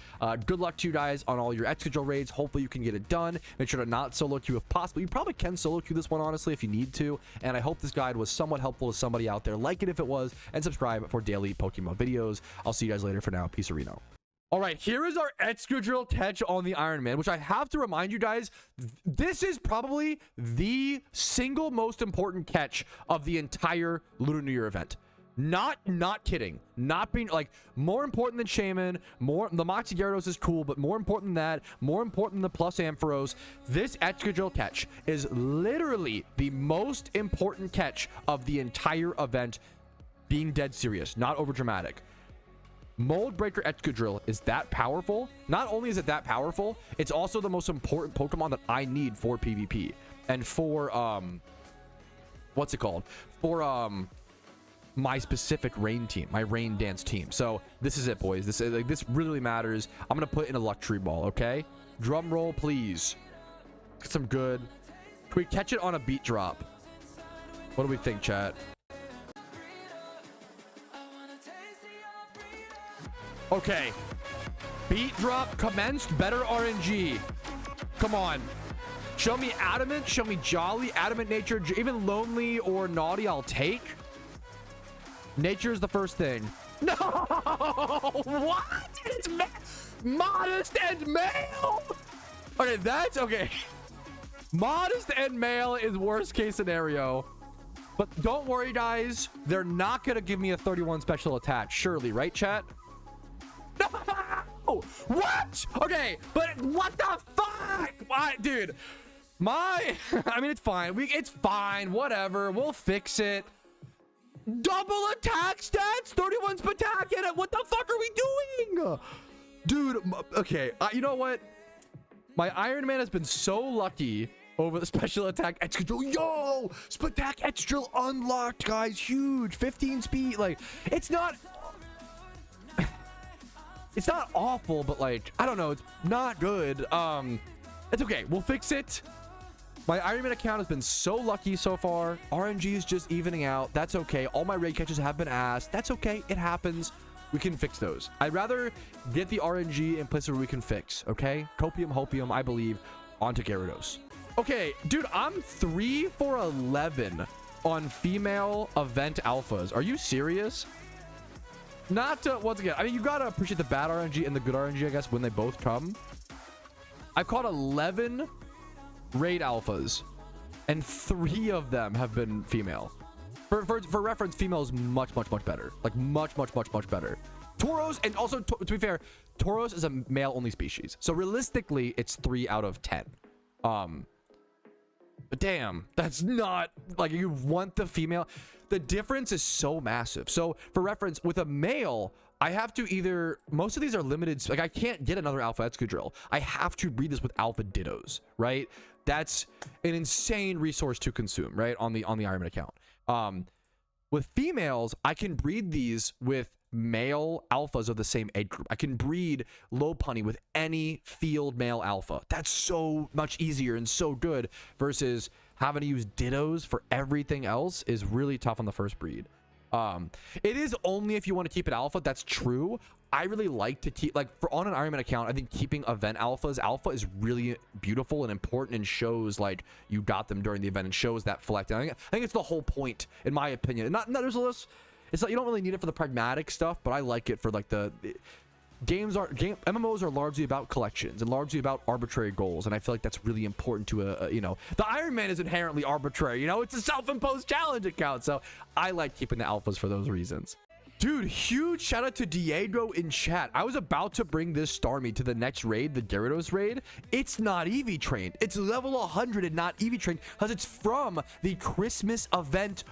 Good luck to you guys on all your Excadrill raids. Hopefully you can get it done. Make sure to not solo queue if possible. You probably can solo queue this one, honestly, if you need to. And I hope this guide was somewhat helpful to somebody out there. Like it if it was, and subscribe for daily PokeMMO videos. I'll see you guys later. For now, peace, Reno. All right, here is our Excadrill catch on the Iron Man, which I have to remind you guys, this is probably the single most important catch of the entire Lunar New Year event. Not kidding. Not being like more important than Shaymin. The Moxie Gyarados is cool, but more important than that, more important than the plus Ampharos. This Excadrill catch is literally the most important catch of the entire event, being dead serious, not over dramatic. Mold Breaker Excadrill is that powerful. Not only is it that powerful, it's also the most important Pokemon that I need for PvP and for what's it called, for my specific rain team, my rain dance team. So this is it, boys. This is like, this really matters. I'm gonna put in a luxury ball. Okay, drum roll please. Get some good. Can we catch it on a beat drop? What do we think, chat? Okay, beat drop commenced. Better RNG. Come on, show me adamant, show me jolly, adamant nature, even lonely or naughty I'll take. Nature is the first thing. No, what? It's modest and male. Okay, that's okay. Modest and male is worst case scenario, but don't worry guys, they're not gonna give me a 31 special attack surely, right chat? No! What? Okay, but what the fuck? Why, dude? I mean, it's fine. It's fine. Whatever. We'll fix it. Double attack stats? 31 attack in it. What the fuck are we doing? Dude, okay. You know what? My Iron Man has been so lucky over the special attack Excadrill. Yo! Spatak Excadrill unlocked, guys. Huge. 15 speed. Like, it's not... It's not awful, but like, I don't know, it's not good. It's okay, we'll fix it. My Iron Man account has been so lucky so far. RNG is just evening out. That's okay. All my raid catches have been asked. That's okay, it happens. We can fix those. I'd rather get the RNG in places where we can fix, okay? Copium, Hopium, I believe, onto Gyarados. Okay, dude, I'm 3 for 11 on female event alphas. Are you serious? Not to, once again, I mean, you gotta appreciate the bad RNG and the good RNG, I guess, when they both come. I've caught 11 raid alphas, and 3 of them have been female. For reference, female is much better. Like, much better. Tauros, and also, to be fair, Tauros is a male-only species. So, realistically, it's 3 out of 10. But damn, that's not, like, you want the female... The difference is so massive. So for reference, with a male, I have to either, most of these are limited, like I can't get another alpha Excadrill. I have to breed this with alpha dittos, right? That's an insane resource to consume, right? On the Iron Man account. With females, I can breed these with male alphas of the same age group. I can breed Lopunny with any field male alpha. That's so much easier and so good versus having to use dittos for everything else is really tough on the first breed. It is only if you want to keep it alpha. That's true. I really like to keep, like, for on an Iron Man account, I think keeping event alphas, alpha is really beautiful and important and shows like you got them during the event and shows that flex. I think it's the whole point, in my opinion. Not there's a list. It's like you don't really need it for the pragmatic stuff, but I like it for like the MMOs are largely about collections and largely about arbitrary goals, and I feel like that's really important to you know, the Iron Man is inherently arbitrary, you know, it's a self-imposed challenge account, so I like keeping the alphas for those reasons. Dude, huge shout out to Diego in chat. I was about to bring this Starmie to the next raid, the Gyarados raid. It's not EV trained. It's level 100 and not EV trained because it's from the Christmas event.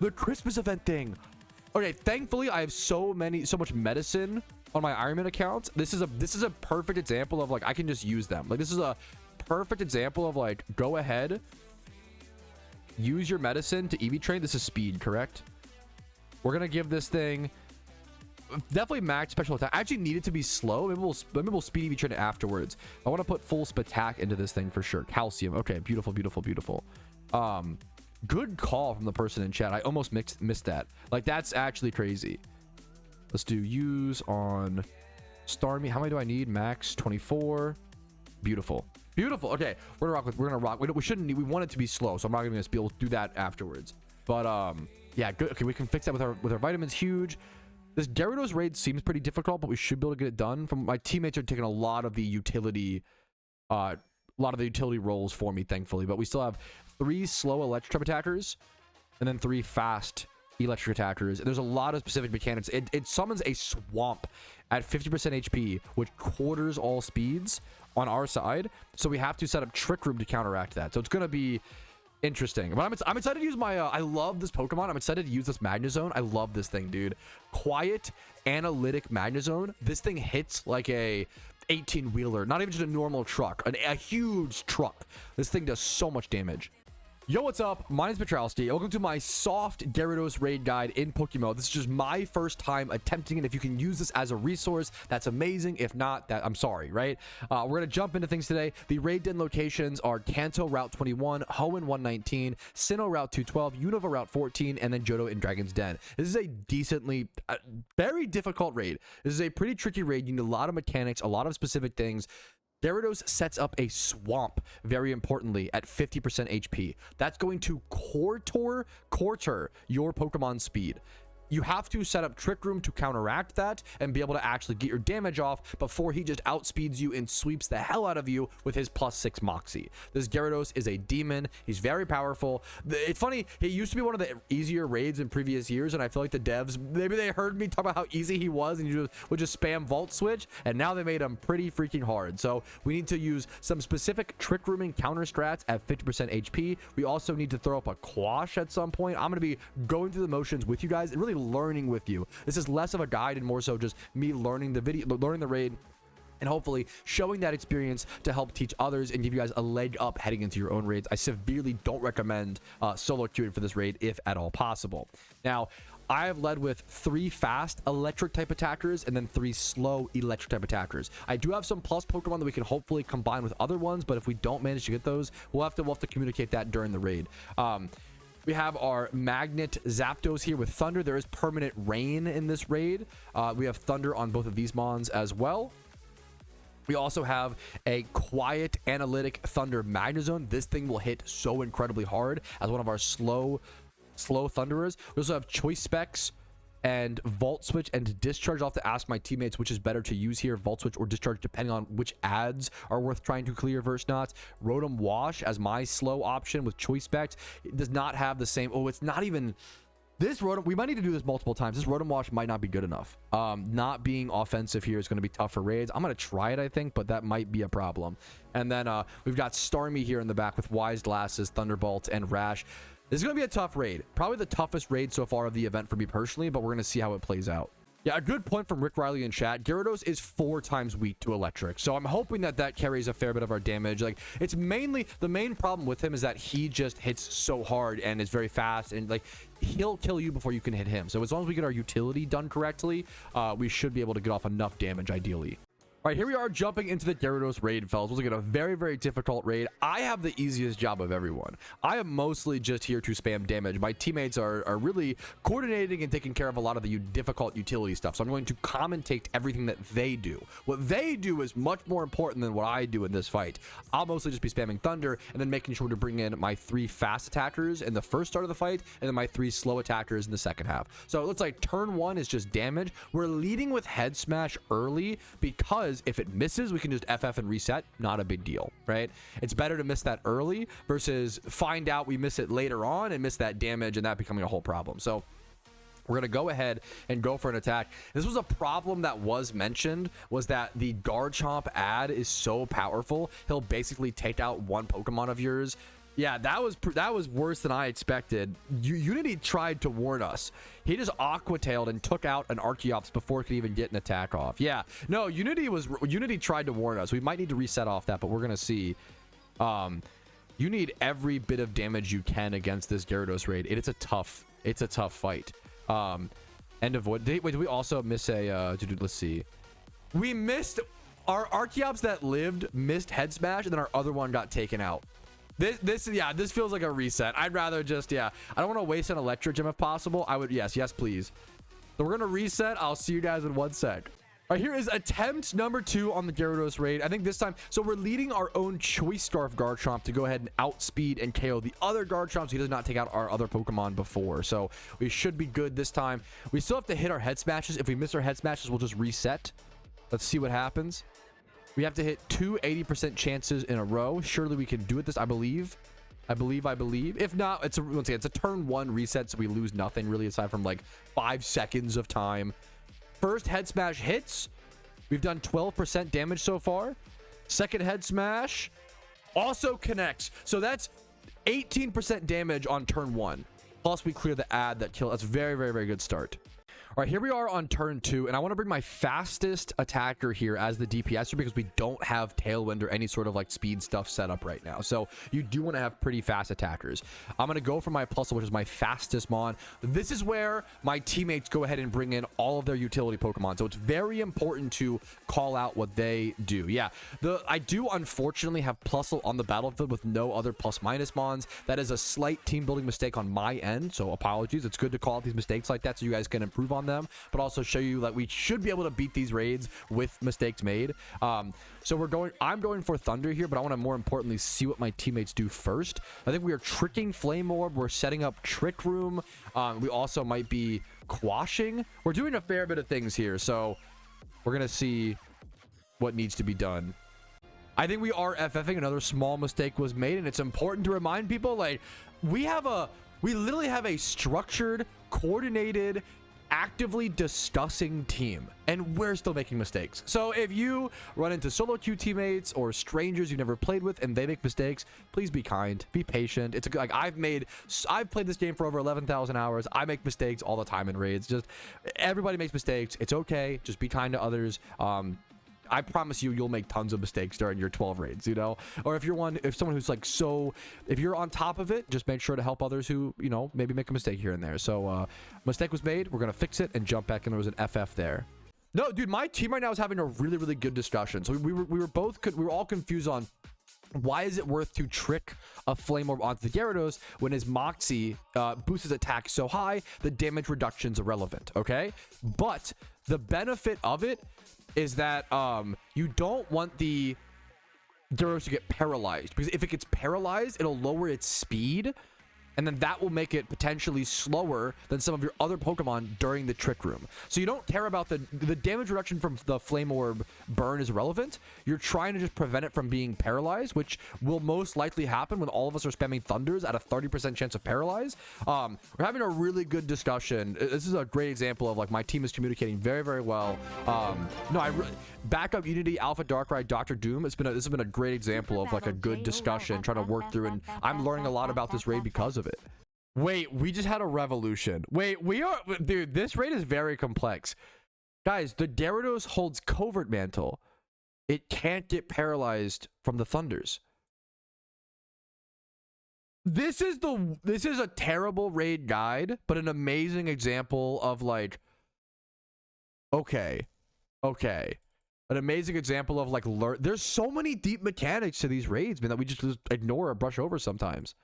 The Christmas event thing. Okay, thankfully I have so much medicine on my Ironman accounts. This is a perfect example of like I can just use them. Like this is a perfect example of like go ahead, use your medicine to EV train. This is speed, correct? We're gonna give this thing definitely max special attack. I actually need it to be slow. Maybe we'll speed EV train it afterwards. I want to put full attack into this thing for sure. Calcium. Okay, beautiful, beautiful, beautiful. Good call from the person in chat. I almost missed that. Like that's actually crazy. Let's do use on Starmie. How many do I need? Max 24. Beautiful, beautiful. Okay, we're gonna rock. We shouldn't need. We want it to be slow, so I'm not gonna be able to do that afterwards. But yeah, good. Okay, we can fix that with our vitamins. Huge. This Gyarados raid seems pretty difficult, but we should be able to get it done. From my teammates are taking a lot of the utility roles for me, thankfully. But we still have 3 slow electric type attackers, and then 3 fast electric attackers. There's a lot of specific mechanics. It summons a swamp at 50% HP, which quarters all speeds on our side. So we have to set up Trick Room to counteract that. So it's gonna be interesting, but I'm excited to use my I love this Pokemon. I'm excited to use this Magnezone. I love this thing, dude. Quiet analytic Magnezone. This thing hits like a 18-wheeler, not even just a normal truck, a huge truck. This thing does so much damage. Yo, what's up? My name's Patrouski. Welcome to my soft Gyarados raid guide in PokeMMO. This is just my first time attempting it. If you can use this as a resource, that's amazing. If not, I'm sorry, right? We're going to jump into things today. The raid den locations are Kanto Route 21, Hoenn 119, Sinnoh Route 212, Unova Route 14, and then Johto in Dragon's Den. This is a decently, very difficult raid. This is a pretty tricky raid. You need a lot of mechanics, a lot of specific things. Gyarados sets up a swamp, very importantly, at 50% HP. That's going to quarter your Pokemon speed. You have to set up Trick Room to counteract that and be able to actually get your damage off before he just outspeeds you and sweeps the hell out of you with his +6 Moxie. This Gyarados is a demon. He's very powerful. It's funny, he used to be one of the easier raids in previous years, and I feel like the devs, maybe they heard me talk about how easy he was and you would just spam Volt Switch, and now they made him pretty freaking hard. So we need to use some specific Trick Rooming counter strats at 50% HP. We also need to throw up a Quash at some point. I'm going to be going through the motions with you guys and really learning with you. This is less of a guide and more so just me learning the raid, and hopefully showing that experience to help teach others and give you guys a leg up heading into your own raids. I severely don't recommend solo queuing for this raid if at all possible. Now, I have led with 3 fast electric type attackers and then 3 slow electric type attackers. I do have some plus Pokemon that we can hopefully combine with other ones, but if we don't manage to get those, we'll have to communicate that during the raid. We have our Magnet Zapdos here with Thunder. There is permanent rain in this raid. We have Thunder on both of these Mons as well. We also have a quiet analytic Thunder Magnezone. This thing will hit so incredibly hard as one of our slow Thunderers. We also have Choice Specs and Volt Switch and Discharge. I'll have to ask my teammates which is better to use here, Volt Switch or Discharge, depending on which ads are worth trying to clear versus not. Rotom Wash as my slow option with Choice Specs. It does not have the same, it's not even, this Rotom, we might need to do this multiple times. This Rotom Wash might not be good enough. Not being offensive here is going to be tough for raids. I'm going to try it, I think, but that might be a problem. And then we've got Starmie here in the back with Wise Glasses, Thunderbolt, and Rash. This is going to be a tough raid. Probably the toughest raid so far of the event for me personally, but we're going to see how it plays out. Yeah, a good point from Rick Riley in chat. Gyarados is 4 times weak to electric, so I'm hoping that carries a fair bit of our damage. Like, it's mainly, the main problem with him is that he just hits so hard and is very fast, and like, he'll kill you before you can hit him. So as long as we get our utility done correctly, we should be able to get off enough damage ideally. All right, here we are jumping into the Gyarados raid, fellas. We'll get a very, very difficult raid. I have the easiest job of everyone. I am mostly just here to spam damage. My teammates are really coordinating and taking care of a lot of the difficult utility stuff. So I'm going to commentate everything that they do. What they do is much more important than what I do in this fight. I'll mostly just be spamming Thunder and then making sure to bring in my 3 fast attackers in the first start of the fight and then my 3 slow attackers in the second half. So it looks like turn 1 is just damage. We're leading with Head Smash early because if it misses, we can just FF and reset. Not a big deal, right? It's better to miss that early versus find out we miss it later on and miss that damage and that becoming a whole problem. So We're going to go ahead and go for an attack. This was a problem that was mentioned, was that the Garchomp ad is so powerful. He'll basically take out one Pokemon of yours. Yeah, that was worse than I expected. Unity tried to warn us. He just Aqua-tailed and took out an Archeops before it could even get an attack off. Yeah, no, Unity tried to warn us. We might need to reset off that, but we're going to see. You need every bit of damage you can against this Gyarados Raid. It's a tough fight. End of what? Wait, did we also miss a let's see. We missed our Archeops that lived, missed Head Smash, and then our other one got taken out. This feels like a reset. I'd rather just, I don't want to waste an Electro Gem if possible. I would, yes please. So we're gonna reset. I'll see you guys in 1 sec. All right, here is attempt number 2 on the Gyarados Raid. I think this time, so we're leading our own Choice Scarf Garchomp to go ahead and outspeed and KO the other Garchomps. He does not take out our other Pokemon before, so we should be good this time. We still have to hit our Head Smashes. If we miss our Head Smashes, we'll just reset. Let's see what happens. We have to hit 2 80% chances in a row. Surely we can do it. I believe. If not, once again, it's a turn 1 reset, so we lose nothing really aside from like 5 seconds of time. First Head Smash hits. We've done 12% damage so far. Second Head Smash also connects. So that's 18% damage on turn 1. Plus we clear the ad that killed. That's very, very, very good start. All right, here we are on turn 2, and I want to bring my fastest attacker here as the DPSer because we don't have Tailwind or any sort of like speed stuff set up right now. So you do want to have pretty fast attackers. I'm going to go for my Plusle, which is my fastest mon. This is where my teammates go ahead and bring in all of their utility Pokemon. So it's very important to call out what they do. Yeah, I do unfortunately have Plusle on the battlefield with no other plus-minus mons. That is a slight team building mistake on my end, so apologies. It's good to call out these mistakes like that so you guys can improve on them, but also show you that we should be able to beat these raids with mistakes made. So I'm going for Thunder here, but I want to more importantly see what my teammates do first. I think we are tricking Flame Orb. We're setting up Trick Room. We also might be quashing. We're doing a fair bit of things here, so we're gonna see what needs to be done. I think we are FFing. Another small mistake was made, and it's important to remind people, like, we literally have a structured, coordinated, actively discussing team, and we're still making mistakes. So if you run into solo queue teammates or strangers you've never played with and they make mistakes, please be kind, be patient. It's like I've played this game for over 11,000 hours. I make mistakes all the time in raids. Just everybody makes mistakes. It's okay. Just be kind to others. I promise you'll make tons of mistakes during your 12 raids, you know? Or if someone who's like, if you're on top of it, just make sure to help others who, you know, maybe make a mistake here and there. So, mistake was made. We're going to fix it and jump back, and there was an FF there. No, dude, my team right now is having a really, really good discussion. So we were all confused on why is it worth to trick a Flame Orb onto the Gyarados when his Moxie boosts his attack so high, the damage reduction's irrelevant, okay? But the benefit of it is that you don't want the Gyarados to get paralyzed, because if it gets paralyzed, it'll lower its speed, and then that will make it potentially slower than some of your other Pokemon during the Trick Room. So you don't care about the damage reduction from the Flame Orb burn is relevant. You're trying to just prevent it from being paralyzed, which will most likely happen when all of us are spamming Thunders at a 30% chance of paralyze. We're having a really good discussion. This is a great example of like my team is communicating very, very well. Backup Unity, Alpha Darkrai, Dr. Doom. This has been a great example of like a good discussion, trying to work through, and I'm learning a lot about this raid because of it. Wait, we just had a revolution. Wait, dude, this raid is very complex. Guys, the Gyarados holds Covert Mantle. It can't get paralyzed from the Thunders. This is a terrible raid guide, but an amazing example of like, okay. An amazing example of like, there's so many deep mechanics to these raids, man, that we just ignore or brush over sometimes.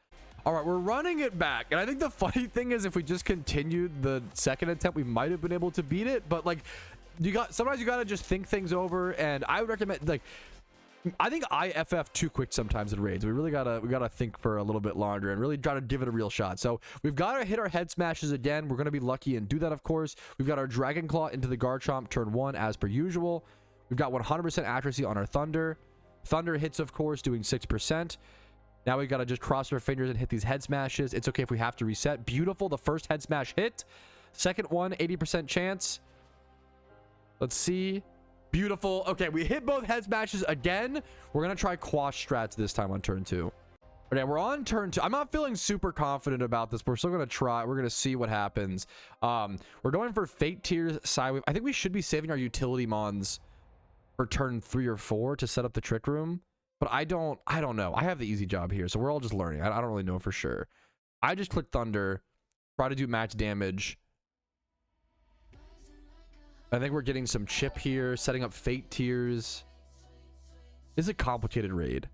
All right, we're running it back, and I think the funny thing is if we just continued the second attempt, we might have been able to beat it. But like, sometimes you gotta just think things over, and I would recommend, like, I think I FF too quick sometimes in raids. We gotta think for a little bit longer and really try to give it a real shot. So we've got to hit our Head Smashes again. We're gonna be lucky and do that, of course. We've got our Dragon Claw into the Garchomp turn 1 as per usual. We've got 100% accuracy on our Thunder. Thunder hits, of course, doing 6%. Now we got to just cross our fingers and hit these Head Smashes. It's okay if we have to reset. Beautiful. The first Head Smash hit. Second one, 80% chance. Let's see. Beautiful. Okay, we hit both head smashes again. We're gonna try quash strats this time on turn 2. Okay, we're on turn 2. I'm not feeling super confident about this. We're still gonna try. We're gonna see what happens. We're going for Fate Tears Sidewave. I think we should be saving our utility mons for turn 3 or 4 to set up the trick room. But I don't know. I have the easy job here, so we're all just learning. I don't really know for sure. I just click Thunder, try to do max damage. I think we're getting some chip here, setting up Fate Tears. This is a complicated raid.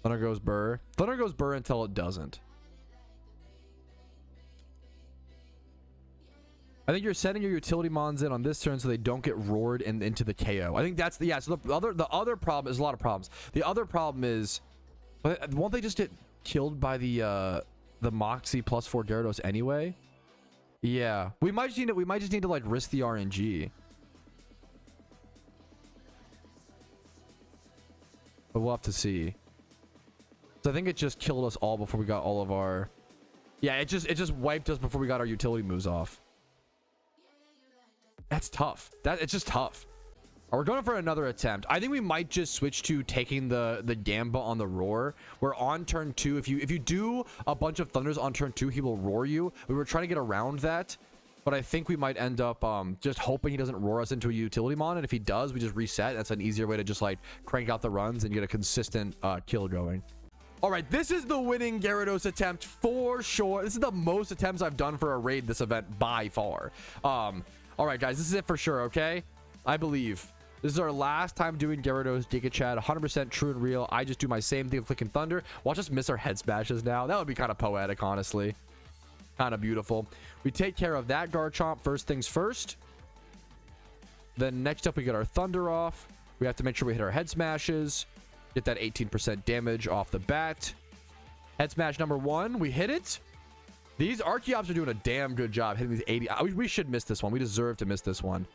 Thunder goes burr. Thunder goes burr until it doesn't. I think you're setting your utility mons in on this turn so they don't get roared into the KO. I think that's the, yeah. So the other problem is a lot of problems. The other problem is, won't they just get killed by the Moxie +4 Gyarados anyway? Yeah, we might just need to like risk the RNG. But we'll have to see. So I think it just killed us all before we got all of our, yeah, it just wiped us before we got our utility moves off. That's tough. It's just tough. We're going for another attempt. I think we might just switch to taking the Gamba on the roar. We're on turn 2. If you do a bunch of Thunders on turn 2, he will roar you. We were trying to get around that, but I think we might end up just hoping he doesn't roar us into a utility mon, and if he does, we just reset. That's an easier way to just like crank out the runs and get a consistent kill going. All right, this is the winning Gyarados attempt for sure. This is the most attempts I've done for a raid this event by far. All right, guys, this is it for sure, okay? I believe. This is our last time doing Gyarados Giga Chad, 100% true and real. I just do my same thing of clicking Thunder. Watch us miss our head smashes now. That would be kind of poetic, honestly. Kind of beautiful. We take care of that Garchomp first things first. Then next up, we get our Thunder off. We have to make sure we hit our head smashes. Get that 18% damage off the bat. Head smash number 1. We hit it. These Archeops are doing a damn good job hitting these 80. We should miss this one. We deserve to miss this one.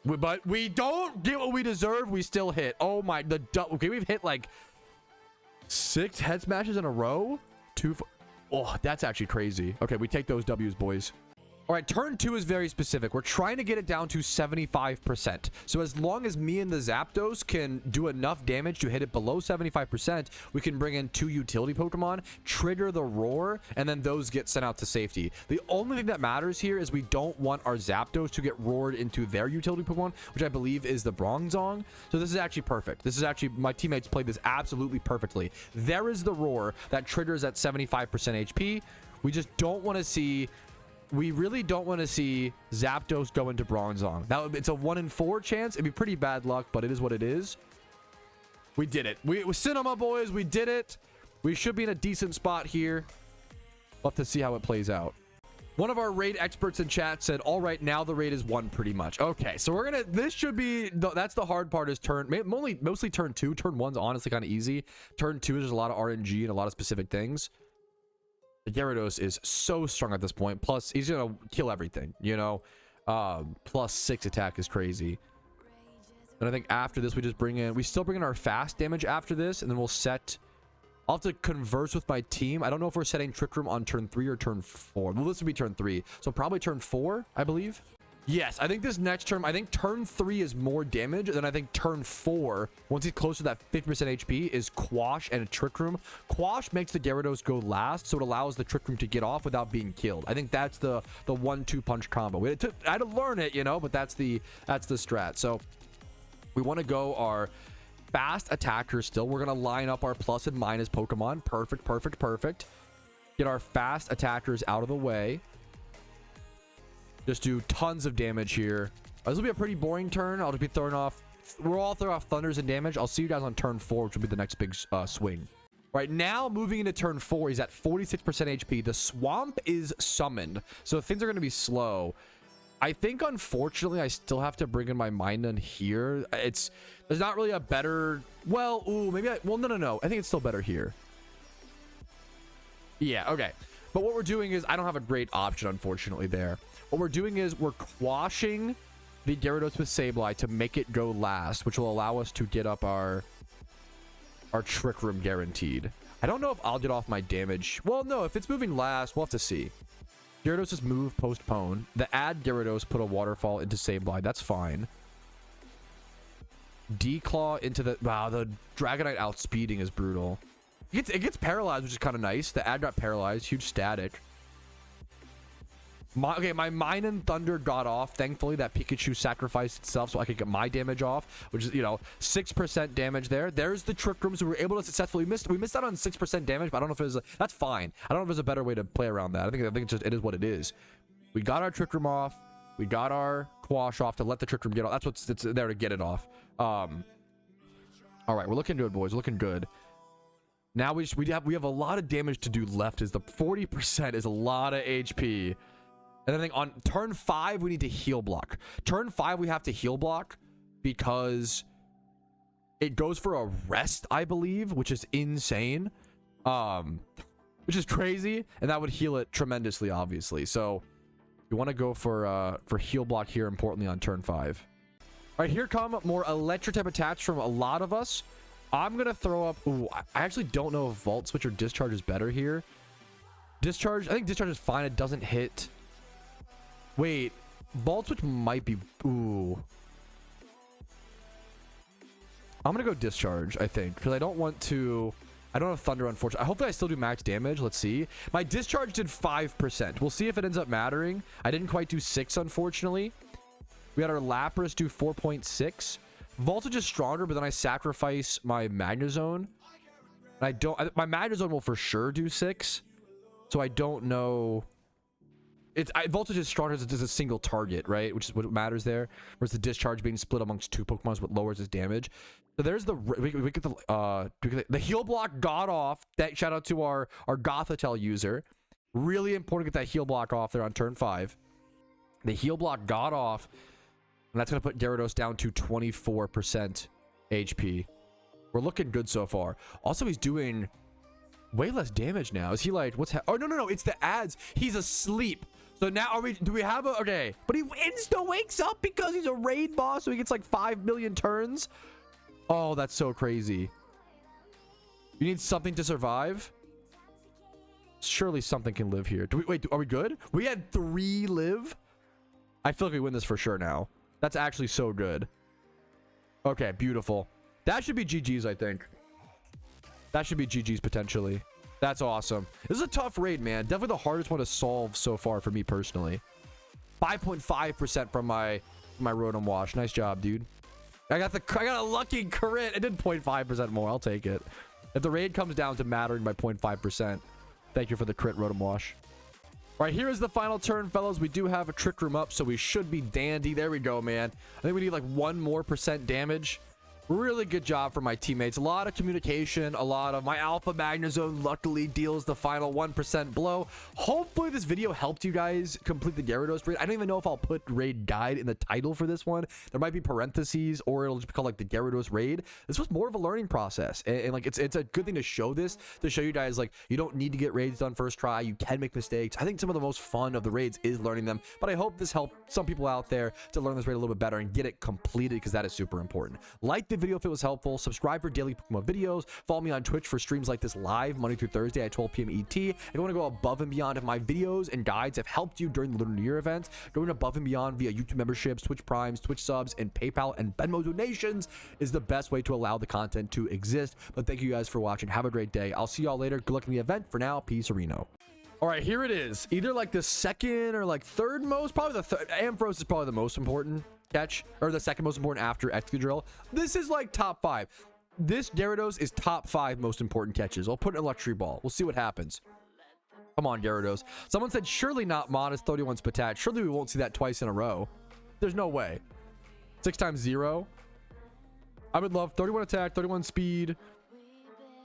But we don't get what we deserve. We still hit. Oh my, okay, we've hit like 6 head smashes in a row. 2. Oh, that's actually crazy. Okay, we take those W's, boys. All right, turn 2 is very specific. We're trying to get it down to 75%. So as long as me and the Zapdos can do enough damage to hit it below 75%, we can bring in 2 utility Pokemon, trigger the roar, and then those get sent out to safety. The only thing that matters here is we don't want our Zapdos to get roared into their utility Pokemon, which I believe is the Bronzong. So this is actually perfect. This is actually, my teammates played this absolutely perfectly. There is the roar that triggers at 75% HP. We just don't want to see... We really don't want to see Zapdos go into Bronzong. It's a 1 in 4 chance. It'd be pretty bad luck, but it is what it is. We did it. We Cinema boys, we did it. We should be in a decent spot here. We'll have to see how it plays out. One of our raid experts in chat said, all right, now the raid is won pretty much. Okay, so we're gonna, this should be, that's the hard part, is mostly turn 2. Turn 1's honestly kind of easy. Turn 2 is just a lot of RNG and a lot of specific things. The Gyarados is so strong at this point. Plus, he's gonna kill everything, you know. +6 attack is crazy. And I think after this, we still bring in our fast damage after this, and then we'll set... I'll have to converse with my team. I don't know if we're setting Trick Room on turn 3 or turn 4. Well, this would be turn 3. So probably turn 4, I believe. Yes, I think this next turn, I think turn 3 is more damage. And then I think turn 4, once he's close to that 50% HP, is Quash and a Trick Room. Quash makes the Gyarados go last, so it allows the Trick Room to get off without being killed. I think that's the 1-2 punch combo. I had to learn it, you know, but that's the strat. So we want to go our fast attackers still. We're going to line up our plus and minus Pokemon. Perfect, perfect, perfect. Get our fast attackers out of the way. Just do tons of damage here. This will be a pretty boring turn. I'll just be throwing off... We'll all throw off Thunders and damage. I'll see you guys on turn 4, which will be the next big swing. All right, now moving into turn 4, he's at 46% HP. The Swamp is summoned, so things are going to be slow. I think, unfortunately, I still have to bring in my Minun here. There's not really a better... Well, ooh, maybe no. I think it's still better here. Yeah, okay. But what we're doing is... I don't have a great option, unfortunately, there. What we're doing is we're quashing the Gyarados with Sableye to make it go last, which will allow us to get up our Trick Room guaranteed. I don't know if I'll get off my damage. Well, no, if it's moving last, we'll have to see. Gyarados' move postpone. The add Gyarados put a waterfall into Sableye. That's fine. Declaw into the... Wow, the Dragonite outspeeding is brutal. It gets paralyzed, which is kind of nice. The ad got paralyzed. Huge static. My Mine and Thunder got off. Thankfully, that Pikachu sacrificed itself so I could get my damage off, which is, you know, 6% damage there. There's the Trick Room, so we were able to successfully... We missed out on 6% damage, but I don't know if it was... That's fine. I don't know if there's a better way to play around that. I think it's just, it is what it is. We got our Trick Room off. We got our Quash off to let the Trick Room get off. That's what's it's there to get it off. All right, we're looking good, boys. We're looking good. Now we have a lot of damage to do left. Is the 40% is a lot of HP. And I think on turn 5 we need to heal block. Turn 5 we have to heal block because it goes for a rest, I believe, which is insane. Which is crazy, and that would heal it tremendously, obviously. So you want to go for heal block here, importantly on turn 5. All right, here come more electric type attacks from a lot of us. I'm gonna throw up... Ooh, I actually don't know if Volt Switch or Discharge is better here. Discharge, I think Discharge is fine. It doesn't hit. Wait, Volt Switch might be... Ooh. I'm gonna go Discharge, I think, because I don't want to... I don't have Thunder, unfortunately. Hopefully I still do max damage. Let's see. My Discharge did 5%. We'll see if it ends up mattering. I didn't quite do 6, unfortunately. We had our Lapras do 4.6. Voltage is stronger, but then I sacrifice my Magnezone. And I don't... my Magnezone will for sure do 6. So I don't know... Voltage is stronger as it is a single target, right? Which is what matters there. Whereas the Discharge being split amongst 2 Pokemon is what lowers his damage. So there's the... We get the heal block got off. That shout out to our Gothitelle user. Really important to get that heal block off there on turn 5. The heal block got off. And that's going to put Gyarados down to 24% HP. We're looking good so far. Also, he's doing way less damage now. Is he like... Oh, no. It's the ads. He's asleep. So now do we have a... Okay. But he insta-wakes up because he's a raid boss. So he gets like 5 million turns. Oh, that's so crazy. You need something to survive? Surely something can live here. Wait, are we good? We had 3 live? I feel like we win this for sure now. That's actually so good. Okay, beautiful. That should be GG's, I think. That should be GG's potentially. That's awesome. This is a tough raid, man. Definitely the hardest one to solve so far for me personally. 5.5% from my Rotom Wash. Nice job, dude. I got a lucky crit. It did 0.5% more. I'll take it. If the raid comes down to mattering by 0.5%, thank you for the crit, Rotom Wash. All right, here is the final turn, fellas. We do have a Trick Room up, so we should be dandy. There we go, man. I think we need like 1% more damage. Really good job for my teammates. A lot of communication, a lot of... My Alpha Magnezone luckily deals the final 1% blow. Hopefully this video helped you guys complete the Gyarados raid. I don't even know if I'll put raid guide in the title for this one. There might be parentheses, or it'll just be called like the Gyarados raid. This was more of a learning process, and like it's a good thing to show this, to show you guys like you don't need to get raids done first try. You can make mistakes. I think some of the most fun of the raids is learning them, but I hope this helped some people out there to learn this raid a little bit better and get it completed, because that is super important. Like the video if it was helpful. Subscribe for daily PokeMMO videos. Follow me on Twitch for streams like this live Monday through Thursday at 12 p.m. ET. If you want to go above and beyond, if my videos and guides have helped you during the Lunar New Year events, going above and beyond via YouTube memberships, Twitch Primes, Twitch subs, and PayPal and Venmo donations is the best way to allow the content to exist. But thank you guys for watching. Have a great day. I'll see y'all later. Good luck in the event. For now, peace, Reno. All right, here it is. Either like the second or like third most, probably the third. Ampharos is probably the most important catch, or the second most important after Excadrill. This is like top 5. This Gyarados is top 5 most important catches. I'll put in a luxury ball. We'll see what happens. Come on, Gyarados. Someone said, surely not modest 31 Spatat. Surely we won't see that twice in a row. There's no way. 6 times 0. I would love 31 attack, 31 speed,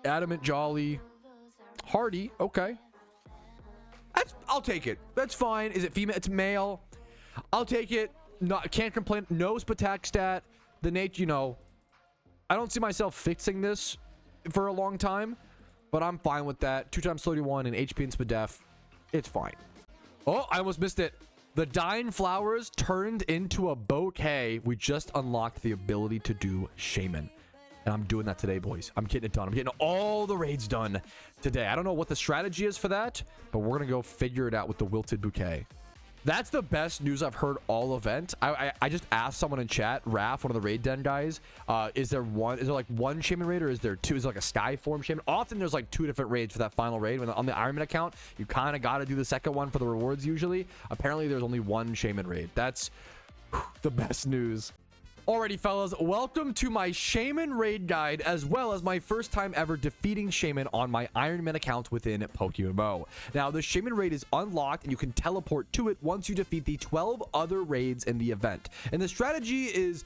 adamant, jolly, hardy. Okay. I'll take it. That's fine. Is it female? It's male. I'll take it. Can't complain. No Spatak stat. The nature, you know, I don't see myself fixing this for a long time, but I'm fine with that. 2 times 31 and HP and Spadef. It's fine. Oh, I almost missed it. The dying flowers turned into a bouquet. We just unlocked the ability to do Shaymin. And I'm doing that today, boys. I'm getting it done. I'm getting all the raids done today. I don't know what the strategy is for that, but we're going to go figure it out with the Wilted Bouquet. That's the best news I've heard all event. I just asked someone in chat, Raph, one of the raid den guys, is there like one Shaymin Raid, or is there two? Is it like a sky form Shaymin? Often there's like 2 different raids for that final raid. When on the Ironman account, you kind of got to do the second one for the rewards usually. Apparently there's only one Shaymin Raid. That's the best news. Alrighty, fellas, welcome to my Shaymin Raid guide, as well as my first time ever defeating Shaymin on my Ironman account within PokeMMO. Now, the Shaymin Raid is unlocked, and you can teleport to it once you defeat the 12 other raids in the event. And the strategy is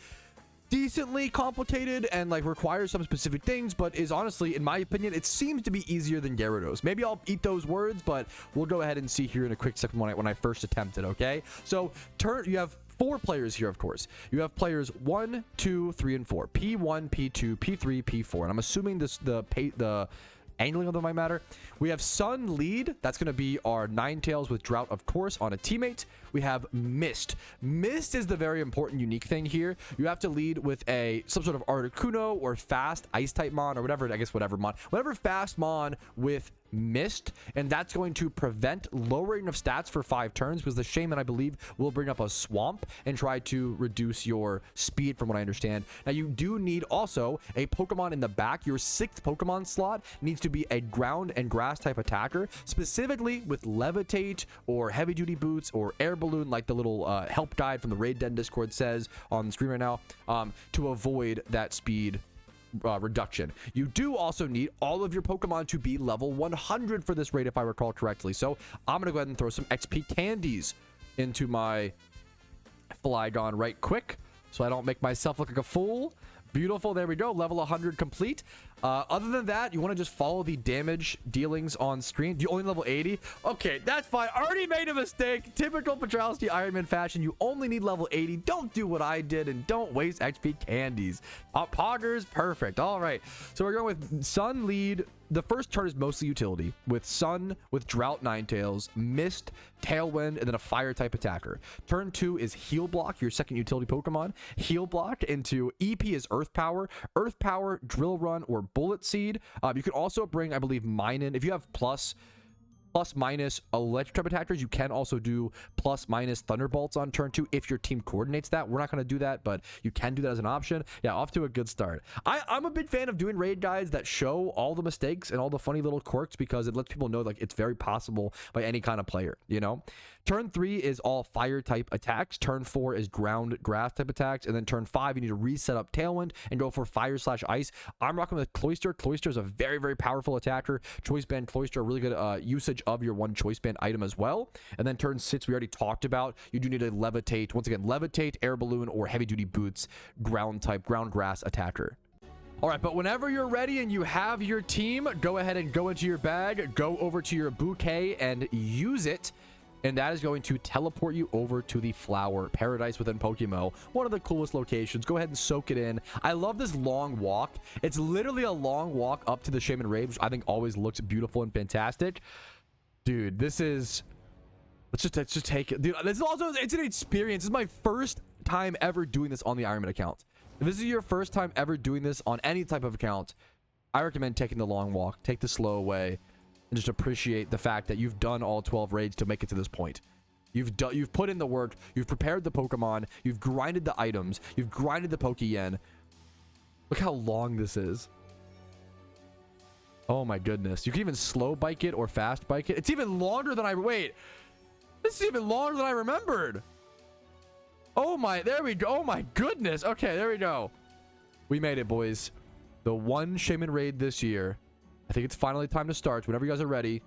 decently complicated and like requires some specific things, but is honestly, in my opinion, it seems to be easier than Gyarados. Maybe I'll eat those words, but we'll go ahead and see here in a quick second when I first attempt it, okay? So, you have 4 players here, of course. You have players 1, 2, 3, and 4. P1, P2, P3, P4. And I'm assuming the angling of them might matter. We have Sun lead. That's going to be our Ninetales with Drought, of course, on a teammate. We have Mist. Mist is the very important unique thing here. You have to lead with some sort of Articuno or fast ice type mon, or whatever, I guess whatever fast mon with Mist, and that's going to prevent lowering of stats for 5 turns, because the Shaymin, I believe, will bring up a Swamp and try to reduce your speed, from what I understand. Now, you do need also a Pokemon in the back. Your 6th Pokemon slot needs to be a ground and grass type attacker, specifically with Levitate or Heavy Duty Boots or Air Balloon, like the little help guide from the Raid Den Discord says on the screen right now, to avoid that speed reduction. You do also need all of your Pokemon to be level 100 for this raid, if I recall correctly. So I'm gonna go ahead and throw some XP candies into my Flygon right quick, so I don't make myself look like a fool. Beautiful. There we go. Level 100 complete. Other than that, you want to just follow the damage dealings on screen. Do you only level 80? Okay, that's fine. Already made a mistake. Typical Patrouski Ironman fashion. You only need level 80. Don't do what I did, and don't waste XP candies. Poggers, perfect. All right. So we're going with Sun lead. The first turn is mostly utility, with Sun, with Drought, Ninetales, Mist, Tailwind, and then a Fire type attacker. Turn 2 is Heal Block, your second utility Pokemon. Heal Block into EP is Earth Power, Drill Run, or Bullet Seed. You can also bring, I believe, Minun. If you have plus minus electric type attackers, you can also do plus minus Thunderbolts on turn 2 if your team coordinates that. We're not going to do that, but you can do that as an option. Yeah, off to a good start. I'm a big fan of doing raid guides that show all the mistakes and all the funny little quirks, because it lets people know like it's very possible by any kind of player, you know. Turn 3 is all fire type attacks. Turn 4 is ground grass type attacks. And then turn 5, you need to reset up Tailwind and go for fire/ice. I'm rocking with Cloyster. Cloyster is a very, very powerful attacker. Choice Band Cloyster, really good usage of your one Choice Band item as well. And then turn 6, we already talked about. You do need to Levitate. Once again, Levitate, Air Balloon, or Heavy Duty Boots, ground grass attacker. All right, but whenever you're ready and you have your team, go ahead and go into your bag, go over to your bouquet and use it. And that is going to teleport you over to the Flower Paradise within PokeMMO. One of the coolest locations. Go ahead and soak it in. I love this long walk. It's literally a long walk up to the Shaymin Raid, which I think always looks beautiful and fantastic. Dude, this is... Let's just take it. Dude, this is also... It's an experience. This is my first time ever doing this on the Ironman account. If this is your first time ever doing this on any type of account, I recommend taking the long walk. Take the slow way. And just appreciate the fact that you've done all 12 raids to make it to this point. You've put in the work. You've prepared the Pokemon. You've grinded the items. You've grinded the Pokeyen. Look how long this is. Oh my goodness. You can even slow bike it or fast bike it. It's even longer than Wait. This is even longer than I remembered. Oh my, there we go. Oh my goodness. Okay, there we go. We made it, boys. The one Shaymin Raid this year. I think it's finally time to start. Whenever you guys are ready.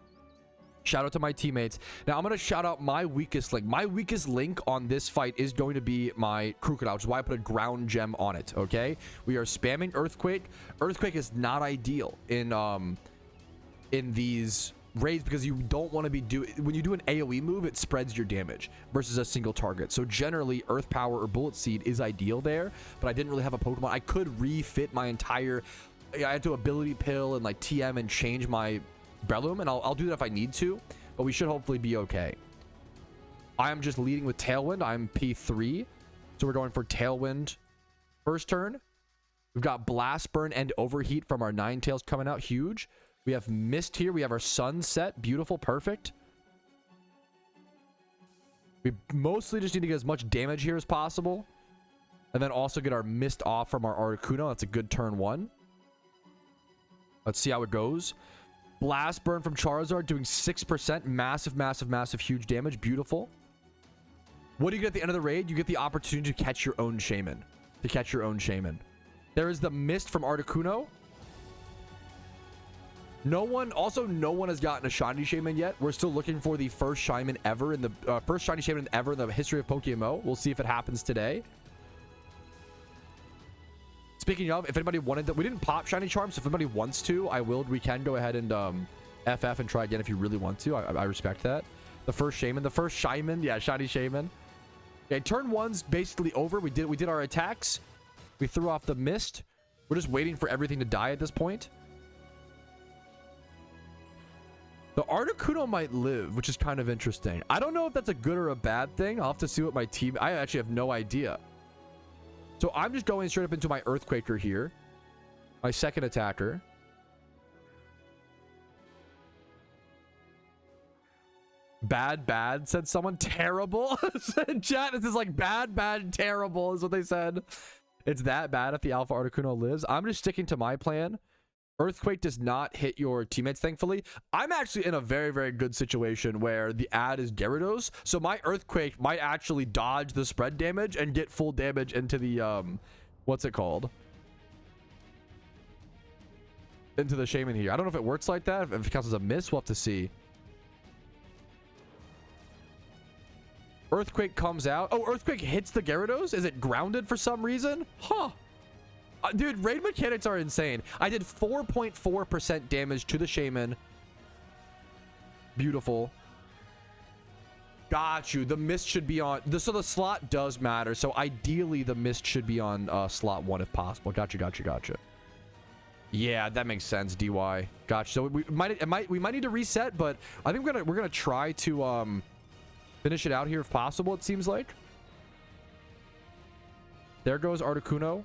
Shout out to my teammates. Now, I'm going to shout out my weakest link. My weakest link on this fight is going to be my Crocodile, which is why I put a ground gem on it, okay? We are spamming Earthquake. Earthquake is not ideal in these raids, because you don't want to be doing... When you do an AoE move, it spreads your damage versus a single target. So generally, Earth Power or Bullet Seed is ideal there, but I didn't really have a Pokemon. I could refit my entire... I had to ability pill and like TM and change my Breloom, and I'll do that if I need to, but we should hopefully be okay. I am just leading with Tailwind. I'm P3, so we're going for Tailwind first turn. We've got Blast Burn and Overheat from our Ninetales coming out. Huge. We have Mist here. We have our Sunset. Beautiful. Perfect. We mostly just need to get as much damage here as possible. And then also get our Mist off from our Articuno. That's a good turn 1. Let's see how it goes. Blast Burn from Charizard doing 6%. Massive, massive, massive, huge damage. Beautiful. What do you get at the end of the raid? You get the opportunity to catch your own Shaymin. There is the Mist from Articuno. No one has gotten a shiny Shaymin yet. We're still looking for the first Shaymin ever in the first shiny Shaymin ever in the history of PokeMMO. We'll see if it happens today. Speaking of, if anybody wanted to, we didn't pop shiny charms. So if anybody wants to, we can go ahead and FF and try again if you really want to. I respect that. The first Shaymin, yeah, shiny Shaymin. Okay, turn 1's basically over. We did our attacks. We threw off the Mist. We're just waiting for everything to die at this point. The Articuno might live, which is kind of interesting. I don't know if that's a good or a bad thing. I'll have to see what my team... I actually have no idea. So I'm just going straight up into my Earthquaker here. My second attacker. Bad, said someone. Terrible. Chat, this is like bad, terrible is what they said. It's that bad if the Alpha Articuno lives. I'm just sticking to my plan. Earthquake does not hit your teammates, thankfully. I'm actually in a very, very good situation where the ad is Gyarados. So my Earthquake might actually dodge the spread damage and get full damage into the, what's it called? Into the Shaymin here. I don't know if it works like that. If it counts as a miss, we'll have to see. Earthquake comes out. Oh, Earthquake hits the Gyarados? Is it grounded for some reason? Huh. Dude, raid mechanics are insane. I did 4.4% damage to the Shaymin. Beautiful. Got you. The Mist should be on... So the slot does matter. So ideally, the Mist should be on slot 1 if possible. Gotcha. Yeah, that makes sense, DY. Gotcha. So we might need to reset, but I think we're gonna try to finish it out here if possible, it seems like. There goes Articuno.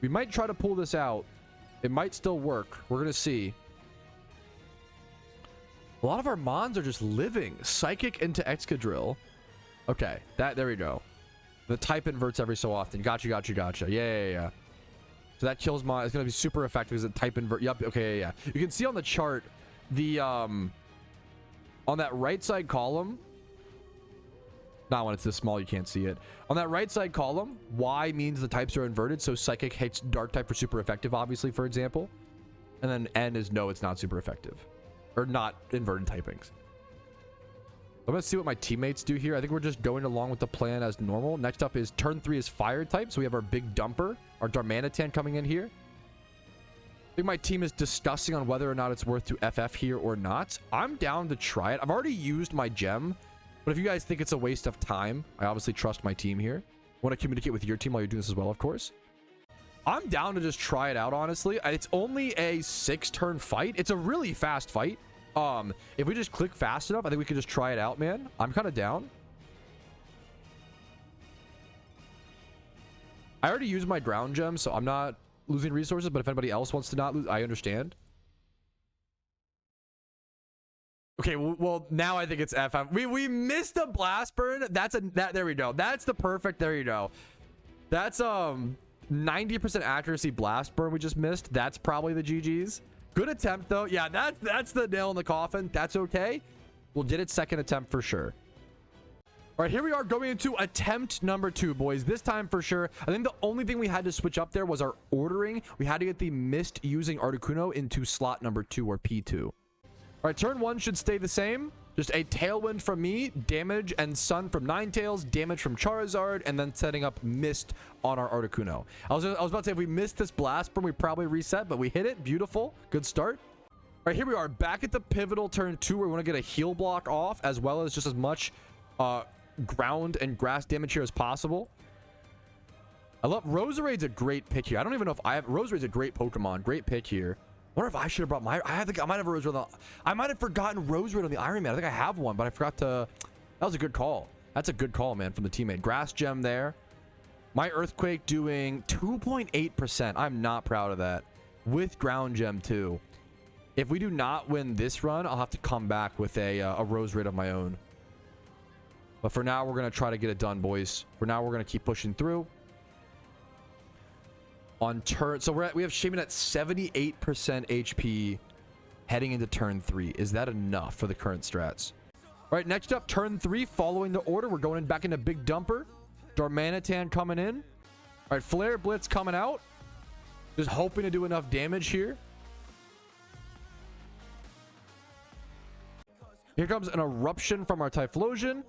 We might try to pull this out. It might still work. We're going to see. A lot of our Mons are just living. Psychic into Excadrill. Okay. There we go. The type inverts every so often. Gotcha. Yeah. So that kills Mon. It's going to be super effective because it type invert. Yep. Okay. Yeah. You can see on the chart, on that right side column, not when it's this small, you can't see it. On that right side column, Y means the types are inverted. So Psychic hits Dark type for super effective, obviously, for example. And then N is no, it's not super effective. Or not inverted typings. I'm going to see what my teammates do here. I think we're just going along with the plan as normal. Next up is turn 3 is Fire type. So we have our big dumper, our Darmanitan coming in here. I think my team is discussing on whether or not it's worth to FF here or not. I'm down to try it. I've already used my gem. But if you guys think it's a waste of time, I obviously trust my team here. Want to communicate with your team while you're doing this as well, of course. I'm down to just try it out, honestly. It's only a 6-turn fight. It's a really fast fight. If we just click fast enough, I think we can just try it out, man. I'm kind of down. I already used my ground gem, so I'm not losing resources. But if anybody else wants to not lose, I understand. Okay, well, now I think it's FF. We missed a blast burn. There we go. That's the perfect. There you go. That's 90% accuracy blast burn we just missed. That's probably the GG's. Good attempt though. Yeah, that's the nail in the coffin. That's okay. We'll get it second attempt for sure. All right, here we are going into attempt number 2, boys. This time for sure. I think the only thing we had to switch up there was our ordering. We had to get the Mist using Articuno into slot number 2 or P2. All right, turn 1 should stay the same. Just a Tailwind from me, damage and Sun from Ninetales, damage from Charizard, and then setting up Mist on our Articuno. I was about to say if we missed this blast burn, we probably reset, but we hit it. Beautiful. Good start. All right, here we are back at the pivotal turn 2 where we want to get a heal block off as well as just as much ground and grass damage here as possible. I love Roserade's a great pick here. I don't even know if I have Roserade's a great Pokemon. Great pick here. I wonder if I should have brought my... I might have a Roserade. I might have forgotten Roserade on the Iron Man. I think I have one, but I forgot to... That was a good call. That's a good call, man, from the teammate. Grass gem there. My Earthquake doing 2.8%. I'm not proud of that. With Ground Gem too. If we do not win this run, I'll have to come back with a Rose Raid of my own. But for now, we're going to try to get it done, boys. For now, we're going to keep pushing through. On turn... So we have Shaymin at 78% HP heading into turn 3. Is that enough for the current strats? All right, next up, turn 3. Following the order, we're going back into Big Dumper. Darmanitan coming in. All right, Flare Blitz coming out. Just hoping to do enough damage here. Here comes an Eruption from our Typhlosion.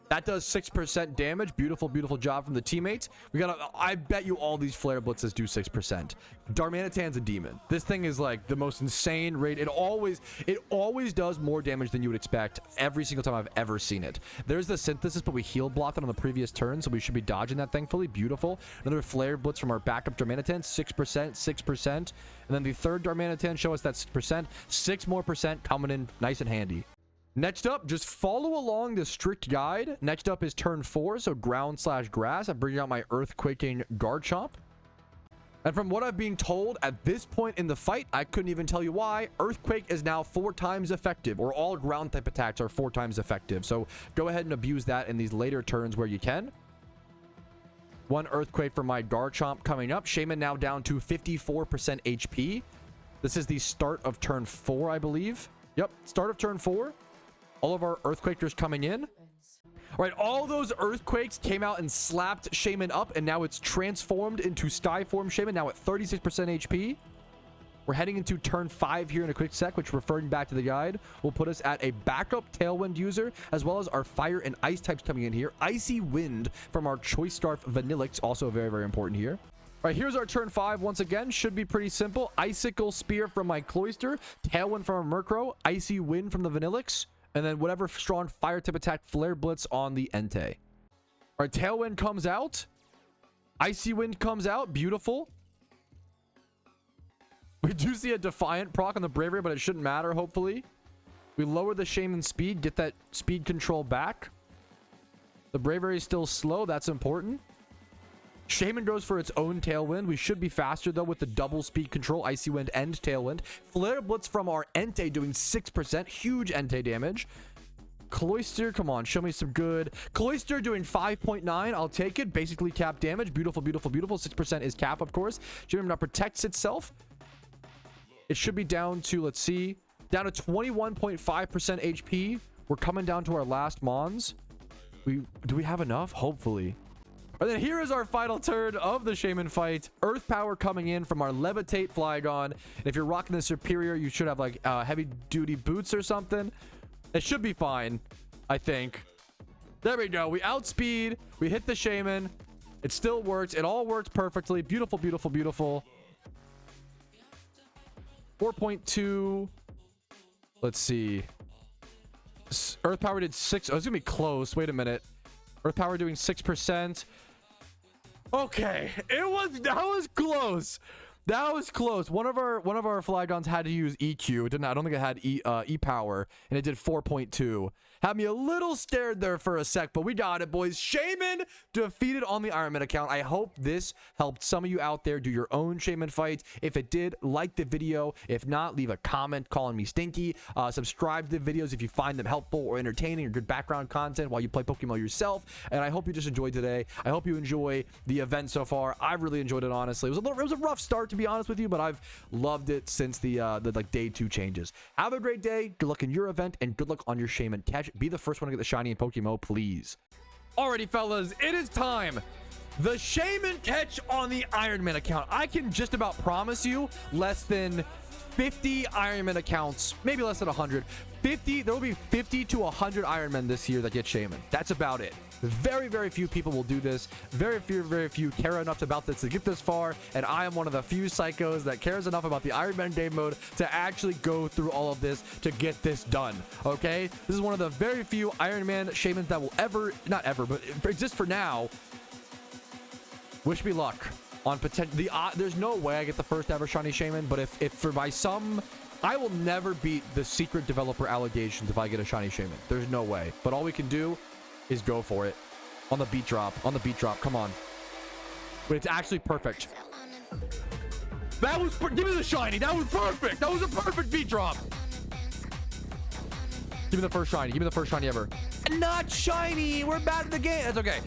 That does 6% damage. Beautiful, beautiful job from the teammates. We got I bet you all these Flare Blitzes do 6%. Darmanitan's a demon. This thing is like the most insane raid. It always does more damage than you would expect every single time I've ever seen it. There's the Synthesis, but we heal blocked it on the previous turn, so we should be dodging that, thankfully. Beautiful. Another Flare Blitz from our backup Darmanitan. 6%, 6%. And then the third Darmanitan, show us that 6%. 6 more percent coming in nice and handy. Next up, just follow along the strict guide. Next up is turn 4, so ground/grass. I'm bringing out my Earthquaking Garchomp. And from what I've been told, at this point in the fight, I couldn't even tell you why, Earthquake is now 4 times effective, or all ground type attacks are 4 times effective. So go ahead and abuse that in these later turns where you can. 1 Earthquake for my Garchomp coming up. Shaymin now down to 54% HP. This is the start of turn 4, I believe. Yep, start of turn 4. All of our Earthquakers coming in. All right, all those Earthquakes came out and slapped Shaymin up, and now it's transformed into Sky Form Shaymin, now at 36% HP. We're heading into turn 5 here in a quick sec, which, referring back to the guide, will put us at a backup Tailwind user, as well as our Fire and Ice types coming in here. Icy Wind from our Choice Scarf Vanillix, also very, very important here. All right, here's our turn 5 once again. Should be pretty simple. Icicle Spear from my Cloyster, Tailwind from our Murkrow, Icy Wind from the Vanillix, and then whatever strong fire type attack, Flare Blitz on the Entei. All right, Tailwind comes out. Icy Wind comes out. Beautiful. We do see a Defiant proc on the Braviary, but it shouldn't matter, hopefully. We lower the Shaymin speed, get that speed control back. The Braviary is still slow. That's important. Shaymin goes for its own Tailwind. We should be faster, though, with the double speed control, Icy Wind and Tailwind. Flare Blitz from our Entei doing 6%. Huge Entei damage. Cloyster, come on, show me some good. Cloyster doing 5.9. I'll take it. Basically cap damage. Beautiful, beautiful, beautiful. 6% is cap, of course. Shaymin now protects itself. It should be down to, let's see, down to 21.5% HP. We're coming down to our last Mons. Do we have enough? Hopefully. And then here is our final turn of the Shaymin fight. Earth Power coming in from our Levitate Flygon. And if you're rocking the Superior, you should have like heavy duty boots or something. It should be fine, I think. There we go. We outspeed. We hit the Shaymin. It still works. It all works perfectly. Beautiful, beautiful, beautiful. 4.2. Let's see. Earth Power did 6. Oh, it's gonna be close. Wait a minute. Earth Power doing 6%. Okay, that was close. That was close. One of our Flygons had to use EQ. It didn't. I don't think it had E power, and it did 4.2. Had me a little scared there for a sec, but we got it, boys. Shaymin defeated on the Ironman account. I hope this helped some of you out there do your own Shaymin fights. If it did, like the video. If not, leave a comment calling me stinky. Subscribe to the videos if you find them helpful or entertaining or good background content while you play PokeMMO yourself. And I hope you just enjoyed today. I hope you enjoy the event so far. I've really enjoyed it, honestly. It was a rough start, to be honest with you, but I've loved it since the like day 2 changes. Have a great day. Good luck in your event, and good luck on your Shaymin catch. Be the first one to get the shiny in PokeMMO, please. Alrighty, fellas, it is time. The Shaymin catch on the Ironman account. I can just about promise you less than 50 Ironman accounts, maybe less than 100. There will be 50 to 100 Ironmen this year that get Shaymin. That's about it. Very, very few people will do this. Very few care enough about this to get this far, and I am one of the few psychos that cares enough about the Ironman game mode to actually go through all of this to get this done. Okay, this is one of the very few Ironman Shaymins that will ever, not ever, but exist for now. Wish me luck on potential. There's no way I get the first ever shiny Shaymin, but if for by some, I will never beat the secret developer allegations if I get a shiny Shaymin. There's no way. But all we can do is go for it on the beat drop. Come on. but it's actually perfect. That was, give me the shiny. That was perfect. That was a perfect beat drop. Give me the first shiny. Give me the first shiny ever. Not shiny. We're bad at the game. That's okay.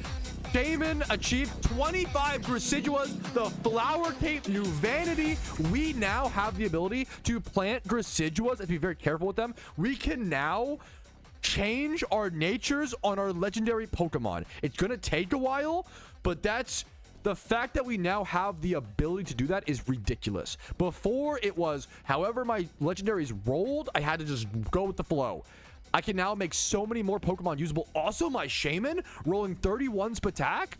Shaymin achieved 25 Grasiduas, the Flower Cape, new Vanity. We now have the ability to plant Grasiduas. Let's be very careful with them. We can now change our natures on our legendary Pokemon. It's going to take a while, but that's the fact that we now have the ability to do that is ridiculous. Before it was, however my legendaries rolled, I had to just go with the flow. I can now make so many more Pokemon usable. Also, my Shaymin rolling 31 attack.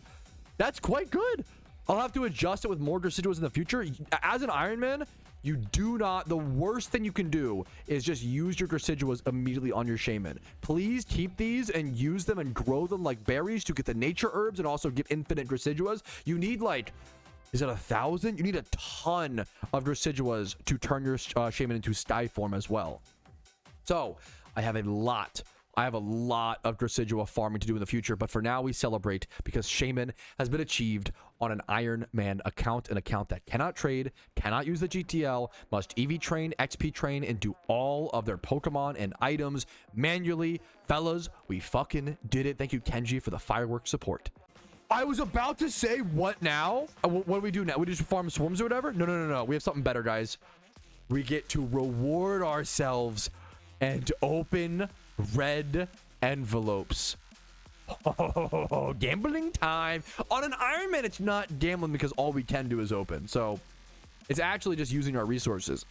That's quite good. I'll have to adjust it with more Grasiduas in the future. As an Iron Man, you do not, the worst thing you can do is just use your Grasiduas immediately on your Shaymin. Please keep these and use them and grow them like berries to get the nature herbs and also get infinite Grasiduas. You need like, is it 1,000? You need a ton of Grasiduas to turn your Shaymin into Sky form as well. So I have a lot of Grasidua farming to do in the future, but for now we celebrate because Shaymin has been achieved on an Iron Man account, an account that cannot trade, cannot use the GTL, must EV train, XP train, and do all of their Pokemon and items manually. Fellas, we fucking did it. Thank you, Kenji, for the fireworks support. I was about to say, what now? What do we do now? We just farm swarms or whatever? No. We have something better, guys. We get to reward ourselves and open red envelopes. Oh, gambling time. On an Iron Man, it's not gambling because all we can do is open. So it's actually just using our resources.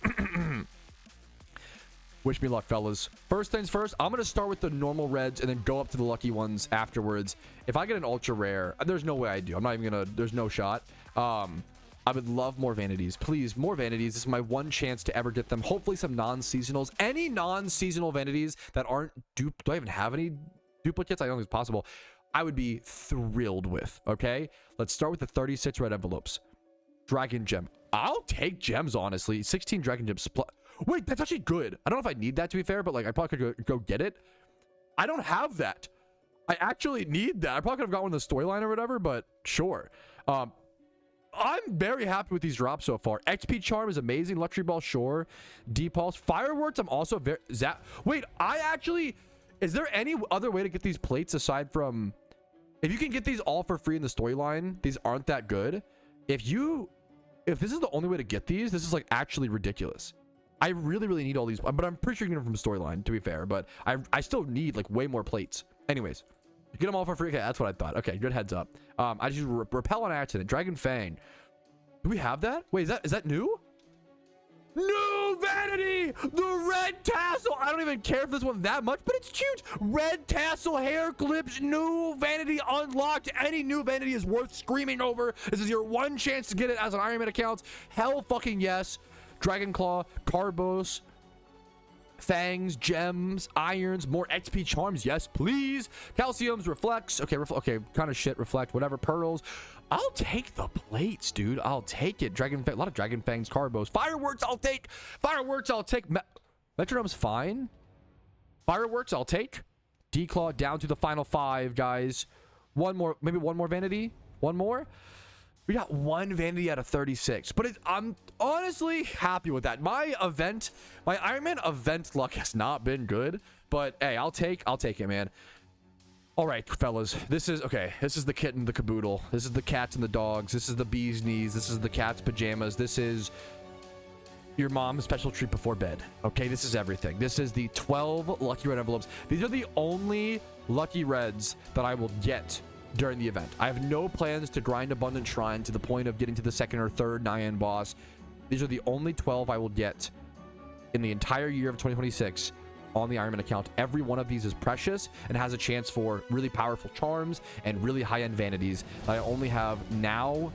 Wish me luck, fellas. First things first, I'm going to start with the normal reds and then go up to the lucky ones afterwards. If I get an ultra rare, there's no way I do. I'm not even going to, there's no shot. I would love more vanities. Please, more vanities. This is my one chance to ever get them. Hopefully some non-seasonals. Any non-seasonal vanities that aren't do I even have any duplicates? I don't think it's possible. I would be thrilled with. Okay, let's start with the 36 red envelopes. Dragon gem. I'll take gems, honestly. 16 dragon gems. Wait, that's actually good. I don't know if I need that, to be fair, but like I probably could go get it. I don't have that. I actually need that. I probably could have got one in the storyline or whatever, but sure. I'm very happy with these drops so far. XP Charm is amazing. Luxury Ball, sure. Depulse. Fireworks, I'm also very... Wait, is there any other way to get these plates aside from... If you can get these all for free in the storyline, these aren't that good. If this is the only way to get these, this is like actually ridiculous. I really need all these, but I'm pretty sure you can get them from storyline, to be fair. But I still need like way more plates. Anyways. Get them all for free. Okay, that's what I thought. Okay, good heads up. I just repel on accident. Dragon Fang. Do we have that? Wait, is that new? New vanity! The red tassel! I don't even care if this one that much, but it's cute. Red tassel hair clips, new vanity unlocked. Any new vanity is worth screaming over. This is your one chance to get it as an Iron Man account. Hell fucking yes. Dragon Claw, Carbos, Fangs, gems, irons, more XP charms, yes please. Calciums, reflects, okay, kind of shit, reflect, whatever. Pearls, I'll take the plates, dude. I'll take it. A lot of Dragon Fangs, Carbos. Fireworks, I'll take. Metronome's fine. Fireworks, I'll take. Declaw down to the final 5, guys. One more, maybe one more vanity. One more. We got one vanity out of 36, but I'm honestly happy with that. My Iron Man event luck has not been good, but hey, I'll take it, man. All right, fellas, this is the kit and the caboodle. This is the cats and the dogs. This is the bee's knees. This is the cat's pajamas. This is your mom's special treat before bed. Okay, this is everything. This is the 12 lucky red envelopes. These are the only lucky reds that I will get during the event. I have no plans to grind Abundant Shrine to the point of getting to the 2nd or 3rd Nyan boss. These are the only 12 I will get in the entire year of 2026 on the Iron Man account. Every one of these is precious and has a chance for really powerful charms and really high-end vanities that I only have now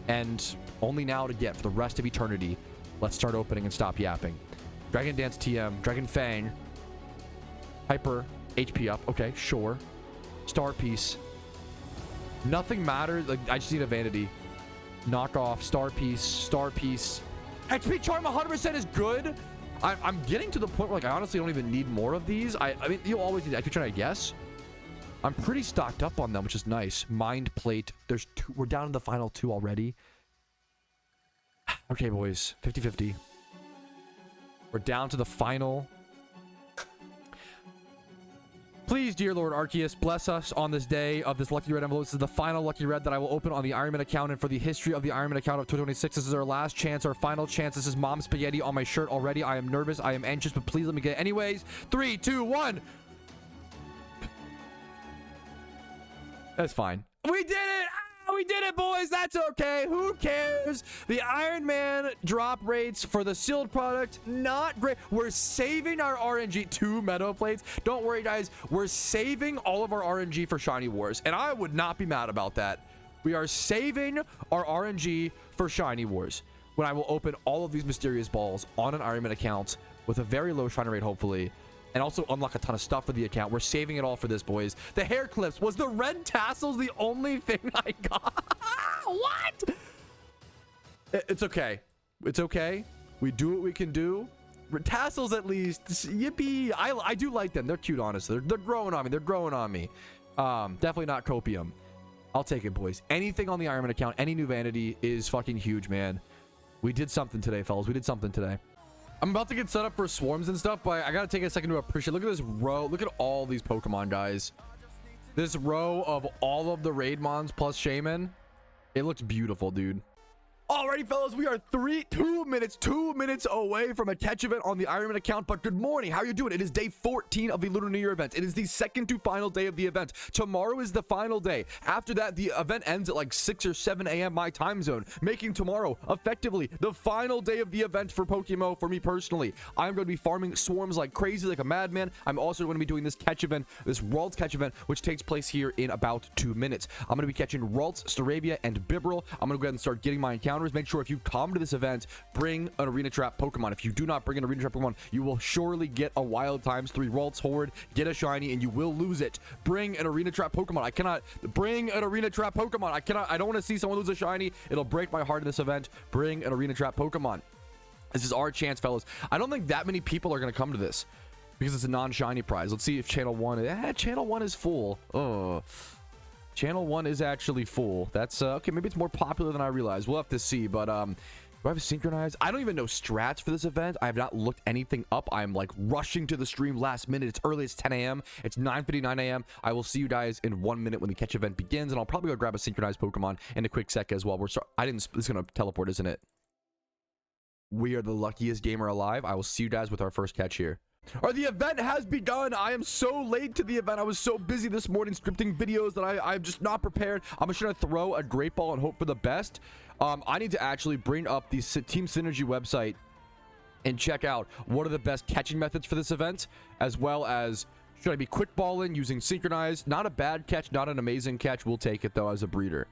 and only now to get for the rest of eternity. Let's start opening and stop yapping. Dragon Dance TM, Dragon Fang, Hyper, HP up. Okay, sure. Star Piece. Nothing matters. Like, I just need a vanity. Knockoff, Star Piece. XP Charm 100% is good. I'm getting to the point where, like, I honestly don't even need more of these. I mean, you'll always need XP Charm, I guess. I'm pretty stocked up on them, which is nice. Mind Plate. There's two. We're down to the final 2 already. Okay, boys. 50-50. We're down to the final. Please, dear Lord Arceus, bless us on this day of this Lucky Red envelope. This is the final Lucky Red that I will open on the Ironman account. And for the history of the Ironman account of 2026, this is our last chance, our final chance. This is Mom Spaghetti on my shirt already. I am nervous. I am anxious, but please let me get it. Anyways, 3, 2, 1. That's fine. We did it! We did it, boys. That's okay. Who cares? The Iron Man drop rates for the sealed product, not great. We're saving our RNG. 2 meadow plates. Don't worry, guys. We're saving all of our RNG for Shiny Wars, and I would not be mad about that. We are saving our RNG for Shiny Wars when I will open all of these mysterious balls on an Iron Man account with a very low Shiny rate, hopefully, and also unlock a ton of stuff for the account. We're saving it all for this, boys. The hair clips. Was the red tassels the only thing I got? What? It's okay. It's okay. We do what we can do. Tassels, at least. Yippee. I do like them. They're cute, honestly. They're growing on me. They're growing on me. Definitely not copium. I'll take it, boys. Anything on the Iron Man account, any new vanity is fucking huge, man. We did something today, fellas. We did something today. I'm about to get set up for swarms and stuff, but I gotta take a second to appreciate. Look at this row. Look at all these Pokemon, guys. This row of all of the raid mons plus Shaymin. It looks beautiful, dude. Alrighty, fellas, we are 2 minutes away from a catch event on the Ironman account. But good morning, how are you doing? It is day 14 of the Lunar New Year event. It is the second to final day of the event. Tomorrow is the final day. After that, the event ends at like 6 or 7 a.m. my time zone, making tomorrow effectively the final day of the event for PokeMMO. For me personally, I'm going to be farming swarms like crazy, like a madman. I'm also going to be doing this catch event, this Ralts catch event, which takes place here in about 2 minutes. I'm going to be catching Ralts, Staravia, and Bibarel. I'm going to go ahead and start getting my encounters. Make sure if you come to this event, bring an Arena Trap Pokemon. If you do not bring an Arena Trap Pokemon, you will surely get a Wild Times 3 Ralts Horde, get a Shiny, and you will lose it. Bring an Arena Trap Pokemon. I cannot bring an Arena Trap Pokemon. I don't want to see someone lose a Shiny. It'll break my heart in this event. Bring an Arena Trap Pokemon. This is our chance, fellas. I don't think that many people are going to come to this because it's a non-shiny prize. Let's see if channel 1 channel 1 is full. Oh, channel 1 is actually full. That's okay. Maybe it's more popular than I realized. We'll have to see. But do I have synchronized? I don't even know strats for this event. I have not looked anything up. I'm like rushing to the stream last minute. It's early. It's 10 a.m. It's 9:59 a.m. I will see you guys in 1 minute when the catch event begins, and I'll probably go grab a synchronized Pokemon in a quick sec as well. It's gonna teleport, isn't it? We are the luckiest gamer alive. I will see you guys with our first catch here. All right, the event has begun. I am so late to the event. I was so busy this morning scripting videos that I'm just not prepared. I'm just gonna throw a great ball and hope for the best. I need to actually bring up the Team Synergy website and check out what are the best catching methods for this event, as well as should I be quick balling using synchronized. Not a bad catch, not an amazing catch. We'll take it though as a breeder.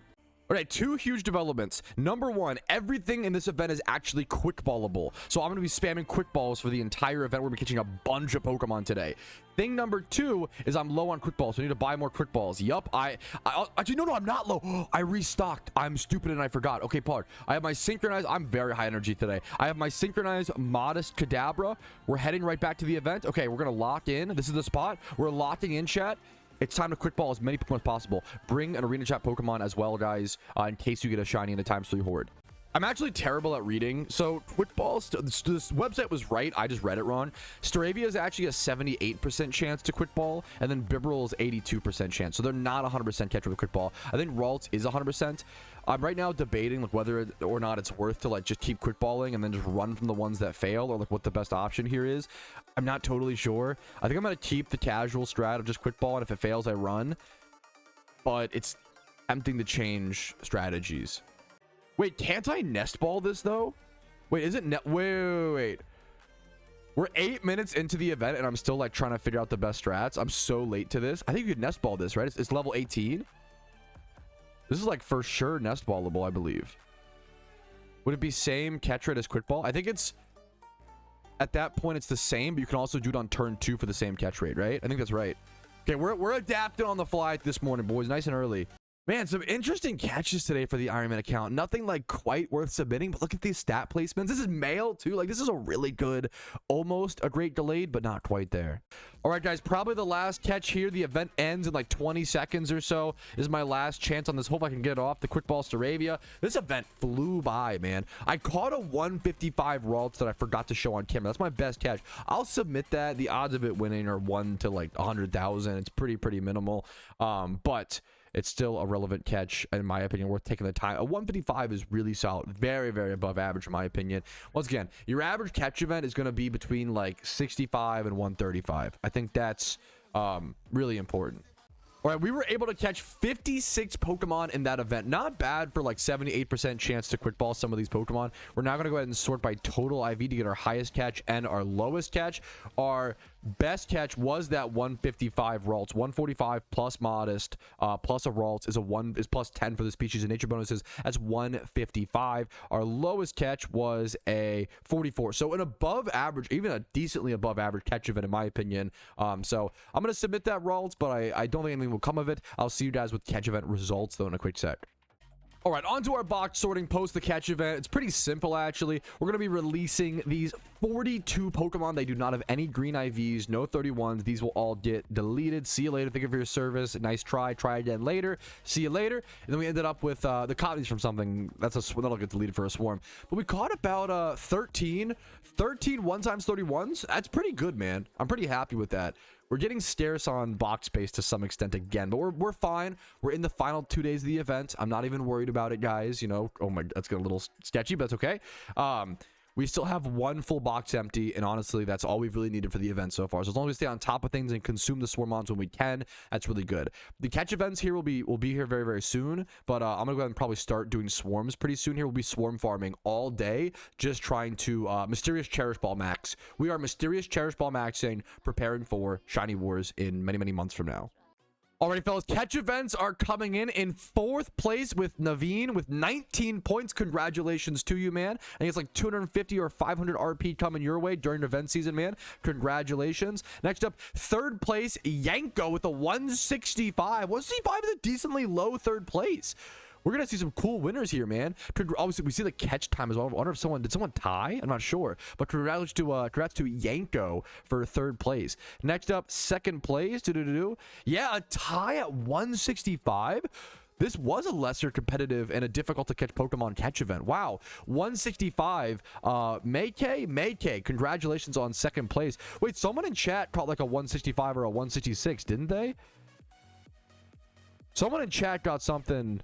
All right, 2 huge developments. Number 1, everything in this event is actually quick ballable. So I'm going to be spamming quick balls for the entire event. We're going to be catching a bunch of Pokemon today. Thing number 2 is I'm low on quick balls, so I need to buy more quick balls. Yup, actually, no, I'm not low. I restocked. I'm stupid and I forgot. Okay, Pard. I have my synchronized. I'm very high energy today. I have my synchronized Modest Kadabra. We're heading right back to the event. Okay, we're going to lock in. This is the spot. We're locking in, chat. It's time to quick ball as many Pokemon as possible. Bring an Arena Chat Pokemon as well, guys, in case you get a Shiny in the times 3 Horde. I'm actually terrible at reading, so quick balls, this website was right. I just read it wrong. Staravia is actually a 78% chance to quick ball, and then Bibarel is 82% chance. So they're not 100% catch with a quick ball. I think Ralts is 100%. I'm right now debating like whether or not it's worth to like just keep quick balling and then just run from the ones that fail, or like what the best option here is. I'm not totally sure. I think I'm gonna keep the casual strat of just quick ball, and if it fails, I run. But it's tempting to change strategies. Wait, can't I nest ball this though? Wait, is it wait. We're 8 minutes into the event and I'm still like trying to figure out the best strats. I'm so late to this. I think you could nest ball this, right? It's level 18. This is like for sure nest ballable, I believe. Would it be same catch rate as quick ball? I think it's at that point it's the same, but you can also do it on turn 2 for the same catch rate, right? I think that's right. Okay, we're adapting on the fly this morning, boys. Nice and early. Man, some interesting catches today for the Ironman account. Nothing like quite worth submitting, but look at these stat placements. This is male too. Like, this is a really good, almost a great delayed, but not quite there. All right, guys, probably the last catch here. The event ends in like 20 seconds or so. This is my last chance on this. Hope I can get it off. The quick ball Staravia. This event flew by, man. I caught a 155 Ralts that I forgot to show on camera. That's my best catch. I'll submit that. The odds of it winning are 1 to like 100,000. It's pretty minimal. But it's still a relevant catch, in my opinion, worth taking the time. A 155 is really solid. Very above average, in my opinion. Once again, your average catch event is going to be between like 65 and 135. I think that's really important. All right, we were able to catch 56 Pokemon in that event. Not bad for like 78% chance to quick ball some of these Pokemon. We're now going to go ahead and sort by total IV to get our highest catch and our lowest catch. Our best catch was that 155 Ralts. 145 plus modest plus a Ralts is plus 10 for the species and nature bonuses. That's 155. Our lowest catch was a 44. So an above average, even a decently above average catch event in my opinion. So I'm going to submit that Ralts, but I don't think anything will come of it. I'll see you guys with catch event results though in a quick sec. All right, on to our box sorting post the catch event. It's pretty simple, actually. We're going to be releasing these 42 Pokemon. They do not have any green IVs, no 31s. These will all get deleted. See you later. Thank you for your service. Nice try. Try again later. See you later. And then we ended up with the copies from something. That'll get deleted for a swarm. But we caught about 13 1x31s. That's pretty good, man. I'm pretty happy with that. We're getting scarce on box space to some extent again, but we're fine. We're in the final 2 days of the event. I'm not even worried about it, guys. You know, oh my, that's getting a little sketchy, but that's okay. We still have one full box empty, and honestly, that's all we've really needed for the event so far. So as long as we stay on top of things and consume the Swarmons when we can, that's really good. The catch events here will be here very soon, but I'm gonna go ahead and probably start doing swarms pretty soon. Here we'll be swarm farming all day, just trying to mysterious cherish ball max. We are mysterious cherish ball maxing, preparing for shiny wars in many months from now. Alrighty, fellas, catch events are coming in 4th place with Naveen with 19 points. Congratulations to you, man. I think it's like 250 or 500 RP coming your way during event season, man. Congratulations. Next up, 3rd place, Yanko with a 165. 165 is a decently low 3rd place. We're gonna see some cool winners here, man. Obviously, we see the catch time as well. I wonder if did someone tie? I'm not sure, but congrats to Yanko for 3rd place. Next up, 2nd place. Yeah, a tie at 165. This was a lesser competitive and a difficult to catch Pokemon catch event. Wow, 165. Meike, congratulations on 2nd place. Wait, someone in chat caught like a 165 or a 166, didn't they? Someone in chat got something.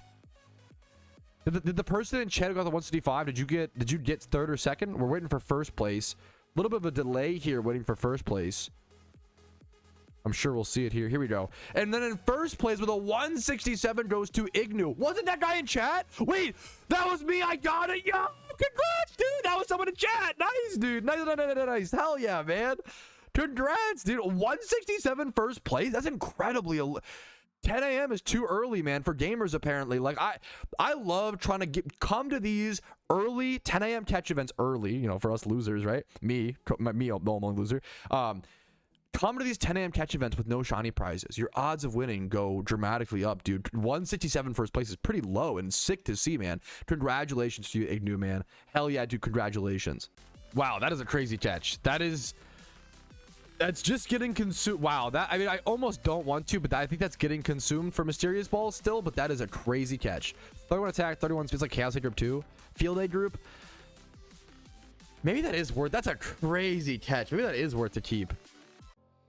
Did the person in chat who got the 165, did you get 3rd or 2nd? We're waiting for 1st place. A little bit of a delay here waiting for 1st place. I'm sure we'll see it here. Here we go. And then in 1st place with a 167 goes to Ignu. Wasn't that guy in chat? Wait, that was me. I got it. Yo, congrats, dude. That was someone in chat. Nice, dude. Nice. Hell yeah, man. Congrats, dude. 167 1st place. That's incredibly 10 a.m. is too early, man, for gamers apparently. Like I love trying to come to these early 10 a.m. catch events early, you know, for us losers, right? Me, no, I'm a loser. Come to these 10 a.m. catch events with no shiny prizes. Your odds of winning go dramatically up, dude. 167 1st place is pretty low and sick to see, man. Congratulations to you, Ignu, man. Hell yeah, dude, congratulations. Wow, that is a crazy catch. That's just getting consumed. Wow, I mean, I almost don't want to, but I think that's getting consumed for Mysterious Balls still, but that is a crazy catch. 31 attack, 31 speeds like Chaos Egg Group 2. Field Egg Group. Maybe that is worth, that's a crazy catch. Maybe that is worth to keep.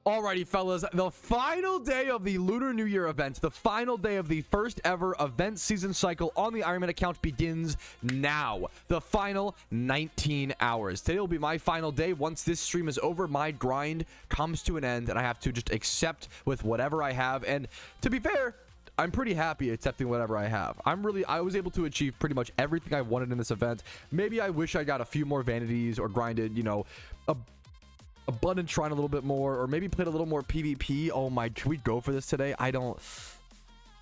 Alrighty, fellas, the final day of the Lunar New Year event, the final day of the first ever event season cycle on the Ironman account begins now. The final 19 hours. Today will be my final day. Once this stream is over, my grind comes to an end, and I have to just accept with whatever I have. And to be fair, I'm pretty happy accepting whatever I have. I was able to achieve pretty much everything I wanted in this event. Maybe I wish I got a few more vanities or grinded, you know, Abundant Shrine a little bit more, or maybe played a little more PvP. Oh my, can we go for this today? I don't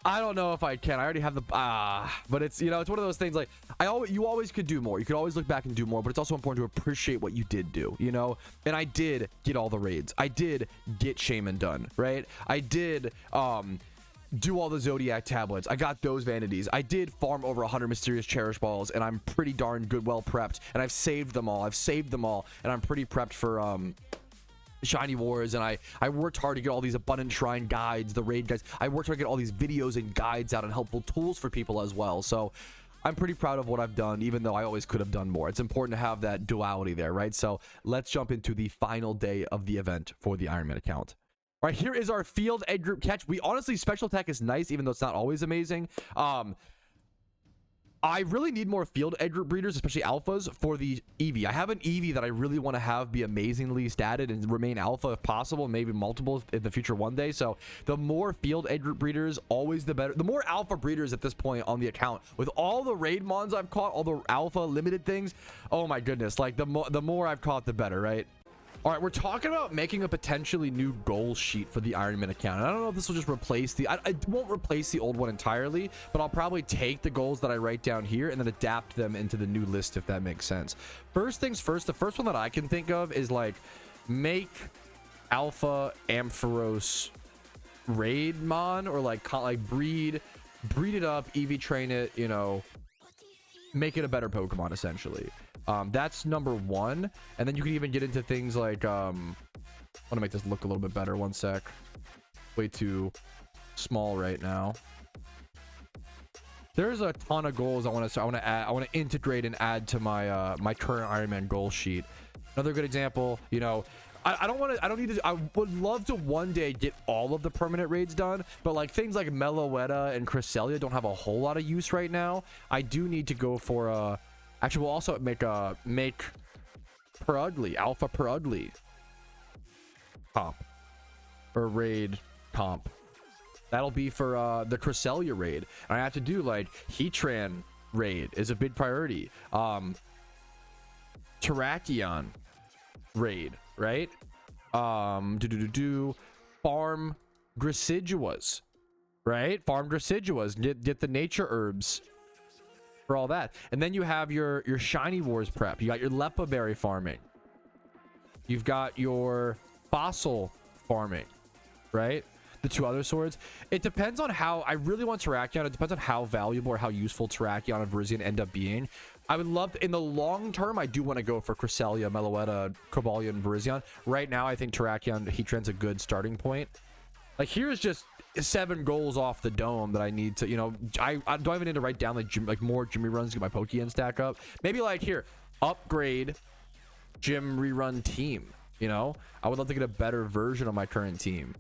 know if I can. I already have the but it's, you know, it's one of those things like you always could do more. You could always look back and do more, but it's also important to appreciate what you did do, you know? And I did get all the raids. I did get Shaymin done, right? I did do all the Zodiac tablets. I got those vanities. I did farm over 100 mysterious cherish balls, and I'm pretty darn good, well prepped. And I've saved them all. And I'm pretty prepped for Shiny Wars. And I worked hard to get all these abundant shrine guides, the raid guides. I worked hard to get all these videos and guides out and helpful tools for people as well. So I'm pretty proud of what I've done, even though I always could have done more. It's important to have that duality there, right? So let's jump into the final day of the event for the Iron Man account. All right, here is our field egg group catch. We honestly, special attack is nice, even though it's not always amazing. I really need more field egg group breeders, especially alphas, for the Eevee. I have an Eevee that I really want to have be amazingly statted and remain alpha if possible, maybe multiple in the future one day. So the more field egg group breeders, always the better. The more alpha breeders at this point on the account, with all the raid mons I've caught, all the alpha limited things, oh my goodness, like the more I've caught, the better, right? All right, we're talking about making a potentially new goal sheet for the Iron Man account. And I don't know if this will just replace the... I won't replace the old one entirely, but I'll probably take the goals that I write down here and then adapt them into the new list, if that makes sense. First things first, the first one that I can think of is like make Alpha Ampharos Raid Mon, or like breed it up, EV train it, you know, make it a better Pokemon essentially. That's number one. And then you can even get into things like I want to make this look a little bit better. One sec. Way too small right now. There's a ton of goals I want to integrate and add to my my current Iron Man goal sheet. Another good example, you know, I would love to one day get all of the permanent raids done, but like things like Meloetta and Cresselia don't have a whole lot of use right now. I do need to go for actually, we'll also make Perugly, Alpha Perugly comp, or raid comp. That'll be for the Cresselia raid. And I have to do like Heatran raid is a big priority. Terrakion raid, right? Farm Grasiduas, right? Farm Grasiduas, get the nature herbs for all that. And then you have your Shiny Wars prep. You got your Leppa berry farming. You've got your fossil farming, right? The two other swords. It depends on how... I really want Terrakion. It depends on how valuable or how useful Terrakion and Virizion end up being. I would love... in the long term, I do want to go for Cresselia, Meloetta, Cobalion, Virizion. Right now, I think Terrakion, Heatran's a good starting point. Like, here's just 7 goals off the dome that I need to, you know... do I even need to write down like more gym reruns to get my Pokeyen stack up? Maybe like here, upgrade gym rerun team, you know? I would love to get a better version of my current team.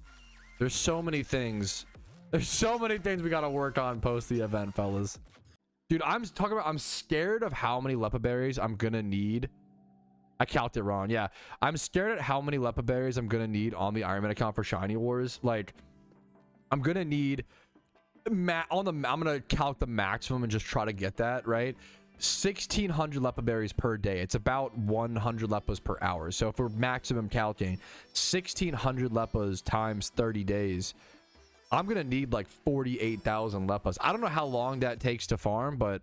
There's so many things. There's so many things we got to work on post the event, fellas. Dude, I'm scared of how many Leppa berries I'm going to need. I calced it wrong. Yeah. I'm scared at how many Leppa berries I'm going to need on the Iron Man account for Shiny Wars. Like, I'm going to need... I'm going to calc the maximum and just try to get that, right? 1,600 Leppa berries per day. It's about 100 Leppas per hour. So if we're maximum calculating 1,600 Leppas times 30 days, I'm gonna need like 48,000 Leppas. I don't know how long that takes to farm, but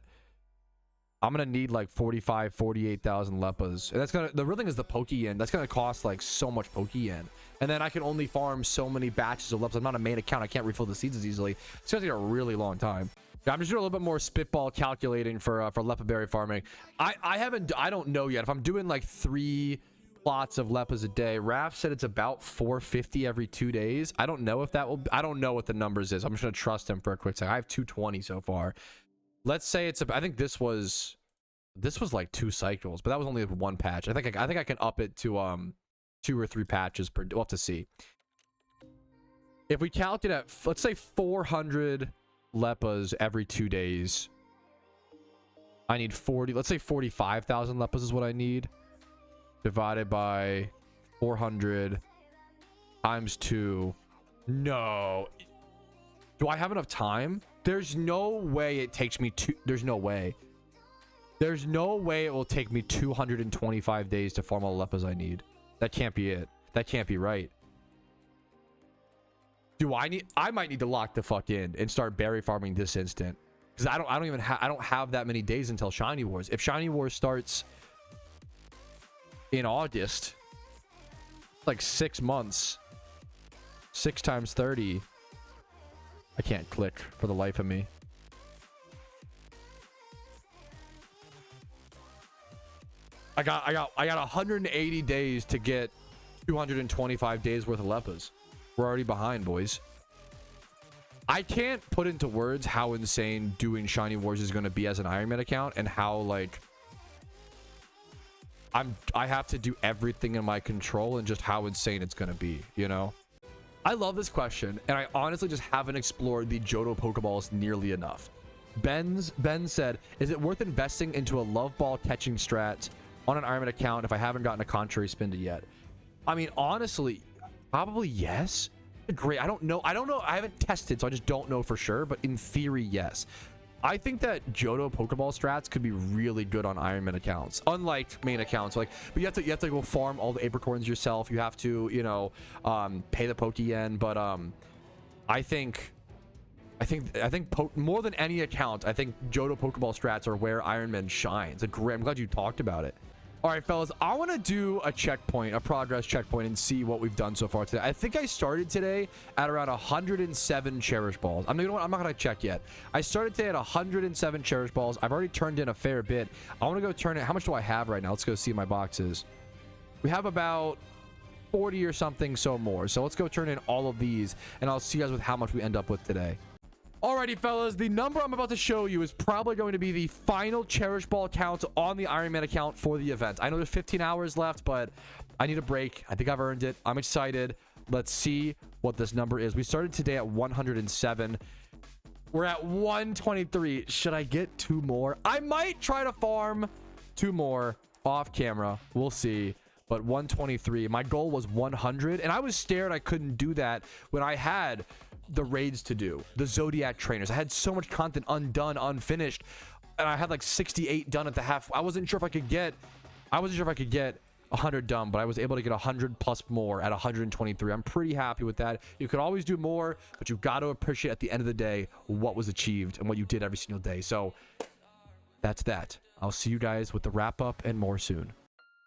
I'm gonna need like 48,000 Leppas. And that's gonna... the real thing is the Pokeyen. That's gonna cost like so much Pokeyen. And then I can only farm so many batches of Leppas. I'm not a main account. I can't refill the seeds as easily. It's gonna take a really long time. I'm just doing a little bit more spitball calculating for Leppa berry farming. I don't know yet if I'm doing like 3 plots of Leppas a day. Raph said it's about 450 every 2 days. I don't know if that will... I don't know what the numbers is. I'm just gonna trust him for a quick second. I have 220 so far. Let's say it's... I think this was like 2 cycles, but that was only 1 patch. I think I can up it to 2 or 3 patches per... we'll have to see. If we calculate at, let's say 400 Leppas every 2 days, I need 40... let's say 45,000 Leppas is what I need, divided by 400 times 2. No, do I have enough time? There's no way it takes me there's no way it will take me 225 days to farm all the Leppas I need. That can't be it. That can't be right. I might need to lock the fuck in and start berry farming this instant, because I don't have that many days until Shiny Wars. If Shiny Wars starts in August, like 6 months, 6 times 30, I can't click for the life of me. I got 180 days to get 225 days worth of Leppas. We're already behind, boys. I can't put into words how insane doing Shiny Wars is going to be as an Iron Man account, and how like I have to do everything in my control, and just how insane it's going to be, you know? I love this question, and I honestly just haven't explored the Johto Pokeballs nearly enough. Ben said, is it worth investing into a love ball catching strat on an Iron Man account if I haven't gotten a contrary spin to yet? I mean, honestly, probably yes. Great. I don't know. I haven't tested, so I just don't know for sure, but in theory, yes. I think that Johto Pokeball strats could be really good on Iron Man accounts, unlike main accounts. Like, but you have to go farm all the apricorns yourself. You have to, you know, pay the Pokeyen. But I think more than any account, I think Johto Pokeball strats are where Iron Man shines. I'm glad you talked about it. All right, fellas, I want to do a checkpoint, a progress checkpoint, and see what we've done so far today. I think I started today at around 107 Cherish Balls. You know what? I'm not going to check yet. I started today at 107 Cherish Balls. I've already turned in a fair bit. I want to go turn it. How much do I have right now? Let's go see my boxes. We have about 40 or something, so more. So let's go turn in all of these, and I'll see you guys with how much we end up with today. Alrighty, fellas, the number I'm about to show you is probably going to be the final Cherish Ball count on the Iron Man account for the event. I know there's 15 hours left, but I need a break. I think I've earned it. I'm excited. Let's see what this number is. We started today at 107. We're at 123. Should I get 2 more? I might try to farm 2 more off camera. We'll see. But 123. My goal was 100, and I was scared I couldn't do that when I had the raids to do, the Zodiac trainers. I had so much content undone, unfinished, and I had like 68 done at the half. I wasn't sure if I could get 100 done, but I was able to get 100 plus more at 123. I'm pretty happy with that. You could always do more, but you've got to appreciate at the end of the day what was achieved and what you did every single day. So that's that. I'll see you guys with the wrap up and more soon.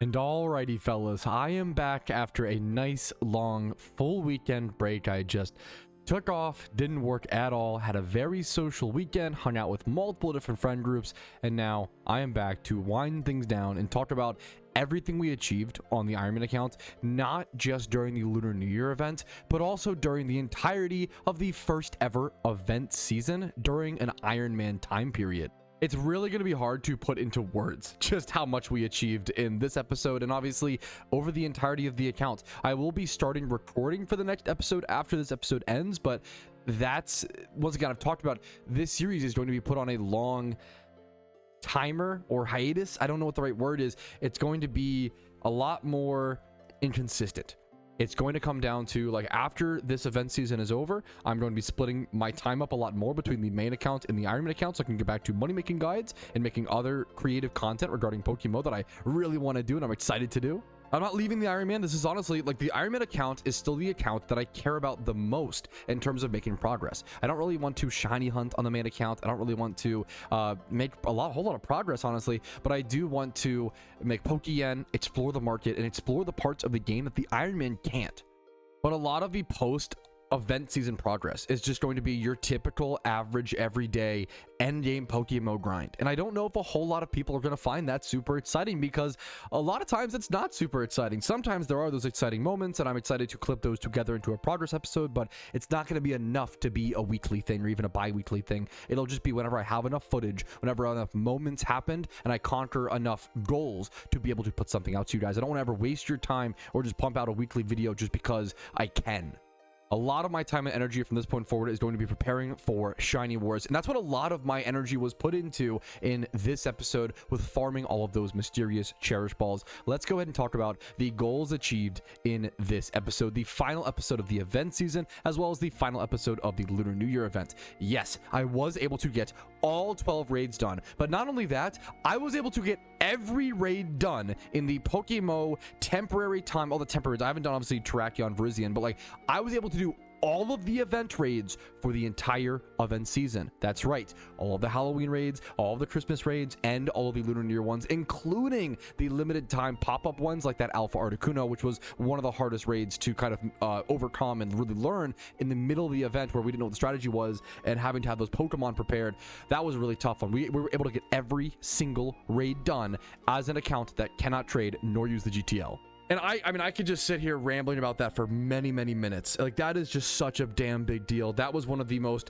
And alrighty, fellas, I am back after a nice long full weekend break. I just took off, didn't work at all, had a very social weekend, hung out with multiple different friend groups, and now I am back to wind things down and talk about everything we achieved on the Iron Man account, not just during the Lunar New Year event, but also during the entirety of the first ever event season during an Iron Man time period. It's really going to be hard to put into words just how much we achieved in this episode, and obviously over the entirety of the account. I will be starting recording for the next episode after this episode ends, but that's, once again, I've talked about this series is going to be put on a long timer or hiatus. I don't know what the right word is. It's going to be a lot more inconsistent. It's going to come down to, like, after this event season is over, I'm going to be splitting my time up a lot more between the main account and the Iron Man account, so I can get back to money making guides and making other creative content regarding PokeMMO that I really want to do and I'm excited to do. I'm not leaving the Iron Man. This is honestly, like, the Iron Man account is still the account that I care about the most in terms of making progress. I don't really want to shiny hunt on the main account. I don't really want to make a whole lot of progress, honestly, but I do want to make Pokeyen, explore the market, and explore the parts of the game that the Iron Man can't. But a lot of the post-event season progress is just going to be your typical average everyday endgame PokeMMO grind, and I don't know if a whole lot of people are going to find that super exciting, because a lot of times it's not super exciting. Sometimes there are those exciting moments, and I'm excited to clip those together into a progress episode, but it's not going to be enough to be a weekly thing or even a bi-weekly thing. It'll just be whenever I have enough footage, whenever enough moments happened, and I conquer enough goals to be able to put something out to you guys. I don't want to ever waste your time or just pump out a weekly video just because I can. A lot of my time and energy from this point forward is going to be preparing for Shiny Wars, and that's what a lot of my energy was put into in this episode, with farming all of those mysterious Cherish Balls. Let's go ahead and talk about the goals achieved in this episode, the final episode of the event season, as well as the final episode of the Lunar New Year event. Yes, I was able to get all 12 raids done, but not only that, I was able to get every raid done in the PokeMMO temporary time, all the temporaries. I haven't done, obviously, Terrakion, Virizion, but, like, I was able to do all of the event raids for the entire event season. That's right, all of the Halloween raids, all of the Christmas raids, and all of the Lunar New Year ones, including the limited time pop-up ones like that Alpha Articuno, which was one of the hardest raids to kind of overcome and really learn in the middle of the event, where we didn't know what the strategy was, and having to have those Pokemon prepared. That was a really tough one. We were able to get every single raid done as an account that cannot trade nor use the GTL. And I mean, I could just sit here rambling about that for many minutes. Like, that is just such a damn big deal. That was one of the most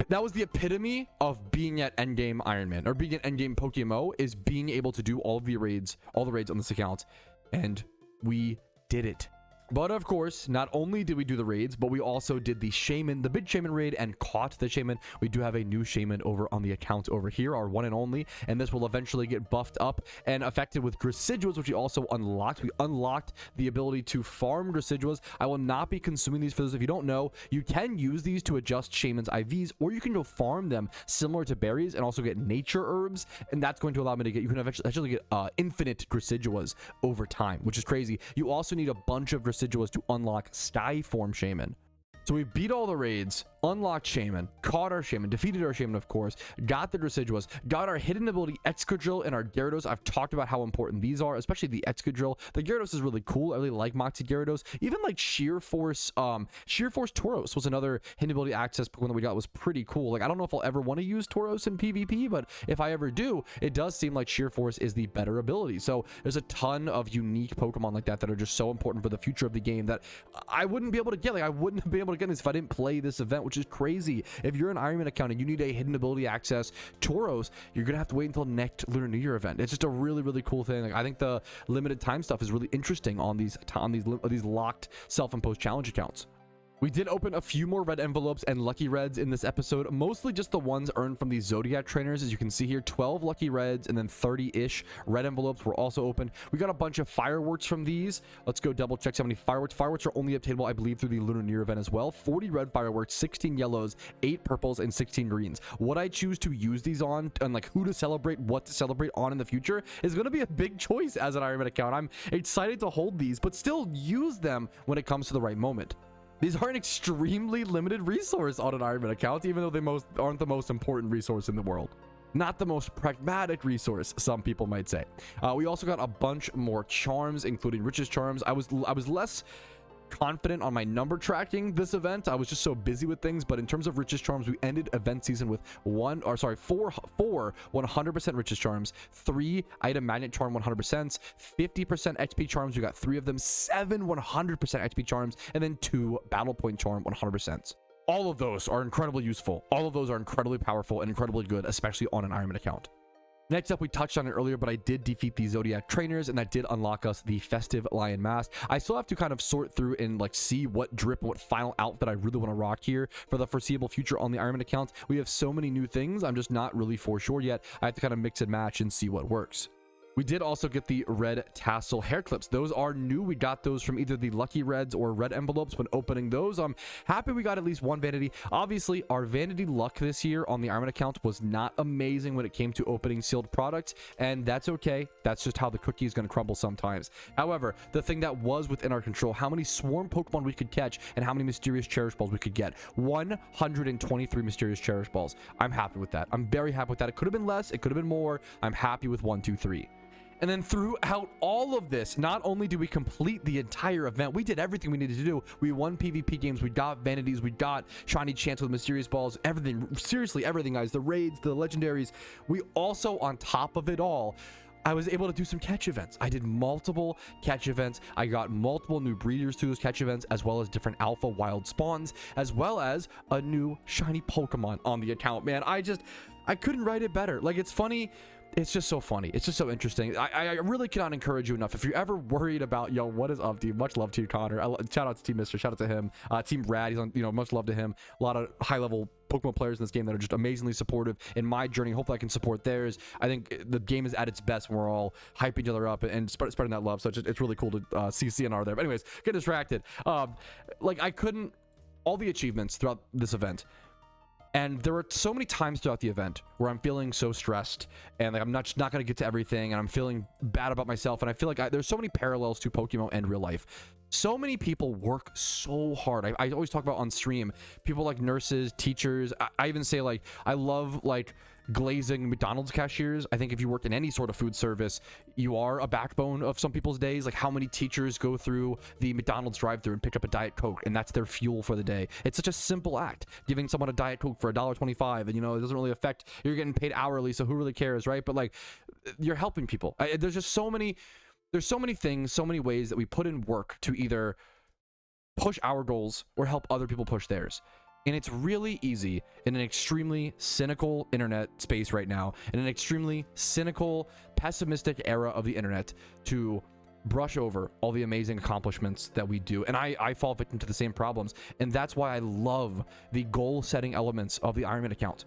that was the epitome of being at endgame Iron Man, or being at endgame PokeMMO, is being able to do all the raids on this account, and we did it. But of course, not only did we do the raids, but we also did the Shaymin, the big Shaymin raid, and caught the Shaymin. We do have a new Shaymin over on the account over here, our one and only, and this will eventually get buffed up and affected with Deciduous, which we also unlocked. We unlocked the ability to farm Deciduous. I will not be consuming these. For those if you don't know, you can use these to adjust Shaymin's IVs, or you can go farm them similar to berries and also get nature herbs, and that's going to allow me to get, you can eventually get infinite Deciduous over time, which is crazy. You also need a bunch of Deciduous to unlock Sky Form Shaymin. So we beat all the raids, unlocked Shaymin, caught our Shaymin, defeated our Shaymin, of course, got the Deciduous, got our hidden ability Excadrill and our Gyarados. I've talked about how important these are, especially the Excadrill. The Gyarados is really cool. I really like Moxie Gyarados. Even like Sheer Force Tauros was another hidden ability access Pokemon that we got, was pretty cool. Like, I don't know if I'll ever want to use Tauros in PvP, but if I ever do, it does seem like Sheer Force is the better ability. So there's a ton of unique Pokemon like that that are just so important for the future of the game that I wouldn't be able to get. Like, I wouldn't be able to get this if I didn't play this event, which is crazy. If you're an Iron Man account and you need a hidden ability access Tauros, you're gonna have to wait until next Lunar New Year event. It's just a really cool thing. Like, I think the limited time stuff is really interesting on these locked self-imposed challenge accounts. We did open a few more red envelopes and lucky reds in this episode, mostly just the ones earned from these Zodiac trainers. As you can see here, 12 lucky reds and then 30-ish red envelopes were also open. We got a bunch of fireworks from these. Let's go double check how many fireworks. Fireworks are only obtainable, I believe, through the Lunar New Year event as well. 40 red fireworks, 16 yellows, 8 purples, and 16 greens. What I choose to use these on, and like who to celebrate, what to celebrate on in the future, is going to be a big choice as an Iron Man account. I'm excited to hold these, but still use them when it comes to the right moment. These are an extremely limited resource on an Iron Man account, even though they aren't the most important resource in the world. Not the most pragmatic resource, some people might say. We also got a bunch more charms, including Riches charms. I was less confident on my number tracking this event. I was just so busy with things, but in terms of Riches charms, we ended event season with four 100% Riches charms, 3 item magnet charm 100%, 50% XP charms. We got 3 of them, 7 100% XP charms, and then 2 battle point charm 100%. All of those are incredibly useful. All of those are incredibly powerful and incredibly good, especially on an Iron Man account. Next up, we touched on it earlier, but I did defeat the Zodiac trainers, and that did unlock us the Festive Lion Mask. I still have to kind of sort through and like see what drip, what final outfit I really want to rock here for the foreseeable future on the Iron Man account. We have so many new things, I'm just not really for sure yet. I have to kind of mix and match and see what works. We did also get the red tassel hair clips. Those are new. We got those from either the lucky reds or red envelopes when opening those. I'm happy we got at least one vanity. Obviously, our vanity luck this year on the Iron Man account was not amazing when it came to opening sealed products, and that's okay. That's just how the cookie is going to crumble sometimes. However, the thing that was within our control, how many swarm Pokemon we could catch and how many mysterious cherish balls we could get. 123 mysterious cherish balls. I'm happy with that. I'm very happy with that. It could have been less. It could have been more. I'm happy with 1, 2, 3. And then throughout all of this, not only did we complete the entire event, we did everything we needed to do. We won PvP games, we got vanities, we got shiny chance with mysterious balls, everything, seriously everything, guys. The raids, the legendaries. We also, on top of it all, I was able to do some catch events. I did multiple catch events. I got multiple new breeders through those catch events, as well as different alpha wild spawns, as well as a new shiny Pokemon on the account. Man, I couldn't write it better. Like, it's funny. It's just so funny. It's just so interesting. I really cannot encourage you enough. If you're ever worried about, yo, what is up, dude? Much love to you, Connor. Shout out to Team Mister. Shout out to him. Team Rad. He's on, much love to him. A lot of high-level Pokemon players in this game that are just amazingly supportive in my journey. Hopefully I can support theirs. I think the game is at its best when we're all hyping each other up and spreading that love. So it's really cool to see CNR there. But anyways, get distracted. Like, I couldn't, all the achievements throughout this event, And there were so many times throughout the event where I'm feeling so stressed and like I'm not going to get to everything, and I'm feeling bad about myself. And I feel like there's so many parallels to PokeMMO and real life. So many people work so hard. I always talk about on stream, people like nurses, teachers. I even say, like, I love like glazing McDonald's cashiers. I think if you work in any sort of food service, you are a backbone of some people's days. Like, how many teachers go through the McDonald's drive-thru and pick up a Diet Coke, and that's their fuel for the day. It's such a simple act, giving someone a Diet Coke for $1.25, and, you know, it doesn't really affect, you're getting paid hourly, so who really cares, right? But like, you're helping people. There's just so many things, so many ways that we put in work to either push our goals or help other people push theirs. And it's really easy in an extremely cynical internet space right now, in an extremely cynical, pessimistic era of the internet, to brush over all the amazing accomplishments that we do. And I fall victim to the same problems. And that's why I love the goal setting elements of the Ironman account.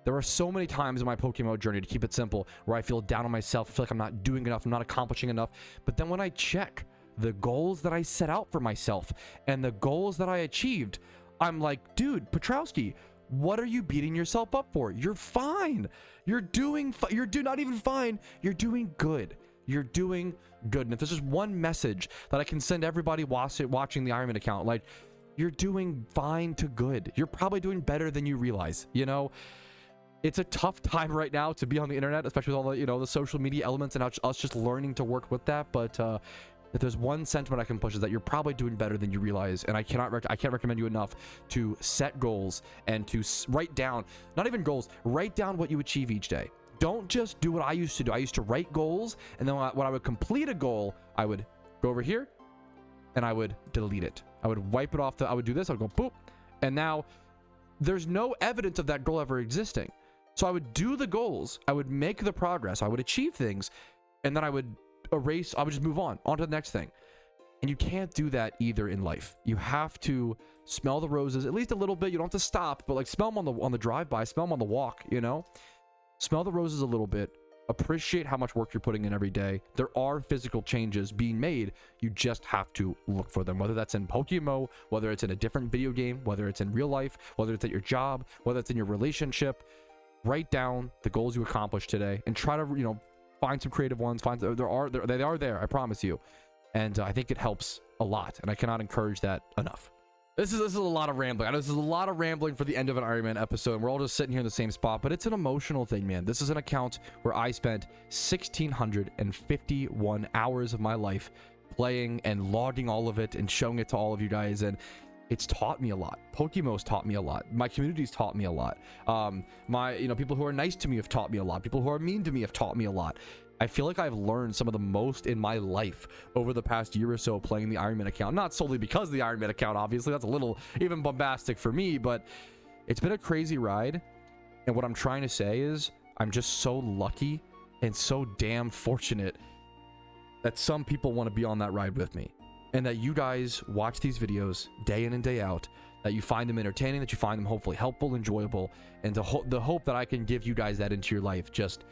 There are so many times in my PokeMMO journey, to keep it simple, where I feel down on myself, I feel like I'm not doing enough, I'm not accomplishing enough. But then when I check the goals that I set out for myself and the goals that I achieved, I'm like, dude, Patrouski, what are you beating yourself up for? You're fine. You're doing, not even fine. You're doing good. You're doing good. And if there's just one message that I can send everybody watching the Ironman account, like, you're doing fine to good. You're probably doing better than you realize, you know? It's a tough time right now to be on the internet, especially with all the, you know, the social media elements and us just learning to work with that. But if there's one sentiment I can push, is that you're probably doing better than you realize. And I can't recommend you enough to set goals and to write down, not even goals, write down what you achieve each day. Don't just do what I used to do. I used to write goals, and then when I would complete a goal, I would go over here and I would delete it. I would wipe it off. I would do this. I would go boop. And now there's no evidence of that goal ever existing. So I would do the goals, I would make the progress, I would achieve things, and then I would erase, I would just move on to the next thing. And you can't do that either in life. You have to smell the roses at least a little bit. You don't have to stop, but like, smell them on the drive by, smell them on the walk, you know? Smell the roses a little bit. Appreciate how much work you're putting in every day. There are physical changes being made. You just have to look for them, whether that's in PokeMMO, whether it's in a different video game, whether it's in real life, whether it's at your job, whether it's in your relationship. Write down the goals you accomplished today and try to, you know, find some creative ones. They are there, I promise you. And I think it helps a lot, and I cannot encourage that enough. This is a lot of rambling. I know this is a lot of rambling for the end of an Ironman episode, and we're all just sitting here in the same spot, but it's an emotional thing, man. This is an account where I spent 1,651 hours of my life playing and logging all of it and showing it to all of you guys, and it's taught me a lot. PokeMMO's taught me a lot. My community's taught me a lot. People who are nice to me have taught me a lot. People who are mean to me have taught me a lot. I feel like I've learned some of the most in my life over the past year or so playing the Ironman account. Not solely because of the Ironman account, obviously. That's a little even bombastic for me, but it's been a crazy ride. And what I'm trying to say is I'm just so lucky and so damn fortunate that some people want to be on that ride with me. And that you guys watch these videos day in and day out, that you find them entertaining, that you find them hopefully helpful, enjoyable, and the hope that I can give you guys that into your life just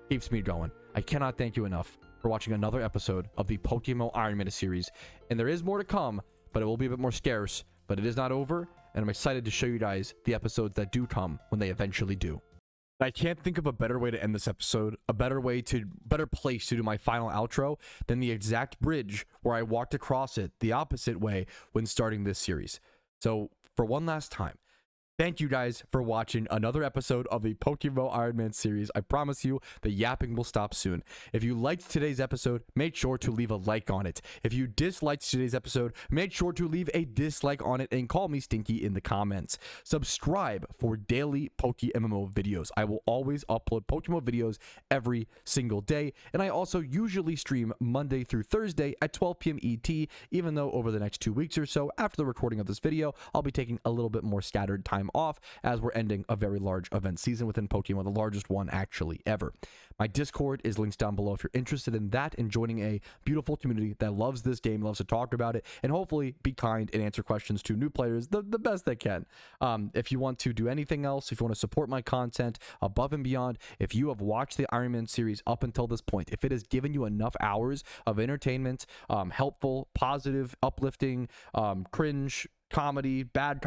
keeps me going. I cannot thank you enough for watching another episode of the PokeMMO Ironman series. And there is more to come, but it will be a bit more scarce, but it is not over, and I'm excited to show you guys the episodes that do come when they eventually do. I can't think of a better way to end this episode, a better place to do my final outro than the exact bridge where I walked across it the opposite way when starting this series. So for one last time, thank you guys for watching another episode of the PokeMMO Ironman series. I promise you, the yapping will stop soon. If you liked today's episode, make sure to leave a like on it. If you disliked today's episode, make sure to leave a dislike on it and call me Stinky in the comments. Subscribe for daily PokeMMO videos. I will always upload PokeMMO videos every single day, and I also usually stream Monday through Thursday at 12 p.m. ET, even though over the next 2 weeks or so after the recording of this video, I'll be taking a little bit more scattered time off as we're ending a very large event season within Pokemon, the largest one actually ever. My Discord is linked down below if you're interested in that and joining a beautiful community that loves this game, loves to talk about it, and hopefully be kind and answer questions to new players the best they can. If you want to do anything else, if you want to support my content above and beyond, if you have watched the Ironman series up until this point, if it has given you enough hours of entertainment, helpful, positive, uplifting, cringe, comedy, bad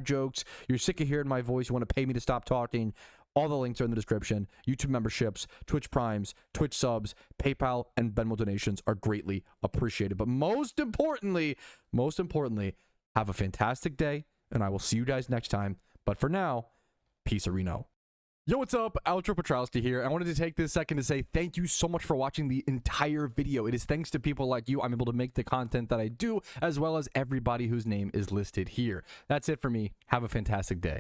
jokes, you're sick of hearing my voice, you want to pay me to stop talking, all the links are in the description. YouTube memberships, Twitch Primes, Twitch subs, PayPal, and Venmo donations are greatly appreciated. But most importantly, have a fantastic day, and I will see you guys next time. But for now, peace, Reno. Yo, what's up? Outro Patrouski here. I wanted to take this second to say thank you so much for watching the entire video. It is thanks to people like you I'm able to make the content that I do, as well as everybody whose name is listed here. That's it for me. Have a fantastic day.